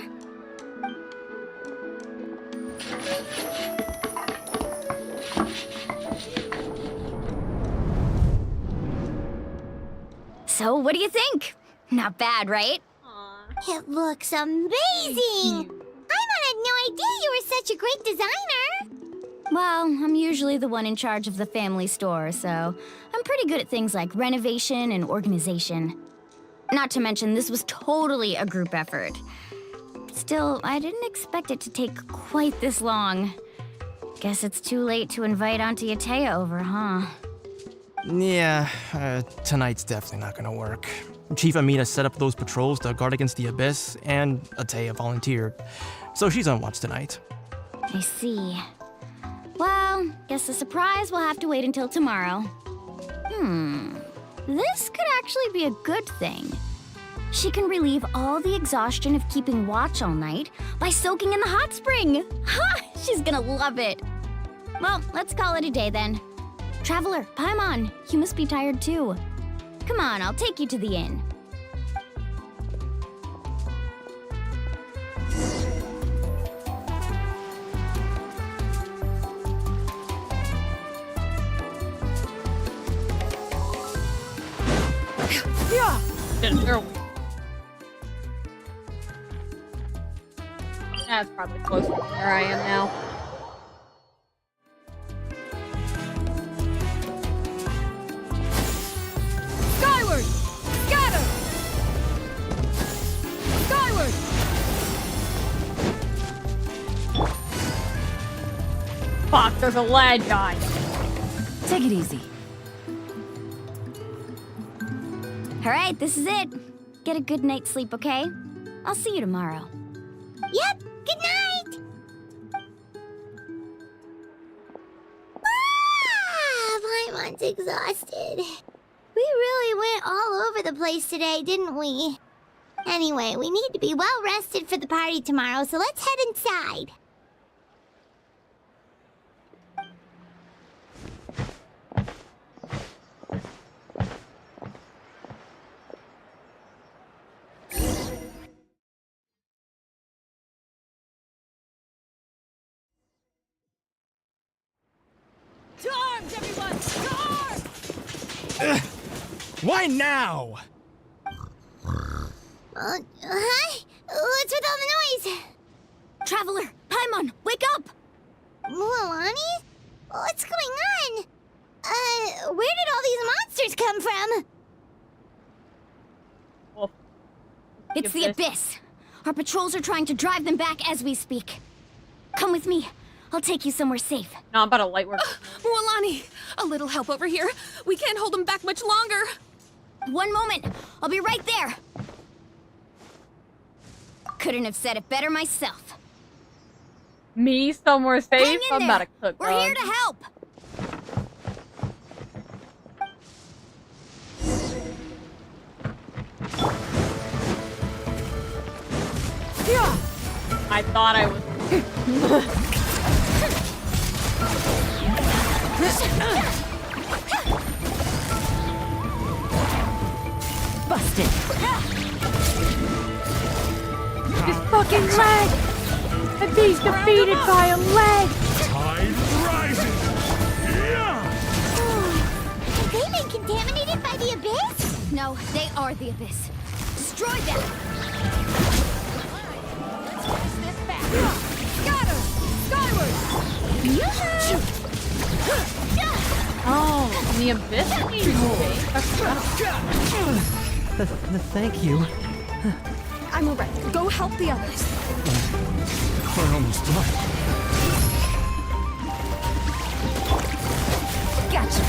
So, what do you think? Not bad, right? It looks amazing! Paimon had no idea you were such a great designer! Well, I'm usually the one in charge of the family store, so I'm pretty good at things like renovation and organization. Not to mention, this was totally a group effort. Still, I didn't expect it to take quite this long. Guess it's too late to invite Auntie Atea over, huh? Yeah, tonight's definitely not gonna work. Chief Amina set up those patrols to guard against the Abyss, and Atea volunteered. So she's on watch tonight. I see. Well, guess the surprise will have to wait until tomorrow. This could actually be a good thing. She can relieve all the exhaustion of keeping watch all night by soaking in the hot spring. Ha! She's gonna love it. Well, let's call it a day then. Traveler, Paimon, you must be tired too. Come on, I'll take you to the inn. Yeah. That's probably closer to where I am now. Skyward! Scatter! Skyward! Fuck, there's a ledge on. Take it easy. All right, this is it. Get a good night's sleep, okay? I'll see you tomorrow. Yep, good night! Paimon's exhausted. We really went all over the place today, didn't we? Anyway, we need to be well rested for the party tomorrow, so let's head inside. Why now? Hi? What's with all the noise? Traveler, Paimon, wake up! Mualani? What's going on? Where did all these monsters come from? It's the Abyss. Our patrols are trying to drive them back as we speak. Come with me. I'll take you somewhere safe. No, I'm about to light work. Mualani, a little help over here. We can't hold them back much longer. 1 moment. I'll be right there. Couldn't have said it better myself. Me somewhere safe? Hang in I'm about to there. cook. We're here to help. I thought I was. Busted. His fucking leg! And he's defeated by a leg! Tide rising! Have they been contaminated by the Abyss? No, they are the Abyss. Destroy them! Got her! Skyward! Oh, the Abyss Thank you. I'm alright. Go help the others. We're almost done. Gotcha.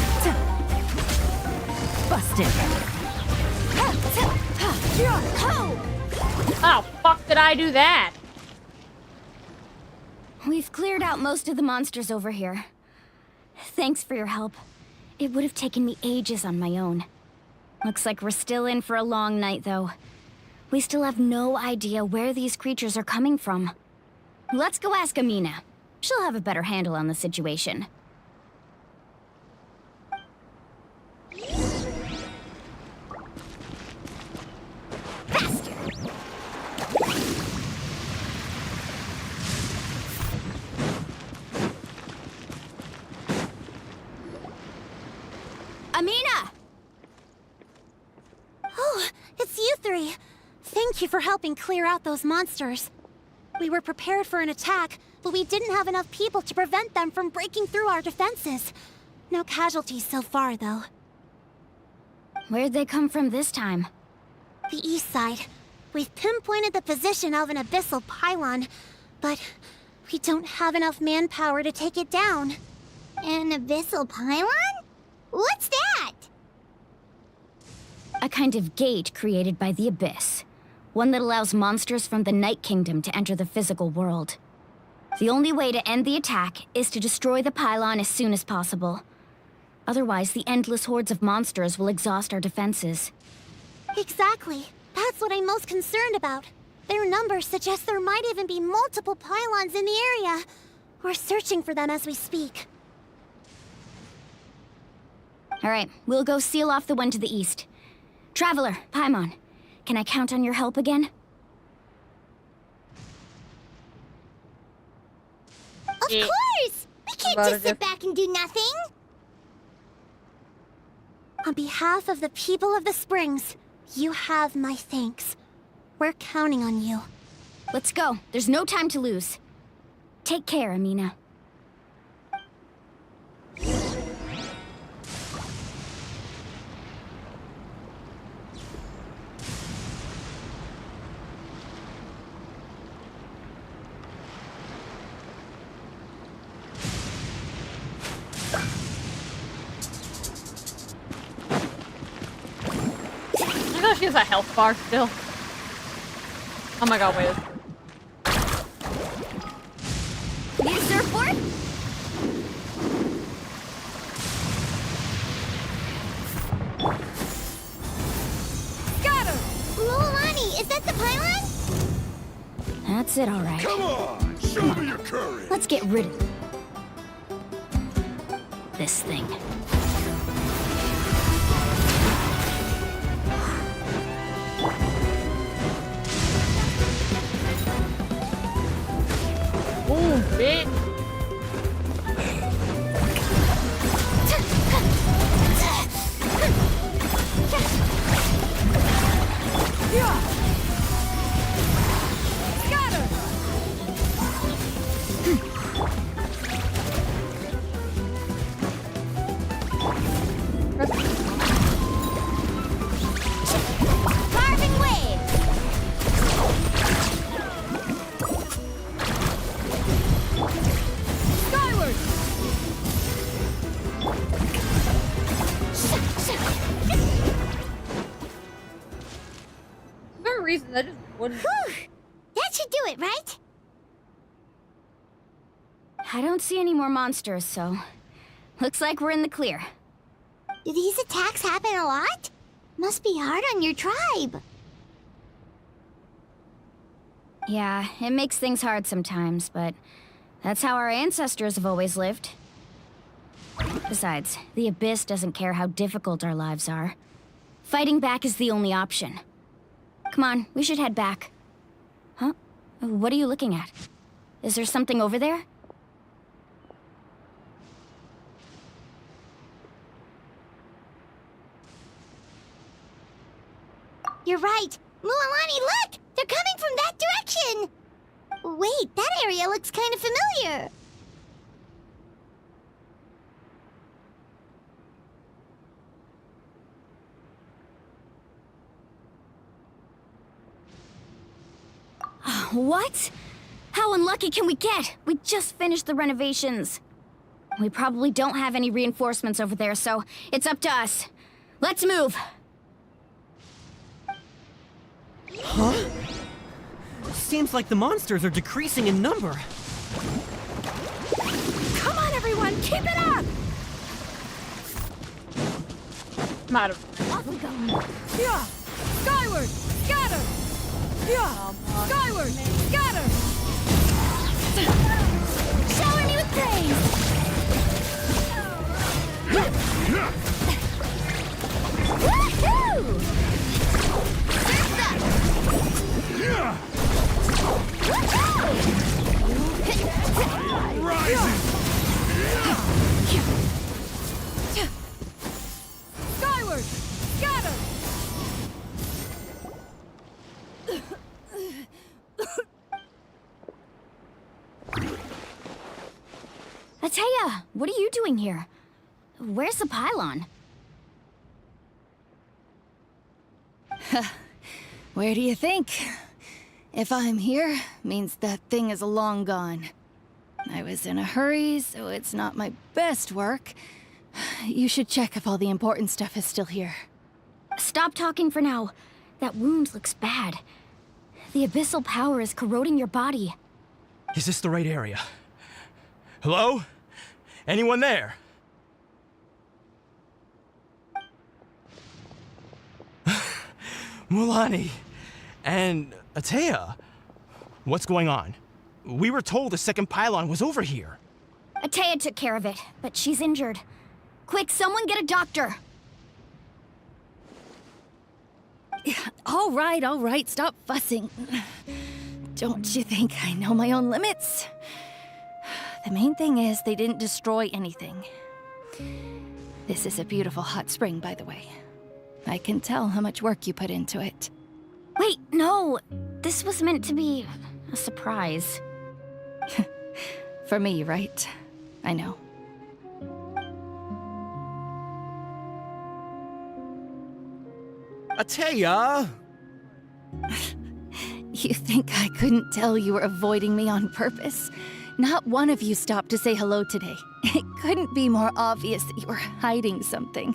Busted. How fuck did I do that? We've cleared out most of the monsters over here. Thanks for your help. It would have taken me ages on my own. Looks like we're still in for a long night, though. We still have no idea where these creatures are coming from. Let's go ask Amina. She'll have a better handle on the situation. Amina! Oh, it's you three. Thank you for helping clear out those monsters. We were prepared for an attack, but we didn't have enough people to prevent them from breaking through our defenses. No casualties so far, though. Where'd they come from this time? The east side. We've pinpointed the position of an abyssal pylon, but we don't have enough manpower to take it down. An abyssal pylon? What's that? A kind of gate created by the Abyss. One that allows monsters from the Night Kingdom to enter the physical world. The only way to end the attack is to destroy the pylon as soon as possible. Otherwise, the endless hordes of monsters will exhaust our defenses. Exactly. That's what I'm most concerned about. Their numbers suggest there might even be multiple pylons in the area. We're searching for them as we speak. All right, we'll go seal off the one to the east. Traveler, Paimon, can I count on your help again? Of course! We can't just sit back and do nothing! On behalf of the people of the Springs, you have my thanks. We're counting on you. Let's go. There's no time to lose. Take care, Amina. She has a health bar still. Oh my god, wait. Need a surfboard? Got her! Lolani, is that the pylon? That's it, all right. Come on, show me your courage. Let's get rid of this thing. Boom, bitch. reason that just wouldn't. Whew! That should do it, right? I don't see any more monsters, so looks like we're in the clear. Do these attacks happen a lot? Must be hard on your tribe. Yeah, it makes things hard sometimes, but that's how our ancestors have always lived. Besides, the Abyss doesn't care how difficult our lives are. Fighting back is the only option. Come on, we should head back. Huh? What are you looking at? Is there something over there? You're right. Mualani, look! They're coming from that direction! Wait, that area looks kind of familiar. What? How unlucky can we get? We just finished the renovations. We probably don't have any reinforcements over there, so it's up to us. Let's move! Huh? Seems like the monsters are decreasing in number. Come on, everyone, keep it up! I'm out of. Off we go. Yeah! Skyward! Scatter! Yeah! Skyward! Scatter! Shower me with praise! Woohoo! Rising! Skyward! Scatter! Ateya, what are you doing here? Where's the pylon? Where do you think? If I'm here, means that thing is long gone. I was in a hurry, so it's not my best work. You should check if all the important stuff is still here. Stop talking for now. That wound looks bad. The abyssal power is corroding your body. Is this the right area? Hello? Anyone there? Mulani and Ateya, what's going on? We were told the second pylon was over here. Ateya took care of it, but she's injured. Quick, someone get a doctor! All right, stop fussing. Don't you think I know my own limits? The main thing is they didn't destroy anything. This is a beautiful hot spring, by the way. I can tell how much work you put into it. Wait, no! This was meant to be a surprise. For me, right? I know. Ateya! You think I couldn't tell you were avoiding me on purpose? Not one of you stopped to say hello today. It couldn't be more obvious that you were hiding something.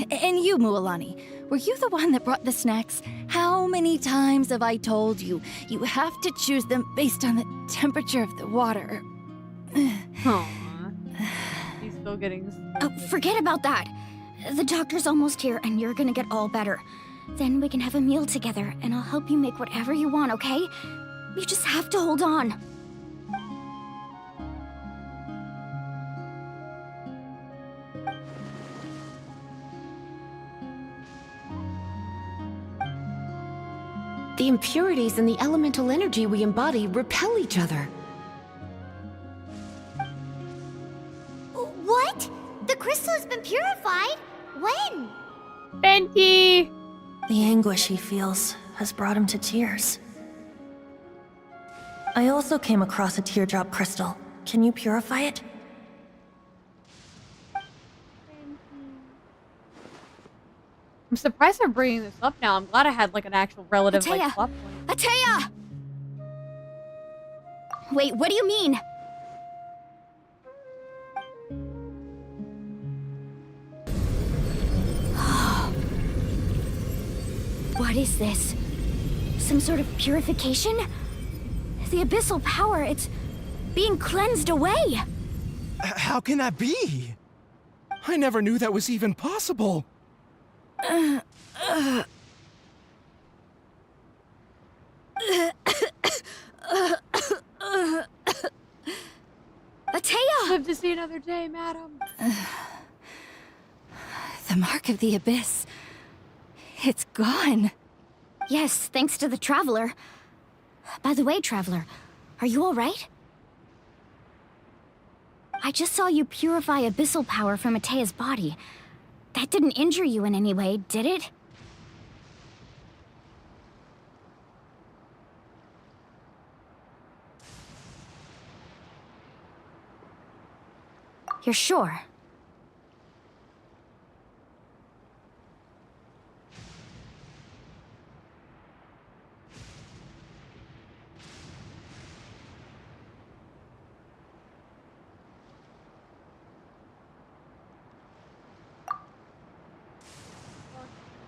And you, Mualani, were you the one that brought the snacks? How many times have I told you, you have to choose them based on the temperature of the water? Aww. He's still getting... Oh, forget about that. The doctor's almost here, and you're gonna get all better. Then we can have a meal together, and I'll help you make whatever you want, okay? You just have to hold on. The impurities and the elemental energy we embody repel each other. What? The crystal has been purified? When? Benty! The anguish he feels has brought him to tears. I also came across a teardrop crystal. Can you purify it? I'm surprised they're bringing this up now. I'm glad I had like an actual relative Ateya! like plot point. Ateya! Wait, what do you mean? What is this? Some sort of purification? The abyssal power, it's being cleansed away. How can that be? I never knew that was even possible. Atea! Live to see another day, madam. The mark of the abyss. It's gone. Yes, thanks to the Traveler. By the way, Traveler, are you alright? I just saw you purify abyssal power from Atea's body. That didn't injure you in any way, did it? You're sure?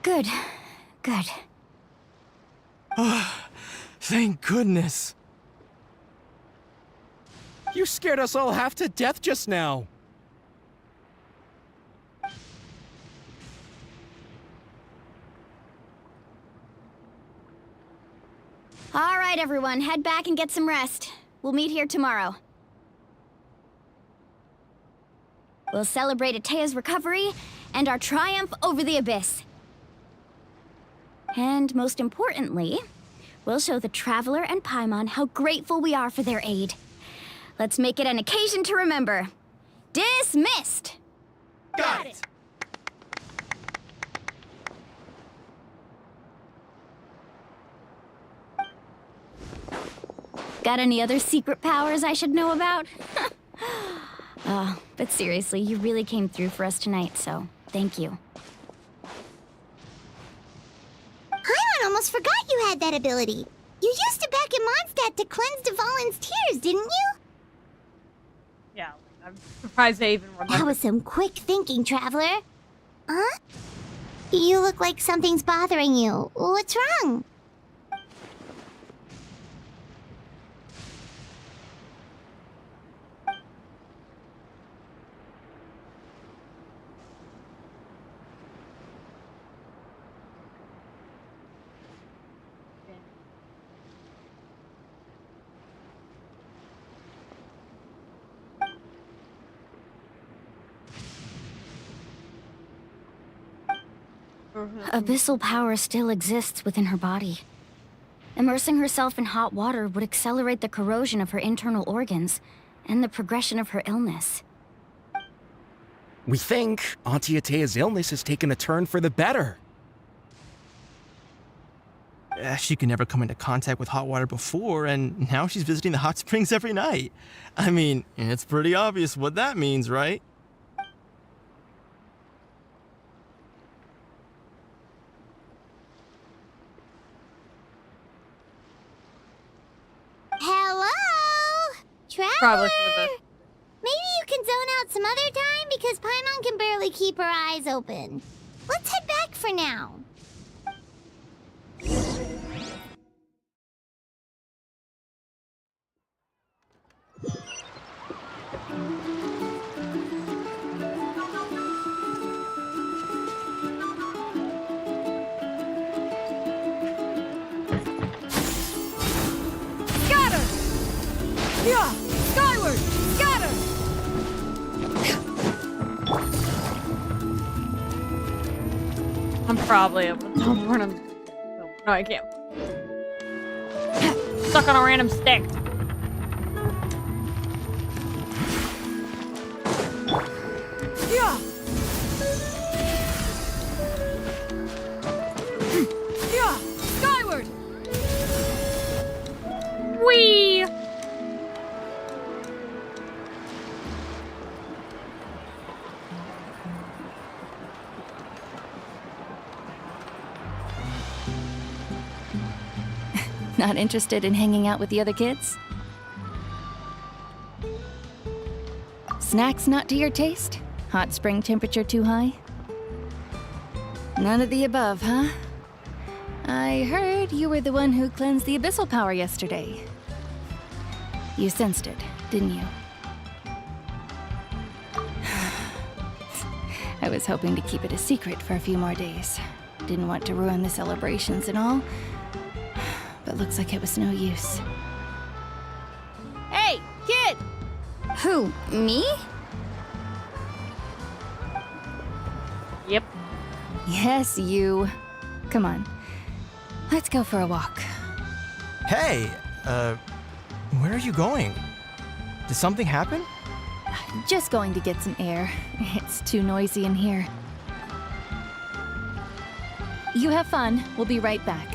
Good. Good. Thank goodness. You scared us all half to death just now. All right, everyone, head back and get some rest. We'll meet here tomorrow. We'll celebrate Atea's recovery and our triumph over the abyss. And most importantly, we'll show the Traveler and Paimon how grateful we are for their aid. Let's make it an occasion to remember. Dismissed! Got it! Got any other secret powers I should know about? But seriously, you really came through for us tonight, so thank you. Paimon almost forgot you had that ability. You used it back in Mondstadt to cleanse Dvalin's tears, didn't you? Yeah, I'm surprised they even remember. That was some quick thinking, Traveler. Huh? You look like something's bothering you. What's wrong? Abyssal power still exists within her body. Immersing herself in hot water would accelerate the corrosion of her internal organs and the progression of her illness. We think Auntie Atea's illness has taken a turn for the better. She could never come into contact with hot water before, and now she's visiting the hot springs every night. I mean, it's pretty obvious what that means, right? Hello? Traveler? Probably for the best. Maybe you can zone out some other time because Paimon can barely keep her eyes open. Let's head back for now. Scatter! Yeah! Skyward! Scatter! I'm probably able to teleport him. No, I can't. Stuck on a random stick. Yeah! Yeah! Skyward! Whee! Not interested in hanging out with the other kids? Snacks not to your taste? Hot spring temperature too high? None of the above, huh? I heard you were the one who cleansed the abyssal power yesterday. You sensed it, didn't you? I was hoping to keep it a secret for a few more days. Didn't want to ruin the celebrations and all. But looks like it was no use. Hey, kid! Who, me? Yep. Yes, you. Come on. Let's go for a walk. Hey, where are you going? Did something happen? Just going to get some air. It's too noisy in here. You have fun. We'll be right back.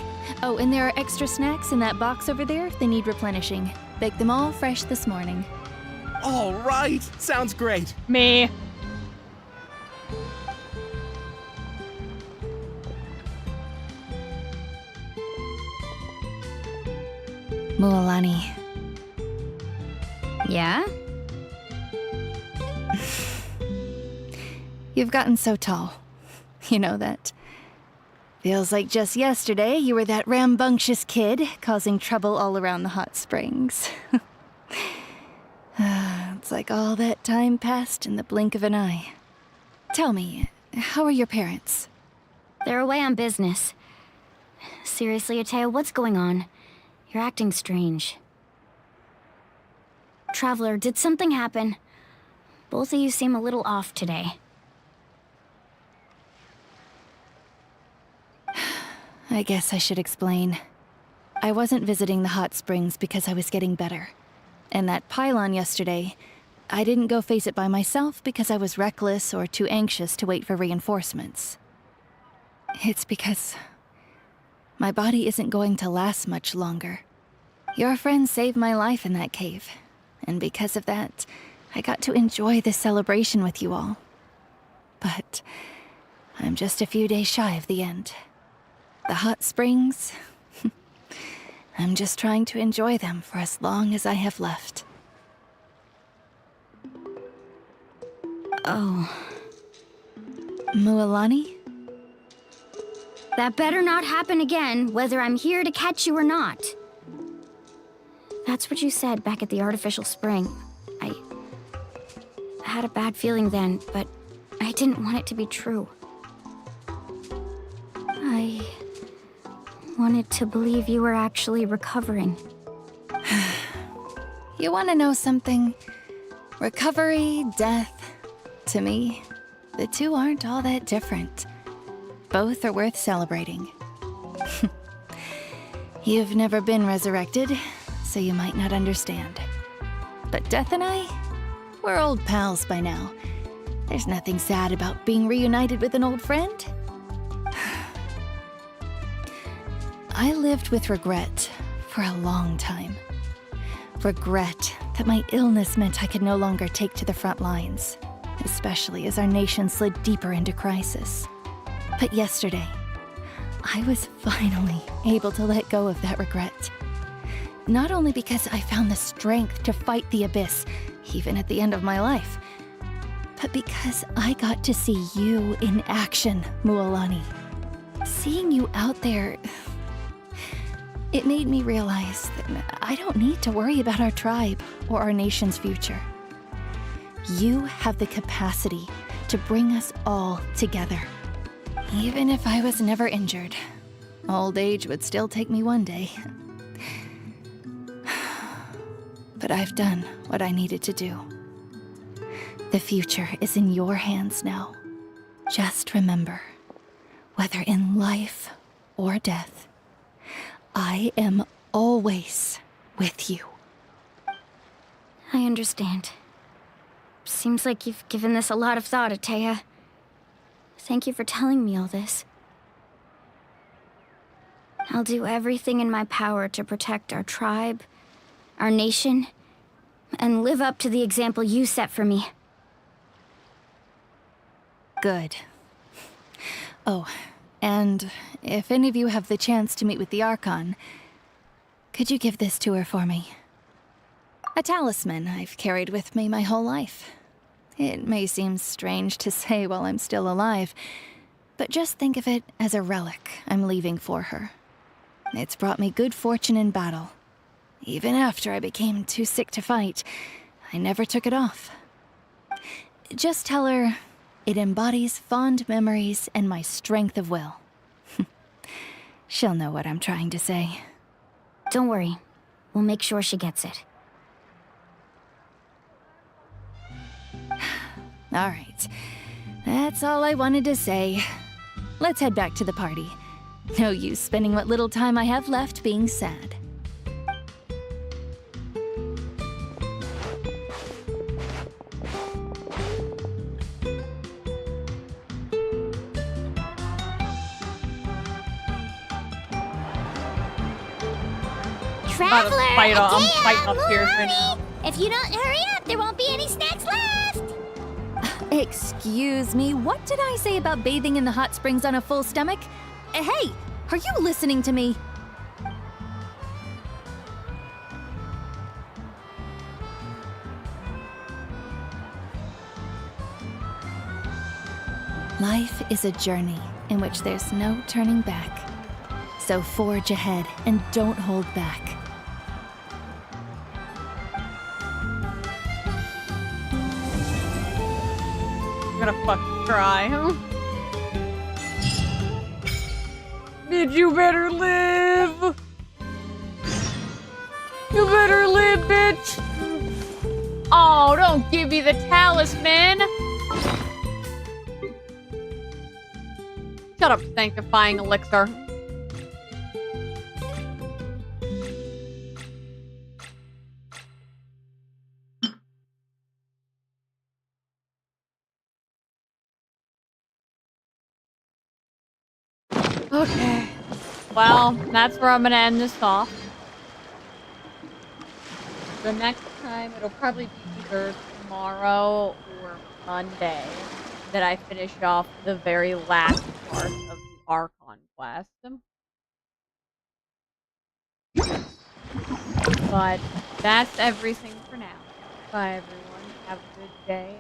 Oh, and there are extra snacks in that box over there. They need replenishing. Baked them all fresh this morning. All right. Sounds great. Me. Mualani. Yeah? You've gotten so tall. You know that. Feels like just yesterday you were that rambunctious kid causing trouble all around the hot springs. It's like all that time passed in the blink of an eye. Tell me, how are your parents? They're away on business. Seriously, Atea, what's going on? You're acting strange. Traveler, did something happen? Both of you seem a little off today. I guess I should explain. I wasn't visiting the hot springs because I was getting better. And that pylon yesterday, I didn't go face it by myself because I was reckless or too anxious to wait for reinforcements. It's because my body isn't going to last much longer. Your friend saved my life in that cave, and because of that, I got to enjoy this celebration with you all. But I'm just a few days shy of the end. The hot springs, I'm just trying to enjoy them for as long as I have left. Oh. Mualani? That better not happen again, whether I'm here to catch you or not. That's what you said back at the artificial spring. I had a bad feeling then, but I didn't want it to be true. I wanted to believe you were actually recovering. You want to know something? Recovery, death, to me, the two aren't all that different. Both are worth celebrating. You've never been resurrected, so you might not understand. But Death and I, we're old pals by now. There's nothing sad about being reunited with an old friend. I lived with regret for a long time. Regret that my illness meant I could no longer take to the front lines, especially as our nation slid deeper into crisis. But yesterday, I was finally able to let go of that regret. Not only because I found the strength to fight the abyss, even at the end of my life, but because I got to see you in action, Mualani. Seeing you out there, it made me realize that I don't need to worry about our tribe or our nation's future. You have the capacity to bring us all together. Even if I was never injured, old age would still take me one day. But I've done what I needed to do. The future is in your hands now. Just remember, whether in life or death, I am always with you. I understand. Seems like you've given this a lot of thought, Atea. Thank you for telling me all this. I'll do everything in my power to protect our tribe, our nation, and live up to the example you set for me. Good. Oh, and if any of you have the chance to meet with the Archon, could you give this to her for me? A talisman I've carried with me my whole life. It may seem strange to say while I'm still alive, but just think of it as a relic I'm leaving for her. It's brought me good fortune in battle. Even after I became too sick to fight, I never took it off. Just tell her it embodies fond memories and my strength of will. She'll know what I'm trying to say. Don't worry. We'll make sure she gets it. All right. That's all I wanted to say. Let's head back to the party. No use spending what little time I have left being sad. Traveler, I'm fighting up here right now. If you don't hurry up, there won't be any snacks left. Excuse me, what did I say about bathing in the hot springs on a full stomach? Hey, are you listening to me? Life is a journey in which there's no turning back. So forge ahead and don't hold back. I'm gonna fucking cry, huh? Bitch, you better live! You better live, bitch! Oh, don't give me the talisman! Shut up, sanctifying elixir. Okay. Well, that's where I'm gonna end this off. The next time, it'll probably be either tomorrow or Monday that I finish off the very last part of the Archon quest. But that's everything for now. Bye, everyone. Have a good day.